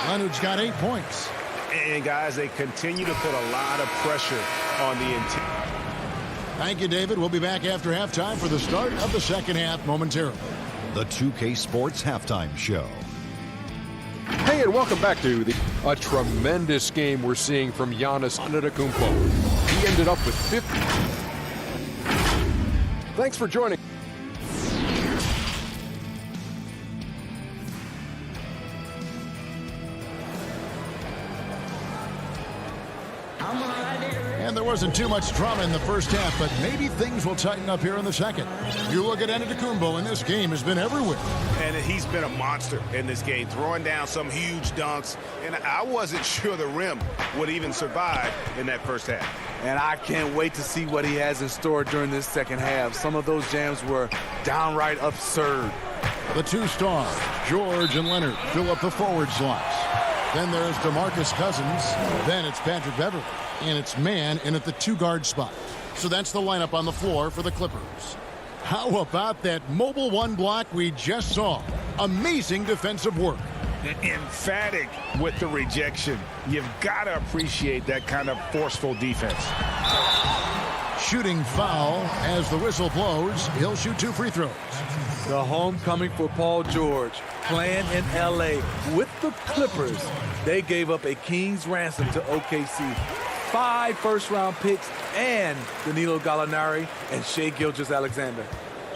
Leonard's got 8 points. And guys, they continue to put a lot of pressure on the interior. Thank you, David. We'll be back after halftime for the start of the second half momentarily. The 2K Sports Halftime Show. Hey, and welcome back to a tremendous game we're seeing from Giannis Antetokounmpo. He ended up with 50. Thanks for joining. And there wasn't too much drama in the first half, but maybe things will tighten up here in the second. You look at Antetokounmpo, and this game has been everywhere. And he's been a monster in this game, throwing down some huge dunks. And I wasn't sure the rim would even survive in that first half. And I can't wait to see what he has in store during this second half. Some of those jams were downright absurd. The two stars, George and Leonard, fill up the forward slots. Then there's DeMarcus Cousins. Then it's Patrick Beverley. And it's man in at the 2-guard spot. So that's the lineup on the floor for the Clippers. How about that mobile one block we just saw? Amazing defensive work. Emphatic with the rejection. You've got to appreciate that kind of forceful defense. Shooting foul as the whistle blows. He'll shoot 2 free throws. The homecoming for Paul George, playing in L.A. with the Clippers. They gave up a king's ransom to OKC. 5 first-round picks and Danilo Gallinari and Shai Gilgeous-Alexander.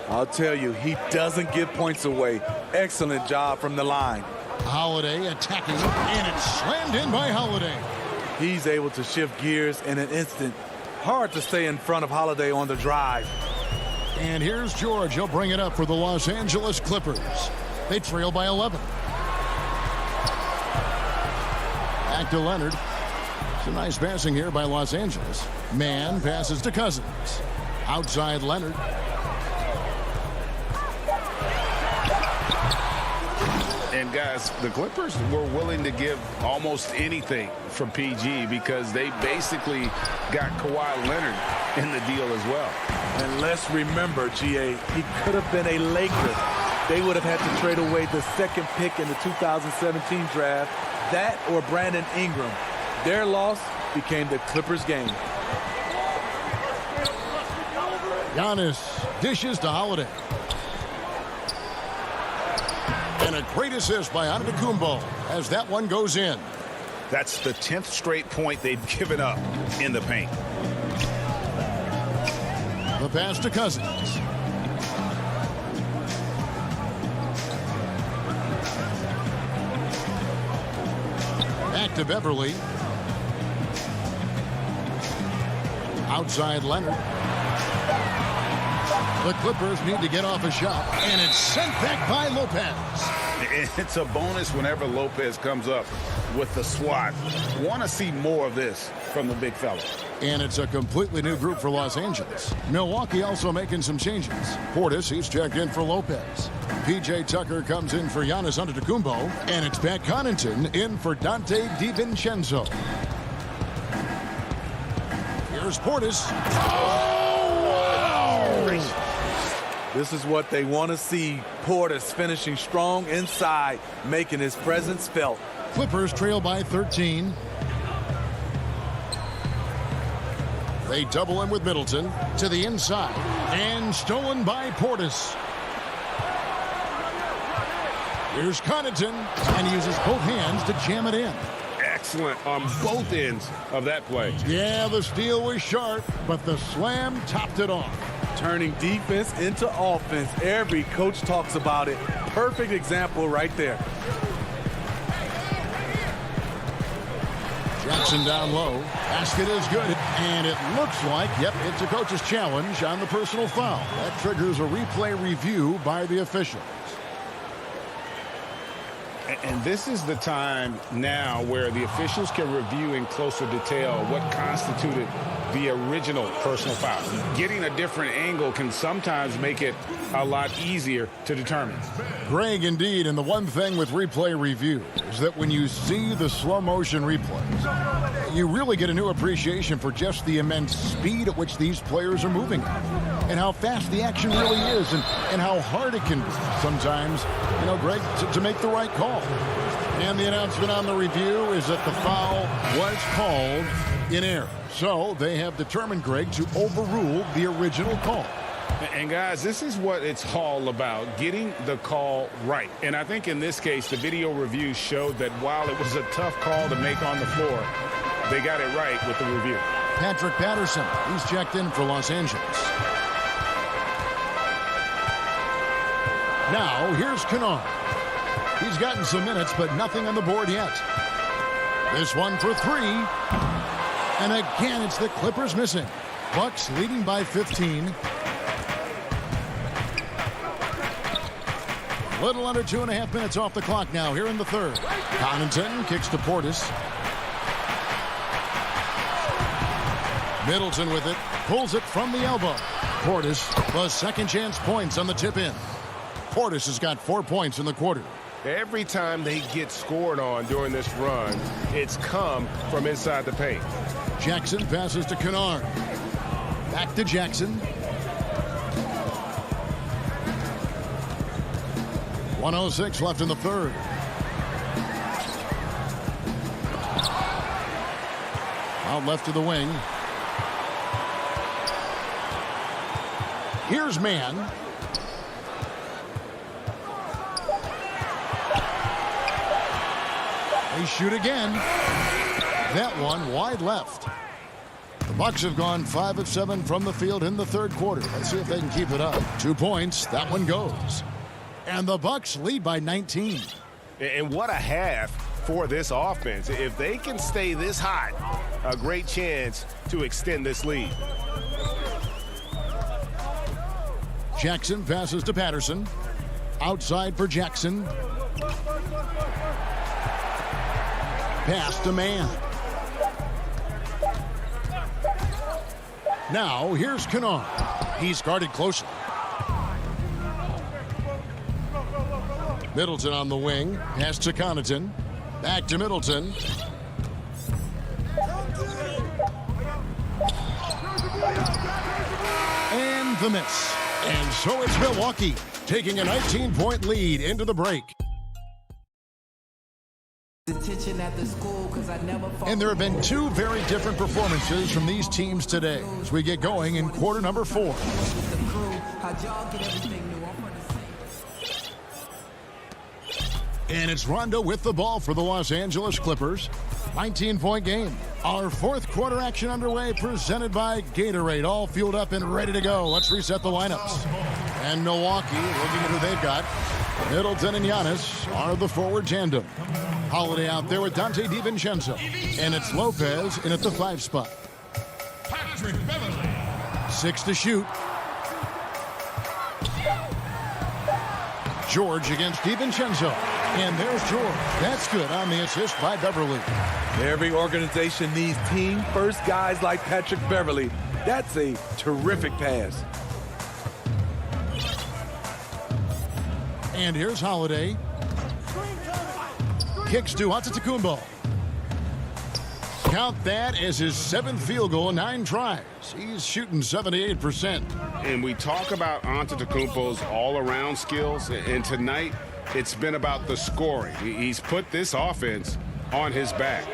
I'll tell you, he doesn't give points away. Excellent job from the line. Holiday attacking, and it's slammed in by Holiday. He's able to shift gears in an instant. Hard to stay in front of Holiday on the drive. And here's George. He'll bring it up for the Los Angeles Clippers. They trail by 11. Back to Leonard. Some nice passing here by Los Angeles. Man passes to Cousins. Outside Leonard. And guys, the Clippers were willing to give almost anything from PG because they basically got Kawhi Leonard in the deal as well. And let's remember, GA, he could have been a Laker. They would have had to trade away the 2nd pick in the 2017 draft. That or Brandon Ingram. Their loss became the Clippers' game. Giannis dishes to Holiday. And a great assist by Antetokounmpo as that one goes in. That's the 10th straight point they've given up in the paint. The pass to Cousins. Back to Beverley. Outside Leonard. The Clippers need to get off a shot, and it's sent back by Lopez. It's a bonus whenever Lopez comes up with the swat. Want to see more of this from the big fella. And it's a completely new group for Los Angeles. Milwaukee also making some changes. Portis, he's checked in for Lopez. P.J. Tucker comes in for Giannis Antetokounmpo. And it's Pat Connaughton in for Dante DiVincenzo. Here's Portis. This is what they want to see. Portis finishing strong inside, making his presence felt. Clippers trail by 13. They double him with Middleton to the inside. And stolen by Portis. Here's Connaughton, and he uses both hands to jam it in. Excellent on both ends of that play. Yeah, the steal was sharp, but the slam topped it off. Turning defense into offense. Every coach talks about it. Perfect example right there. Jackson down low. Basket is good. And it looks like, yep, it's a coach's challenge on the personal foul. That triggers a replay review by the officials. And this is the time now where the officials can review in closer detail what constituted the original personal foul. Getting a different angle can sometimes make it a lot easier to determine. Greg, indeed, and the one thing with replay review is that when you see the slow motion replays, you really get a new appreciation for just the immense speed at which these players are moving and how fast the action really is and how hard it can be sometimes, you know, Greg, to make the right call. And the announcement on the review is that the foul was called in error. So they have determined, Greg, to overrule the original call. And guys, this is what it's all about, getting the call right. And I think in this case, the video review showed that while it was a tough call to make on the floor, they got it right with the review. Patrick Patterson, he's checked in for Los Angeles. Now, here's Kennard. He's gotten some minutes, but nothing on the board yet. This one for three. And again, it's the Clippers missing. Bucks leading by 15. Little under 2.5 minutes off the clock now here in the third. Connaughton kicks to Portis. Middleton with it. Pulls it from the elbow. Portis, the second chance points on the tip in. Portis has got 4 points in the quarter. Every time they get scored on during this run, it's come from inside the paint. Jackson passes to Kennard. Back to Jackson. 1:06 left in the third. Out left to the wing. Here's Mann. They shoot again. That one wide left. The Bucks have gone 5 of 7 from the field in the third quarter. Let's see if they can keep it up. 2 points. That one goes. And the Bucks lead by 19. And what a half for this offense. If they can stay this hot, a great chance to extend this lead. Jackson passes to Patterson. Outside for Jackson. Pass to Mann. Now, here's Kennard. He's guarded closely. Middleton on the wing. Pass to Connaughton. Back to Middleton. And the miss. And so it's Milwaukee taking a 19-point lead into the break. And there have been 2 very different performances from these teams today as we get going in quarter number 4. And it's Rondo with the ball for the Los Angeles Clippers. 19-point game. Our fourth quarter action underway, presented by Gatorade. All fueled up and ready to go. Let's reset the lineups. And Milwaukee, looking at who they've got. Middleton and Giannis are the forward tandem. Holiday out there with Dante DiVincenzo. And it's Lopez in at the 5 spot. 6 to shoot. George against DiVincenzo. And there's George. That's good on the assist by Beverly. Every organization needs team-first guys like Patrick Beverly. That's a terrific pass. And here's Holiday. Kicks to Antetokounmpo. Count that as his 7th field goal in 9 tries. He's shooting 78%. And we talk about Antetokounmpo's all-around skills, and tonight it's been about the scoring. He's put this offense on his back.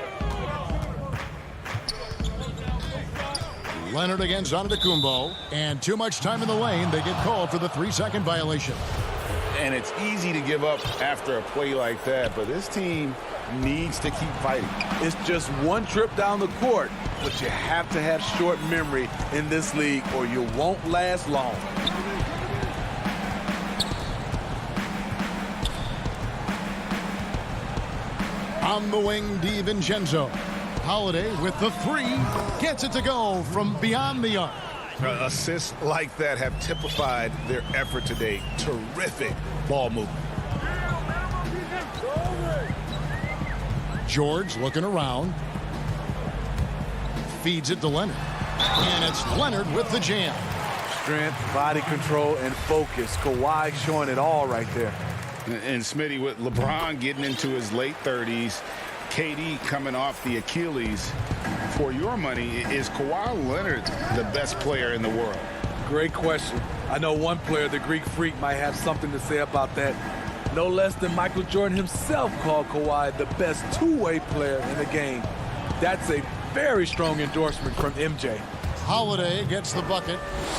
Leonard against Antetokounmpo, and too much time in the lane. They get called for the 3-second violation. And it's easy to give up after a play like that, but this team needs to keep fighting. It's just one trip down the court, but you have to have short memory in this league or you won't last long. On the wing, DiVincenzo. Holiday with the 3, gets it to go from beyond the arc. Assists like that have typified their effort today. Terrific ball movement. George looking around. Feeds it to Leonard. And it's Leonard with the jam. Strength, body control, and focus. Kawhi showing it all right there. And Smitty, with LeBron getting into his late 30s, KD coming off the Achilles, for your money, is Kawhi Leonard the best player in the world? Great question. I know one player, the Greek Freak, might have something to say about that. No less than Michael Jordan himself called Kawhi the best two-way player in the game. That's a very strong endorsement from MJ. Holiday gets the bucket.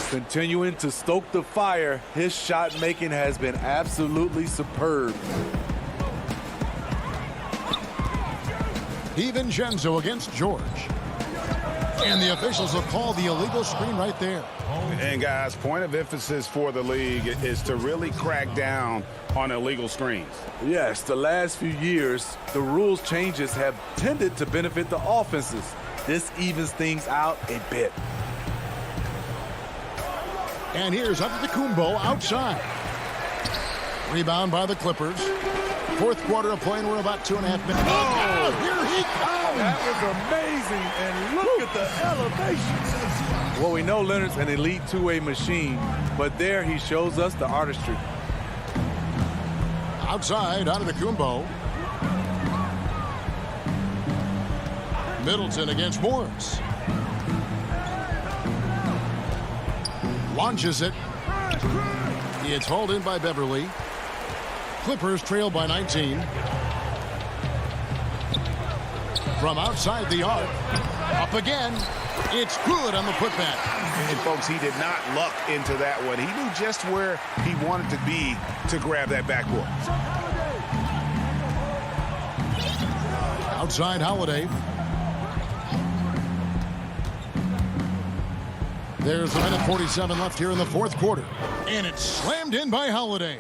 Continuing to stoke the fire, his shot making has been absolutely superb. DiVincenzo against George. And the officials will call the illegal screen right there. And guys, point of emphasis for the league is to really crack down on illegal screens. Yes, the last few years, the rules changes have tended to benefit the offenses. This evens things out a bit. And here's Antetokounmpo outside. Rebound by the Clippers. 4th quarter of play, and we're about 2.5 minutes. Oh, here he comes! That was amazing, and look at the elevation. Well, we know Leonard's an elite two-way machine, but there he shows us the artistry. Outside, Antetokounmpo. Middleton against Morris. Launches it. It's hauled in by Beverly. Clippers trail by 19. From outside the arc. Up again. It's good on the putback. And folks, he did not luck into that one. He knew just where he wanted to be to grab that backboard. Outside Holiday. There's a minute 47 left here in the 4th quarter. And it's slammed in by Holiday.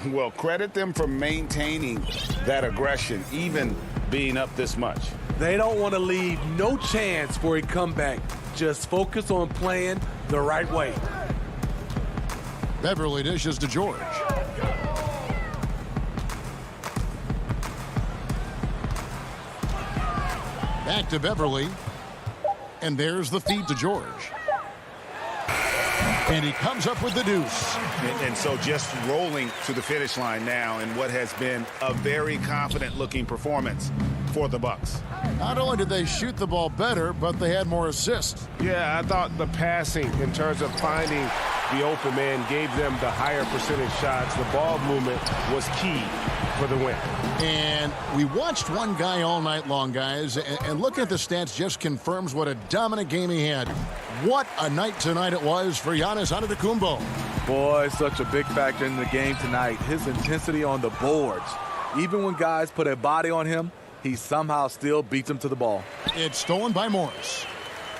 Well, credit them for maintaining that aggression, even being up this much. They don't want to leave no chance for a comeback. Just focus on playing the right way. Beverly dishes to George. Back to Beverly. And there's the feed to George. And he comes up with the deuce. And so just rolling to the finish line now in what has been a very confident-looking performance for the Bucks. Not only did they shoot the ball better, but they had more assists. Yeah, I thought the passing in terms of finding the open man gave them the higher percentage shots. The ball movement was key for the win. And we watched one guy all night long, guys, and looking at the stats just confirms what a dominant game he had. What a night tonight it was for Giannis Antetokounmpo. Boy, such a big factor in the game tonight. His intensity on the boards. Even when guys put a body on him, he somehow still beats them to the ball. It's stolen by Morris.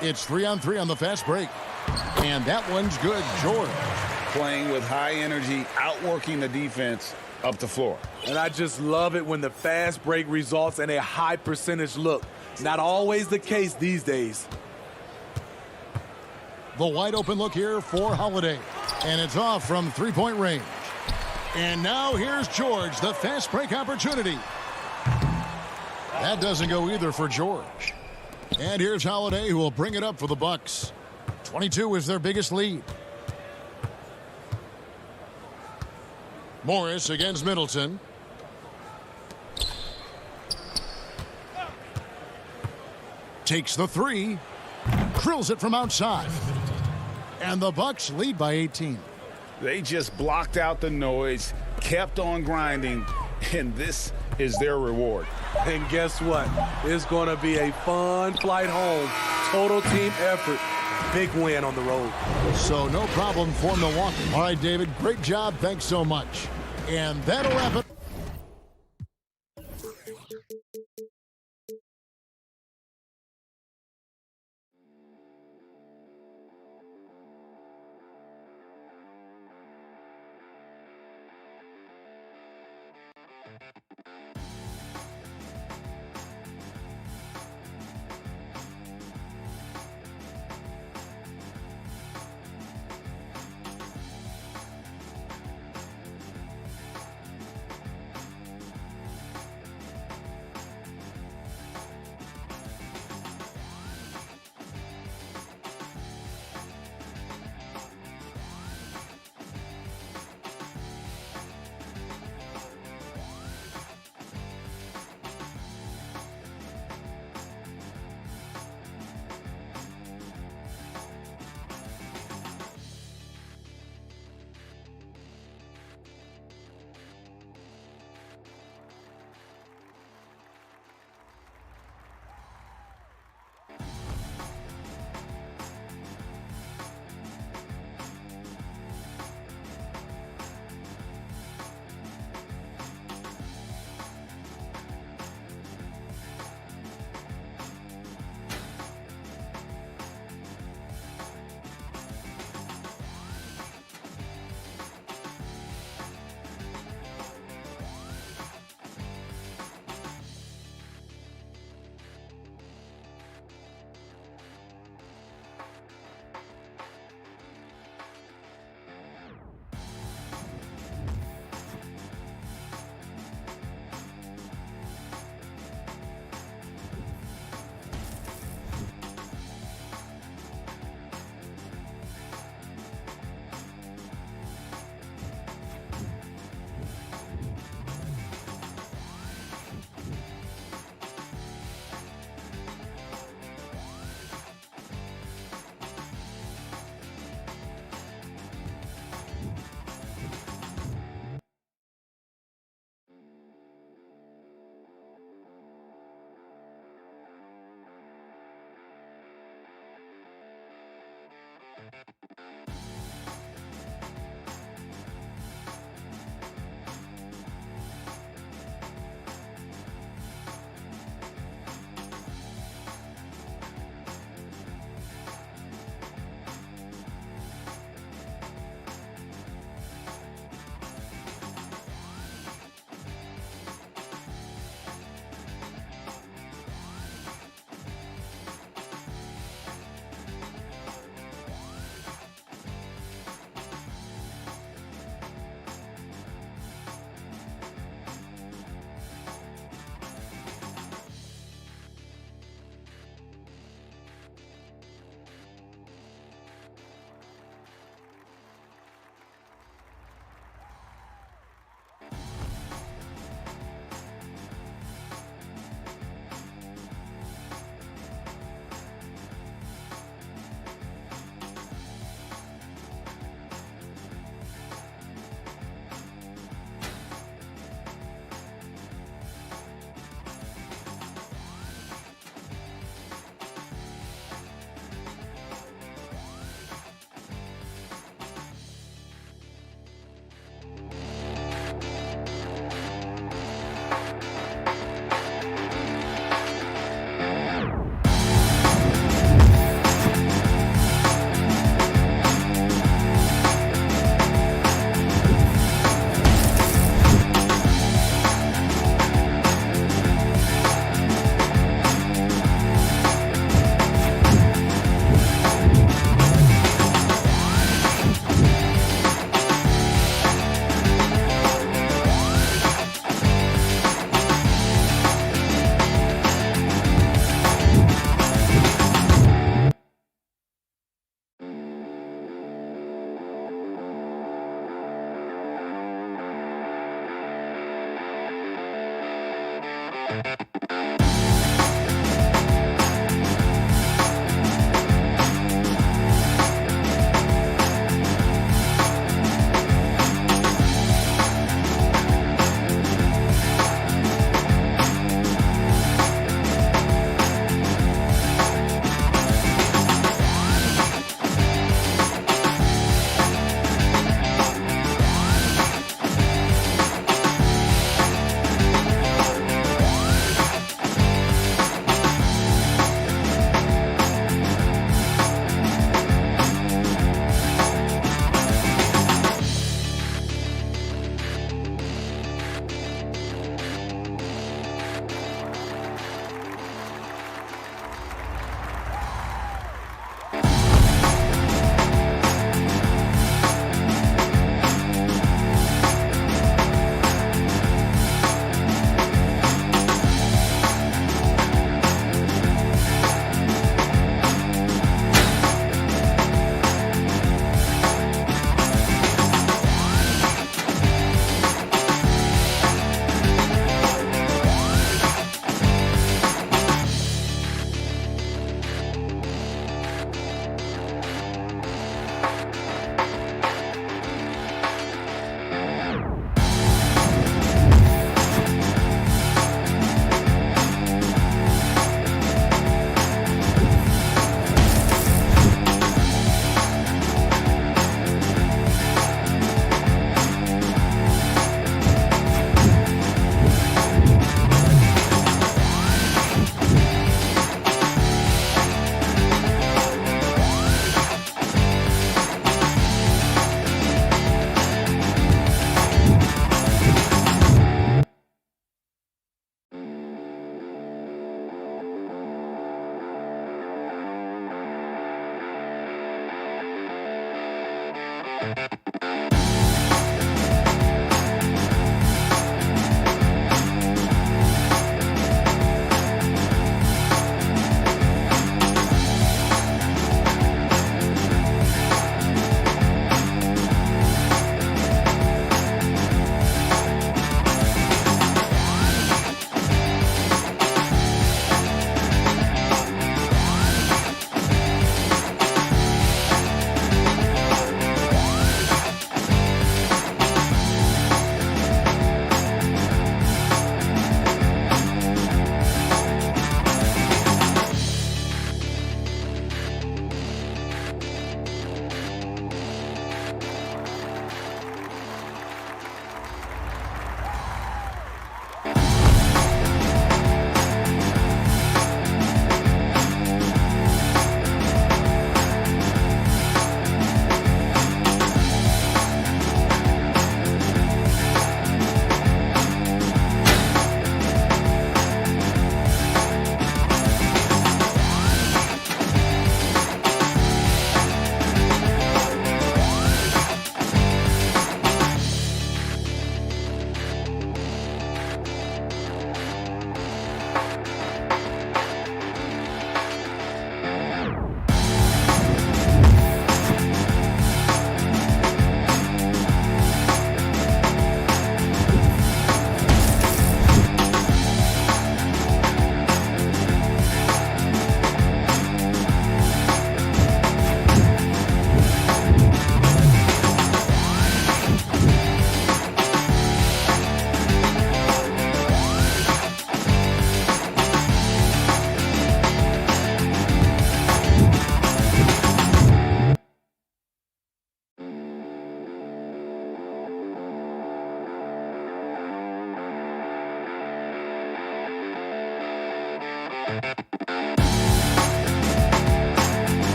It's 3-on-3 on the fast break. And that one's good. George. Playing with high energy, outworking the defense up the floor. And I just love it when the fast break results in a high percentage look. Not always the case these days. The wide open look here for Holiday. And it's off from 3-point range. And now here's George, the fast break opportunity. That doesn't go either for George. And here's Holiday, who will bring it up for the Bucks. 22 is their biggest lead. Morris against Middleton. Takes the three. Drills it from outside. And the Bucks lead by 18. They just blocked out the noise, kept on grinding, and this is their reward. And guess what? It's going to be a fun flight home. Total team effort. Big win on the road. So no problem for Milwaukee. All right, David, great job. Thanks so much. And that'll wrap it.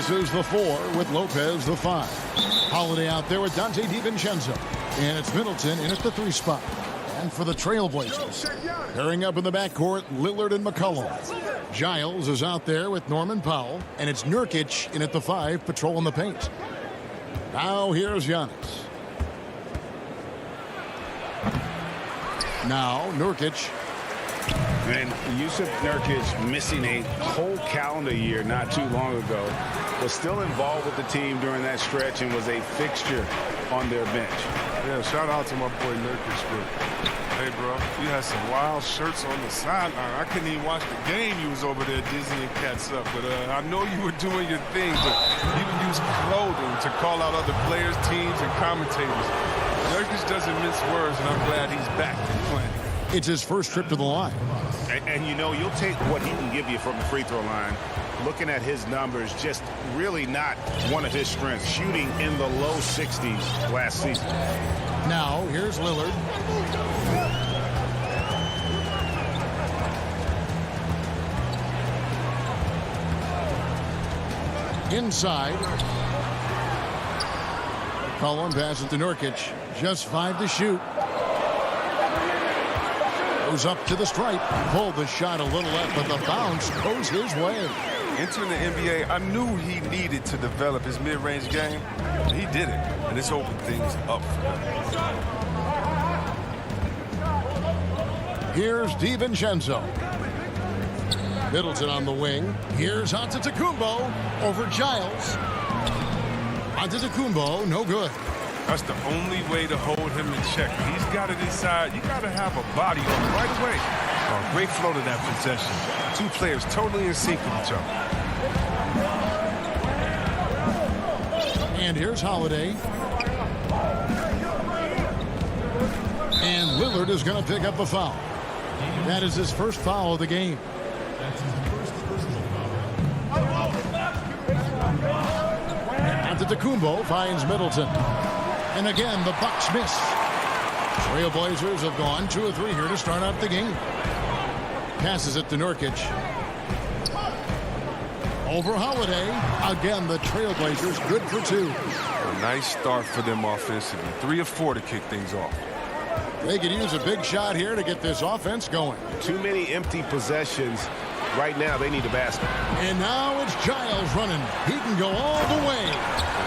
Is the 4 with Lopez the 5. Holiday out there with Dante DiVincenzo. And it's Middleton in at the 3 spot. And for the Trailblazers, pairing up in the backcourt, Lillard and McCollum. Giles is out there with Norman Powell, and it's Nurkic in at the 5, patrolling the paint. Now here's Giannis. Now Nurkic. And Yusuf Nurkic, missing a whole calendar year not too long ago, was still involved with the team during that stretch and was a fixture on their bench. Yeah, shout out to my boy Nurkic. Hey, bro, you had some wild shirts on the sideline. I couldn't even watch the game. You was over there dizzying cats up. But I know you were doing your thing, but you use clothing to call out other players, teams, and commentators. Nurkic doesn't mince words, and I'm glad he's back and playing. It's his first trip to the line. And you know, you'll take what he can give you from the free throw line. Looking at his numbers, just really not one of his strengths. Shooting in the low 60s last season. Now, here's Lillard. Inside. Collin passes to Nurkic. Just 5 to shoot. Goes up to the stripe. Pulled the shot a little left, but the bounce goes his way. Entering the NBA, I knew he needed to develop his mid-range game. He did it, and it's opened things up for him. Here's DiVincenzo. Middleton on the wing. Here's Antetokounmpo over Giles. Antetokounmpo, no good. That's the only way to hold him in check. He's got to decide. You got to have a body on him right away. Great flow to that possession. Two players totally in sync with each other. And here's Holiday. And Lillard is going to pick up the foul. That is his first foul of the game. Antetokounmpo finds Middleton. And again, the Bucks miss. Trailblazers have gone 2 of 3 here to start out the game. Passes it to Nurkic. Over Holiday. Again, the Trailblazers good for 2. A nice start for them offensively. 3 of 4 to kick things off. They could use a big shot here to get this offense going. Too many empty possessions. Right now, they need a basket. And now it's Giles running. He can go all the way.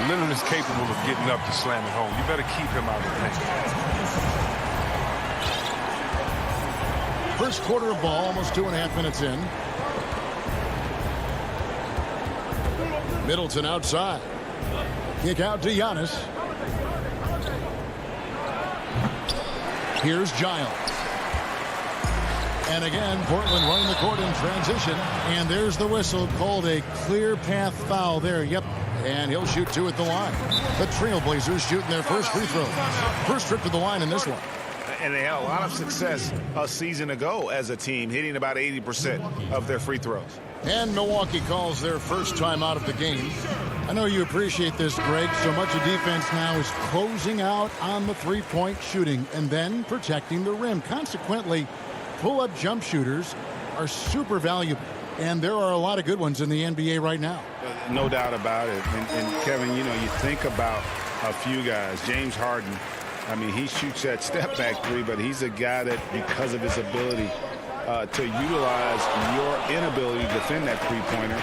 Lillard is capable of getting up to slam it home. You better keep him out of the paint. First quarter of ball, almost 2.5 minutes in. Middleton outside. Kick out to Giannis. Here's Giles. And again, Portland running the court in transition. And there's the whistle, called a clear path foul there. Yep. And he'll shoot 2 at the line. The Trailblazers shooting their first free throw. First trip to the line in this one. And they had a lot of success a season ago as a team, hitting about 80% of their free throws. And Milwaukee calls their first time out of the game. I know you appreciate this, Greg. So much of defense now is closing out on the three-point shooting and then protecting the rim. Consequently, pull-up jump shooters are super valuable. And there are a lot of good ones in the NBA right now. No doubt about it. And Kevin, you know, you think about a few guys. James Harden, I mean, he shoots that step-back 3, but he's a guy that, because of his ability to utilize your inability to defend that three-pointer,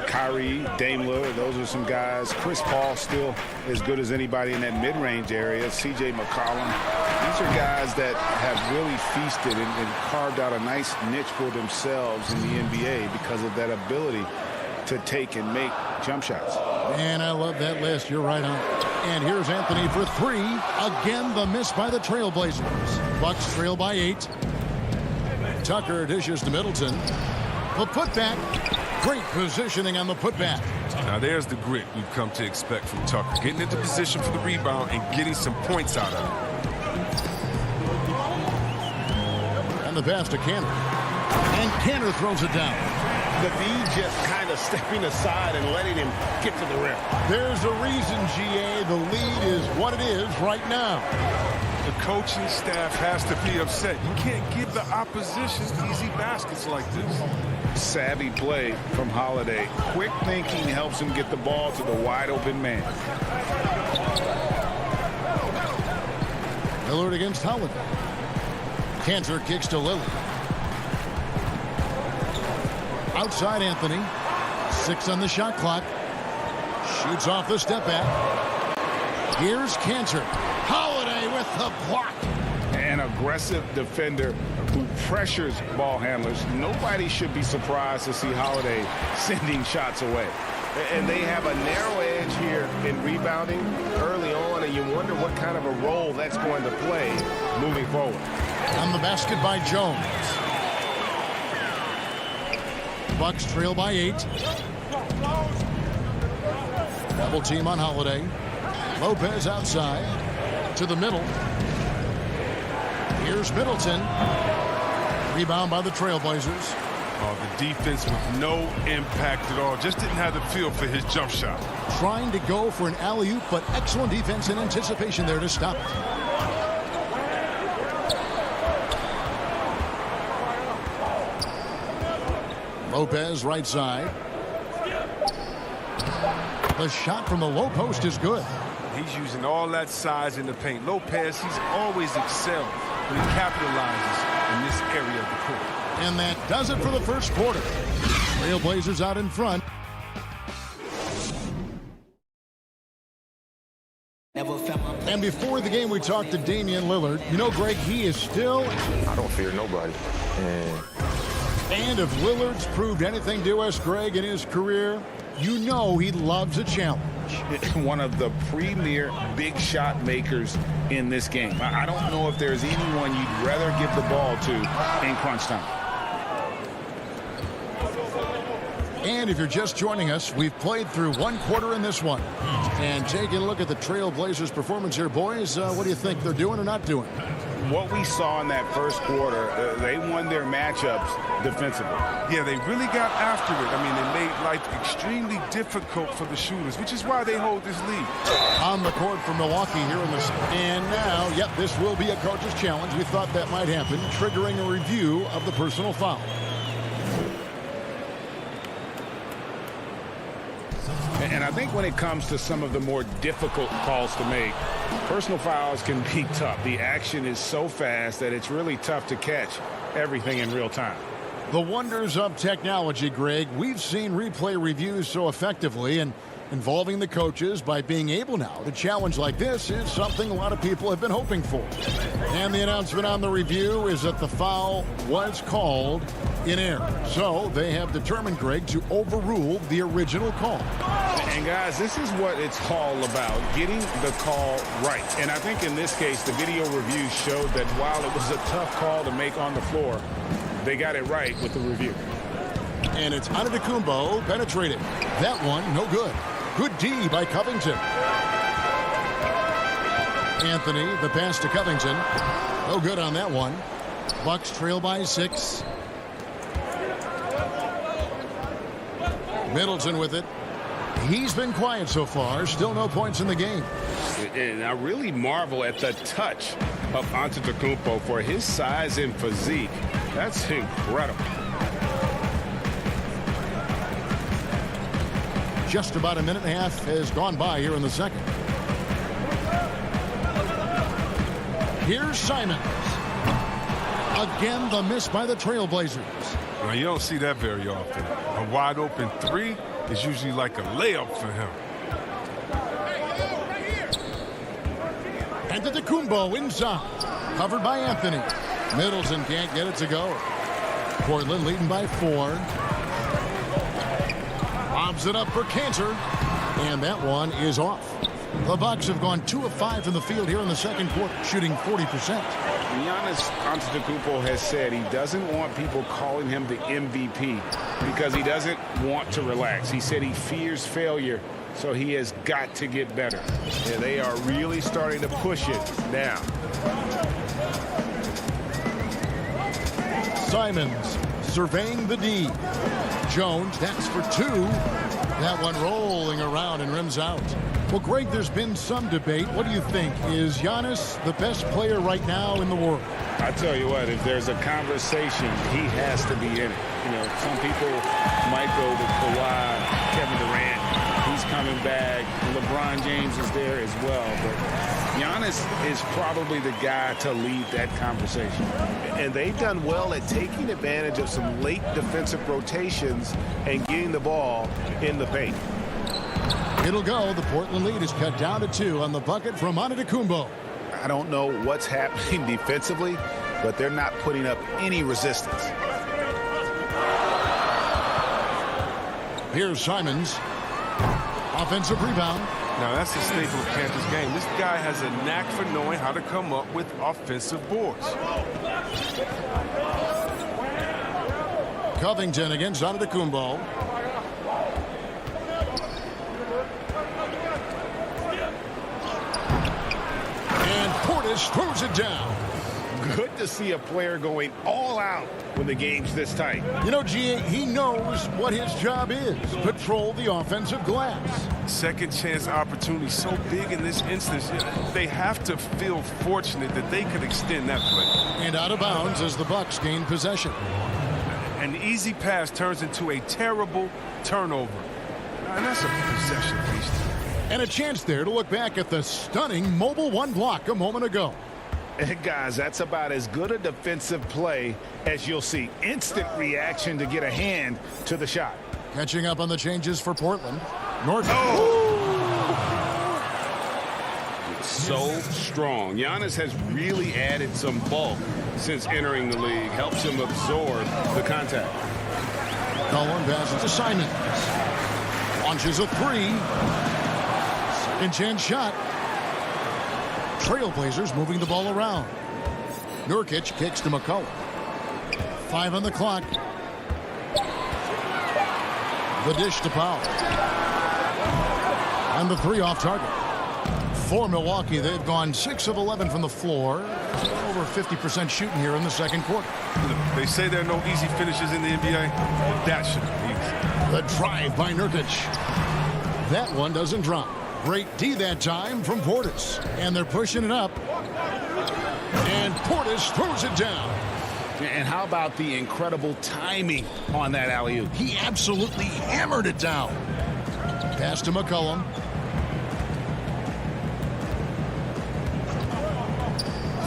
Kyrie, Dame Lillard, those are some guys. Chris Paul still as good as anybody in that mid-range area. C.J. McCollum. These are guys that have really feasted and carved out a nice niche for themselves in the NBA because of that ability to take and make jump shots. And I love that list. You're right on. And here's Anthony for 3. Again, the miss by the Trailblazers. Bucks trail by 8. Tucker dishes to Middleton. The putback. Great positioning on the putback. Now there's the grit we've come to expect from Tucker. Getting into position for the rebound and getting some points out of it. And the pass to Canner. And Canner throws it down. The D just kind of stepping aside and letting him get to the rim. There's a reason, GA. The lead is what it is right now. The coaching staff has to be upset. You can't give the opposition easy baskets like this. Savvy play from Holiday. Quick thinking helps him get the ball to the wide open man. Lillard against Holiday. Cantor kicks to Lillard. Outside Anthony. 6 on the shot clock. Shoots off the step back. Here's Cantor. Holiday with the block. An aggressive defender who pressures ball handlers. Nobody should be surprised to see Holiday sending shots away. And they have a narrow edge here in rebounding early on, and you wonder what kind of a role that's going to play moving forward. On the basket by Jones. Bucks trail by 8. Double team on Holiday. Lopez outside to the middle. Here's Middleton. Rebound by the Trailblazers. The defense with no impact at all. Just didn't have the feel for his jump shot. Trying to go for an alley-oop, but excellent defense and anticipation there to stop it. Lopez right side. The shot from the low post is good. He's using all that size in the paint. Lopez, he's always excelled when he capitalizes in this area of the court. And that does it for the first quarter. Trailblazers out in front. And before the game, we talked to Damian Lillard. You know, Greg, he is still... I don't fear nobody. And if Lillard's proved anything to us, Greg, in his career, you know he loves a challenge. One of the premier big shot makers in this game. I don't know if there's anyone you'd rather give the ball to in crunch time. And if you're just joining us, we've played through one quarter in this one. And taking a look at the Trailblazers' performance here, boys, what do you think they're doing or not doing? What we saw in that first quarter, they won their matchups defensively. Yeah, they really got after it. I mean, they made life extremely difficult for the shooters, which is why they hold this lead. On the court for Milwaukee here in this. And now, yep, this will be a coach's challenge. We thought that might happen, triggering a review of the personal foul. And I think when it comes to some of the more difficult calls to make, personal fouls can be tough. The action is so fast that it's really tough to catch everything in real time. The wonders of technology, Greg. We've seen replay reviews so effectively, and involving the coaches by being able now to challenge like this is something a lot of people have been hoping for. And the announcement on the review is that the foul was called in error. So they have determined, Greg, to overrule the original call. And guys, this is what it's all about, getting the call right. And I think in this case, the video review showed that while it was a tough call to make on the floor, they got it right with the review. And it's Antetokounmpo penetrating. That one, no good. Good D by Covington. Anthony, the pass to Covington. No good on that one. Bucks trail by 6. Middleton with it. He's been quiet so far. Still no points in the game. And I really marvel at the touch of Antetokounmpo for his size and physique. That's incredible. Just about a minute and a half has gone by here in the second. Here's Simons. Again, the miss by the Trailblazers. Now, you don't see that very often. A wide open three is usually like a layup for him. Antetokounmpo inside. Covered by Anthony. Middleton can't get it to go. Portland leading by 4. Lobs it up for Cantor. And that one is off. The Bucks have gone 2 of 5 from the field here in the second quarter, shooting 40%. Giannis Antetokounmpo has said he doesn't want people calling him the MVP because he doesn't want to relax. He said he fears failure, so he has got to get better. And they are really starting to push it now. Simons surveying the D. Jones, that's for 2. That one rolling around and rims out. Well, Greg, there's been some debate. What do you think? Is Giannis the best player right now in the world? I tell you what, if there's a conversation, he has to be in it. You know, some people might go to Kawhi, Kevin Durant. He's coming back. LeBron James is there as well. But Giannis is probably the guy to lead that conversation. And they've done well at taking advantage of some late defensive rotations and getting the ball in the paint. It'll go. The Portland lead is cut down to 2 on the bucket from Antetokounmpo. I don't know what's happening defensively, but they're not putting up any resistance. Here's Simons. Offensive rebound. Now, that's the staple of Panthers game. This guy has a knack for knowing how to come up with offensive boards. Covington against Antetokounmpo. And Portis throws it down. Good to see a player going all out when the game's this tight. You know, G.A., he knows what his job is. Patrol the offensive glass. Second chance opportunity so big in this instance. They have to feel fortunate that they could extend that play. And out of bounds as the Bucks gain possession. An easy pass turns into a terrible turnover. And that's a possession piece. And a chance there to look back at the stunning mobile 1 block a moment ago. And guys, that's about as good a defensive play as you'll see. Instant reaction to get a hand to the shot. Catching up on the changes for Portland. North. So strong. Giannis has really added some bulk since entering the league. Helps him absorb the contact. Cullen passes to Simons. Launches a 3. Second chance shot. Trailblazers moving the ball around. Nurkic kicks to McCollum. 5 on the clock. The dish to Powell. And the 3 off target. For Milwaukee, they've gone 6 of 11 from the floor. Over 50% shooting here in the second quarter. They say there are no easy finishes in the NBA. That should be easy. The drive by Nurkic. That one doesn't drop. Great D that time from Portis. And they're pushing it up. And Portis throws it down. And how about the incredible timing on that alley-oop? He absolutely hammered it down. Pass to McCollum.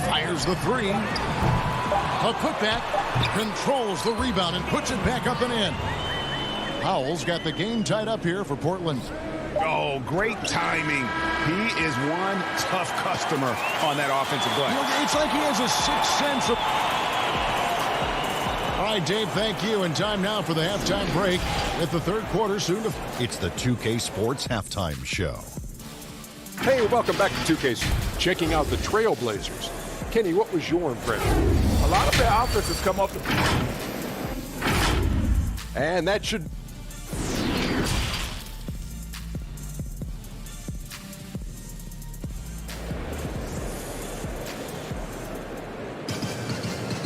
Fires the 3. A putback. Controls the rebound and puts it back up and in. Powell's got the game tied up here for Portland. Oh, great timing. He is one tough customer on that offensive glass. It's like he has a sixth sense of... All right, Dave, thank you. And time now for the halftime break at the third quarter soon to... It's the 2K Sports Halftime Show. Hey, welcome back to 2K. Checking out the Trailblazers. Kenny, what was your impression? A lot of their offense has come up. And that should...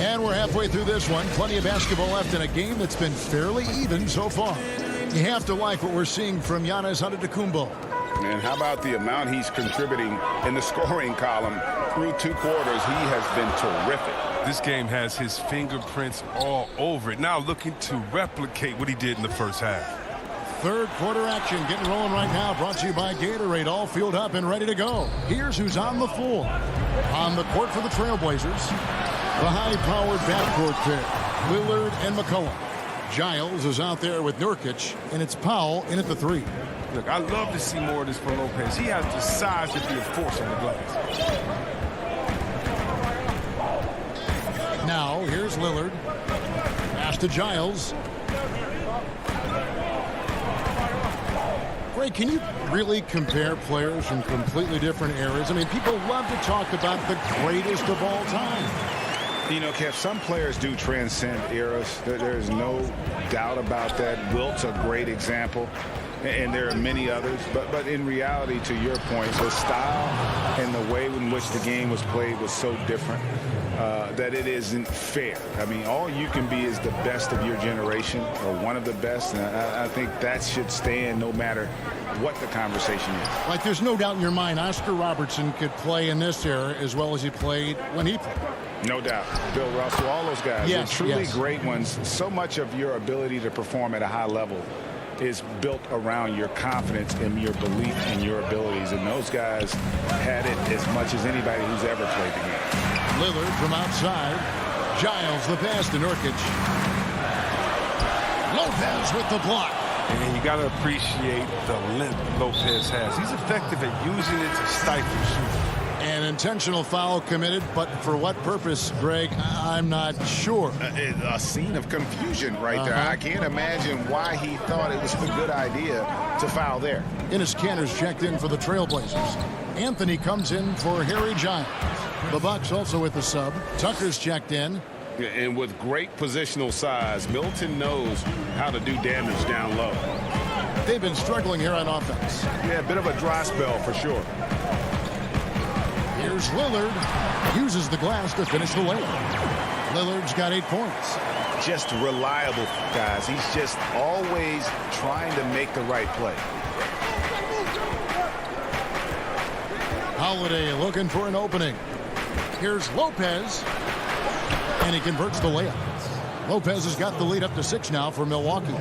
And we're halfway through this one. Plenty of basketball left in a game that's been fairly even so far. You have to like what we're seeing from Giannis Antetokounmpo. And how about the amount he's contributing in the scoring column through 2 quarters? He has been terrific. This game has his fingerprints all over it. Now looking to replicate what he did in the first half. Third quarter action getting rolling right now. Brought to you by Gatorade. All fueled up and ready to go. Here's who's on the floor. On the court for the Trailblazers. The high-powered backcourt pair, Lillard and McCollum. Giles is out there with Nurkic, and it's Powell in at the 3. Look, I love to see more of this for Lopez. He has the size to be a force on the glass. Now, here's Lillard. Pass to Giles. Ray, can you really compare players from completely different eras? I mean, people love to talk about the greatest of all time. You know, Kev, some players do transcend eras. There's no doubt about that. Wilt's a great example, and there are many others. But in reality, to your point, the style and the way in which the game was played was so different that it isn't fair. I mean, all you can be is the best of your generation or one of the best, and I think that should stand no matter what the conversation is. Like, there's no doubt in your mind Oscar Robertson could play in this era as well as he played when he played. No doubt. Bill Russell, all those guys, yes, they're truly yes. great ones. So much of your ability to perform at a high level is built around your confidence and your belief in your abilities. And those guys had it as much as anybody who's ever played the game. Lillard from outside. Giles the pass to Nurkic. Lopez with the block. And you got to appreciate the length Lopez has. He's effective at using it to stifle shooting. An intentional foul committed, but for what purpose, Greg? I'm not sure. A scene of confusion right there. I can't imagine why he thought it was a good idea to foul there. Ennis Cantor's checked in for the Trailblazers. Anthony comes in for Harry Giles. The Bucks also with the sub. Tucker's checked in. And with great positional size, Milton knows how to do damage down low. They've been struggling here on offense. Yeah, a bit of a dry spell for sure. Here's Lillard. Uses the glass to finish the layup. Lillard's got 8 points. Just reliable, guys. He's just always trying to make the right play. Holiday looking for an opening. Here's Lopez. And he converts the layup. Lopez has got the lead up to 6 now for Milwaukee.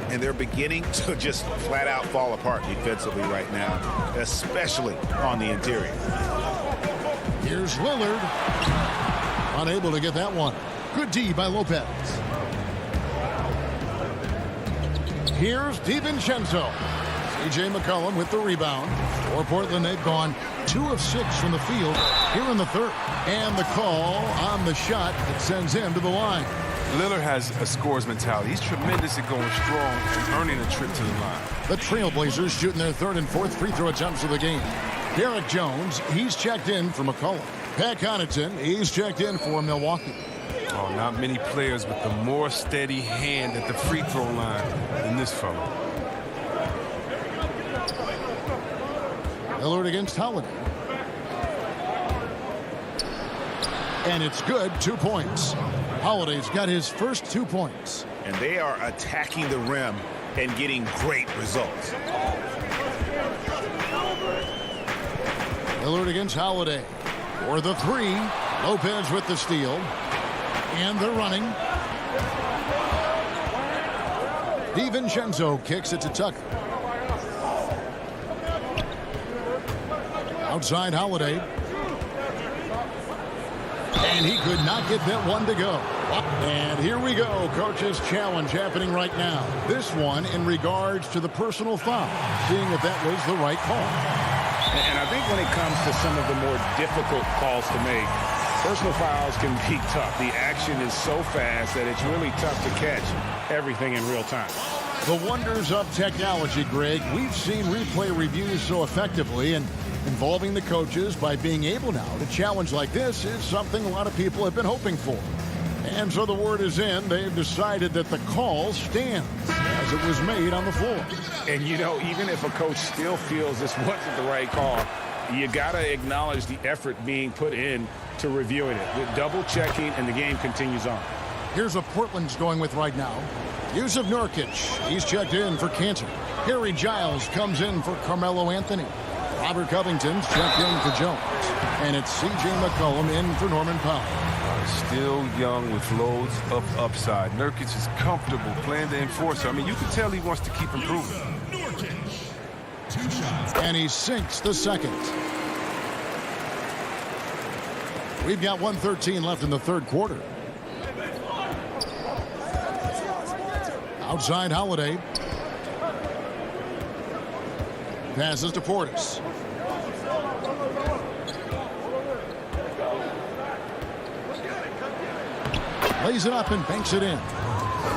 And they're beginning to just flat out fall apart defensively right now, especially on the interior. Here's Lillard. Unable to get that one. Good D by Lopez. Here's DiVincenzo. C.J. McCollum with the rebound. For Portland, they've gone 2 of 6 from the field here in the third. And the call on the shot that sends him to the line. Lillard has a scorer's mentality. He's tremendous at going strong and earning a trip to the line. The Trailblazers shooting their 3rd and 4th free throw attempts of the game. Derek Jones, he's checked in for McCollum. Pat Connaughton, he's checked in for Milwaukee. Oh, not many players with the more steady hand at the free throw line than this fellow. Lillard against Holiday. And it's good, 2 points. Holiday's got his first 2 points. And they are attacking the rim and getting great results. Lillard against Holiday. For the 3. Lopez with the steal. And they're running. DiVincenzo kicks it to Tucker. Outside Holiday. And he could not get that one to go. And here we go. Coach's challenge happening right now. This one in regards to the personal foul. Seeing if that was the right call. And I think when it comes to some of the more difficult calls to make, personal fouls can be tough. The action is so fast that it's really tough to catch everything in real time. The wonders of technology, Greg. We've seen replay reviews so effectively, and involving the coaches by being able now to challenge like this is something a lot of people have been hoping for. And so the word is in. They've decided that the call stands as it was made on the floor. And, you know, even if a coach still feels this wasn't the right call, you got to acknowledge the effort being put in to reviewing it. With double checking, and the game continues on. Here's what Portland's going with right now. Use of Nurkic. He's checked in for Cantor. Harry Giles comes in for Carmelo Anthony. Robert Covington's checked in for Jones. And it's C.J. McCollum in for Norman Powell. Still young with loads of upside. Nurkic is comfortable playing the enforcer. I mean, you can tell he wants to keep improving. And he sinks the second. We've got 1:13 left in the third quarter. Outside Holiday. Passes to Portis. Lays it up and banks it in.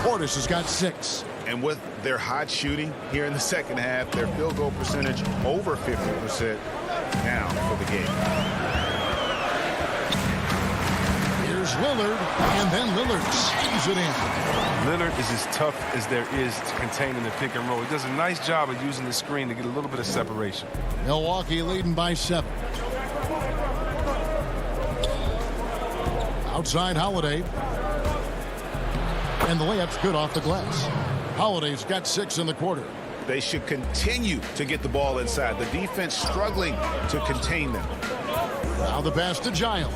Portis has got 6. And with their hot shooting here in the second half, their field goal percentage over 50% now for the game. Here's Lillard, and then Lillard sees it in. Lillard is as tough as there is to contain in the pick and roll. He does a nice job of using the screen to get a little bit of separation. Milwaukee leading by 7. Outside Holiday. And the layup's good off the glass. Holiday's got 6 in the quarter. They should continue to get the ball inside. The defense struggling to contain them. Now the pass to Giles.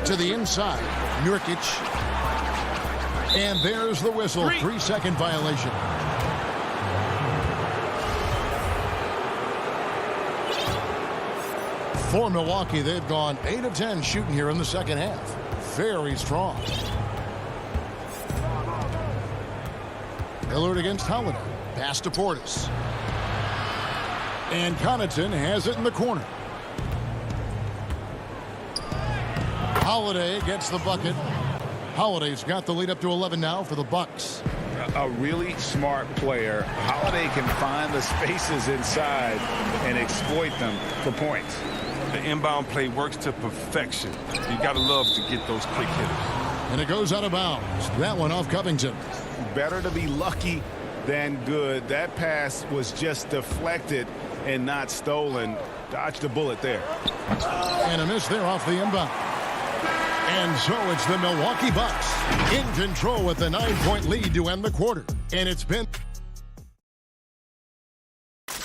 To the inside, Nurkic. And there's the whistle, 3-second violation. For Milwaukee, they've gone 8 of 10 shooting here in the second half. Very strong. Lillard against Holiday. Pass to Portis. And Connaughton has it in the corner. Holiday gets the bucket. Holiday's got the lead up to 11 now for the Bucks. A really smart player. Holiday can find the spaces inside and exploit them for points. The inbound play works to perfection. You got to love to get those quick hitters. And it goes out of bounds. That one off Covington. Better to be lucky than good. That pass was just deflected and not stolen. Dodged a bullet there. And a miss there off the inbound. And so it's the Milwaukee Bucks in control with the 9-point lead to end the quarter. And it's been...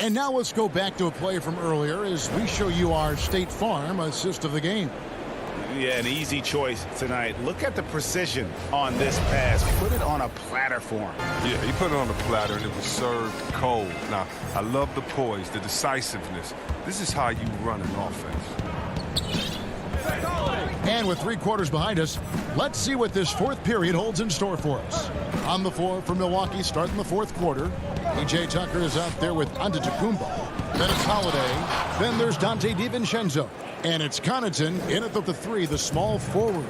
And now let's go back to a play from earlier as we show you our State Farm assist of the game. Yeah, an easy choice tonight. Look at the precision on this pass. Put it on a platter for him. Yeah, he put it on a platter and it was served cold. Now, I love the poise, the decisiveness. This is how you run an offense. And with 3 quarters behind us, let's see what this fourth period holds in store for us. On the floor for Milwaukee starting the fourth quarter. P.J. Tucker is out there with Antetokounmpo. Then it's Holiday. Then there's Dante DiVincenzo. And it's Connaughton in at the 3, the small forward.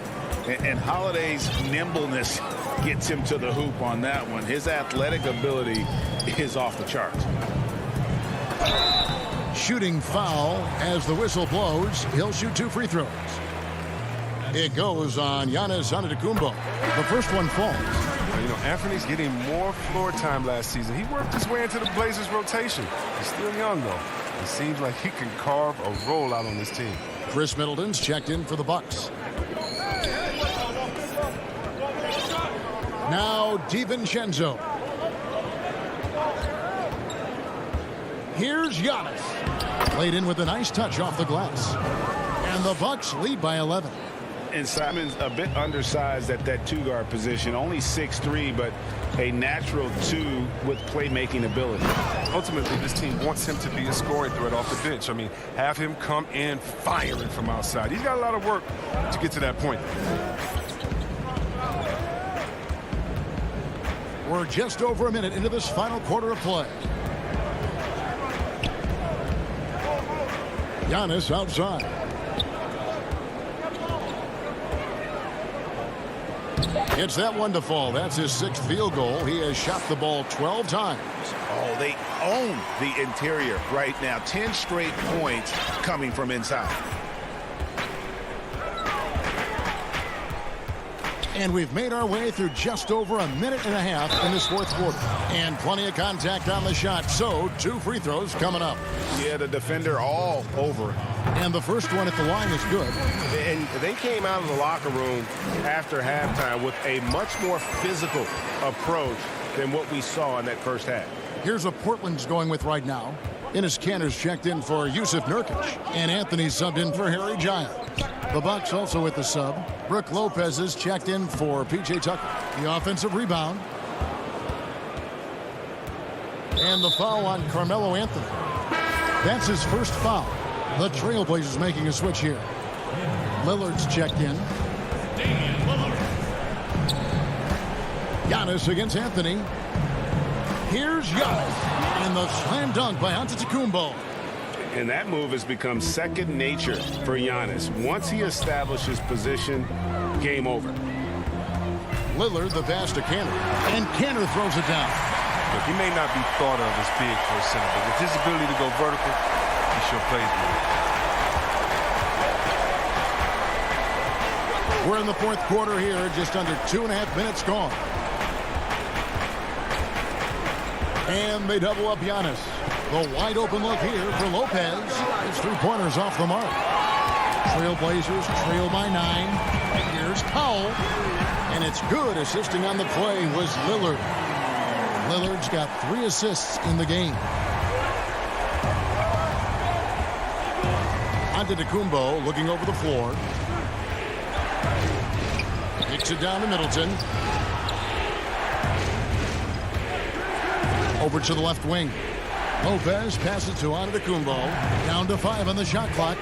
And Holiday's nimbleness gets him to the hoop on that one. His athletic ability is off the charts. Shooting foul as the whistle blows. He'll shoot 2 free throws. It goes on Giannis Antetokounmpo. The first one falls. You know, Anthony's getting more floor time last season. He worked his way into the Blazers' rotation. He's still young, though. It seems like he can carve a role out on this team. Chris Middleton's checked in for the Bucks. Now DiVincenzo. Here's Giannis. Played in with a nice touch off the glass. And the Bucks lead by 11. And Simon's a bit undersized at that 2-guard position. Only 6'3", but a natural 2 with playmaking ability. Ultimately, this team wants him to be a scoring threat off the bench. I mean, have him come in firing from outside. He's got a lot of work to get to that point. We're just over a minute into this final quarter of play. Giannis outside. It's that one to fall. That's his 6th field goal. He has shot the ball 12 times. Oh, they own the interior right now. 10 straight points coming from inside. And we've made our way through just over a minute and a half in this fourth quarter. And plenty of contact on the shot. So 2 free throws coming up. Yeah, the defender all over. And the first one at the line is good. And they came out of the locker room after halftime with a much more physical approach than what we saw in that first half. Here's what Portland's going with right now. Enes Kanter's checked in for Yusuf Nurkic. And Anthony's subbed in for Harry Giles. The Bucks also with the sub. Brook Lopez is checked in for P.J. Tucker. The offensive rebound. And the foul on Carmelo Anthony. That's his first foul. The Trailblazers making a switch here. Lillard's checked in. Giannis against Anthony. Here's Giannis. And the slam dunk by Antetokounmpo. And that move has become second nature for Giannis. Once he establishes position, game over. Lillard the pass to Kanter. And Kanter throws it down. Look, he may not be thought of as big for a center, but with his ability to go vertical, he sure plays well. We're in the fourth quarter here, just under 2.5 minutes gone. And they double up Giannis. The wide open look here for Lopez. It's 3-pointers off the mark. Trailblazers trail by 9. Here's Powell. And it's good. Assisting on the play was Lillard. Lillard's got 3 assists in the game. Antetokounmpo looking over the floor. Kicks it down to Middleton. Over to the left wing. Lopez passes to Antetokounmpo. Down to 5 on the shot clock.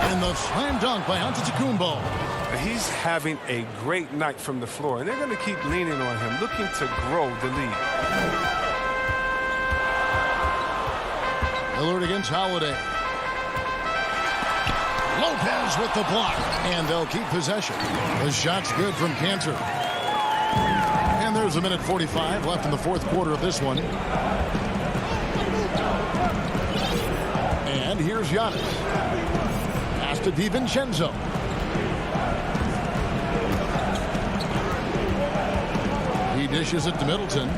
And the slam dunk by Antetokounmpo. He's having a great night from the floor, and they're going to keep leaning on him, looking to grow the lead. Lillard against Holiday. Lopez with the block, and they'll keep possession. The shot's good from Cantor. And there's a minute 45 left in the fourth quarter of this one. And here's Giannis. Pass to DiVincenzo. He dishes it to Middleton.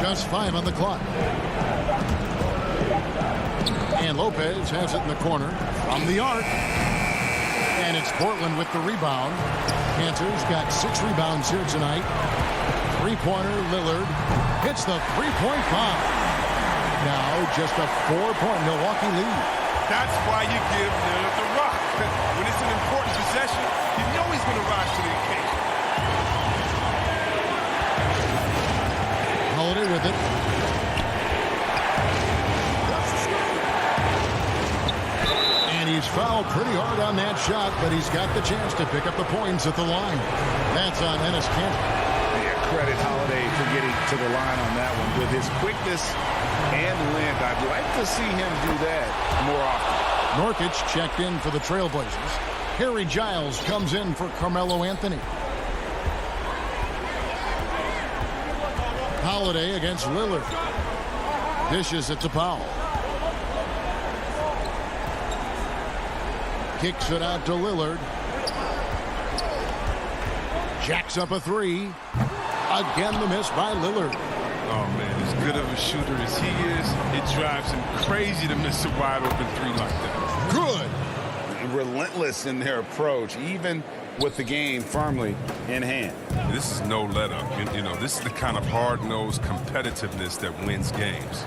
Just 5 on the clock. And Lopez has it in the corner from the arc. And it's Portland with the rebound. Cantor's got 6 rebounds here tonight. Three-pointer, Lillard hits the three-point bomb. Now just a 4-point Milwaukee lead. That's why you give Lillard the rock. When it's an important possession, you know he's going to rise to the occasion. Holiday with it. And he's fouled pretty hard on that shot, but he's got the chance to pick up the points at the line. That's on Enes Kanter. Yeah, credit Holiday for getting to the line on that one. With his quickness and length, I'd like to see him do that more often. Nurkic checked in for the Trailblazers. Harry Giles comes in for Carmelo Anthony. Holiday against Lillard. Dishes it to Powell. Kicks it out to Lillard. Jacks up a 3. Again the miss by Lillard. Oh, man, as good of a shooter as he is, it drives him crazy to miss a wide-open 3 like that. Good. Relentless in their approach, even with the game firmly in hand. This is no let-up. You know, this is the kind of hard-nosed competitiveness that wins games.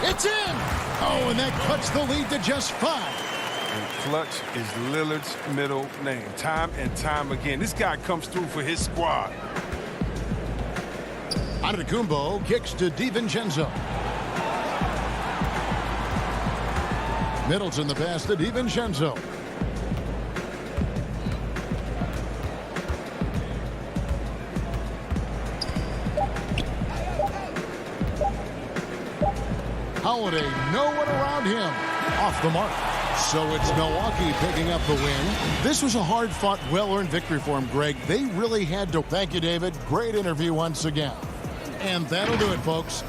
It's in! Oh, and that cuts the lead to just 5. And clutch is Lillard's middle name. Time and time again. This guy comes through for his squad. Antetokounmpo kicks to DiVincenzo. Middleton the pass to DiVincenzo. Holiday, no one around him. Off the mark. So it's Milwaukee picking up the win. This was a hard-fought, well-earned victory for him, Greg. They really had to. Thank you, David. Great interview once again. And that'll do it, folks.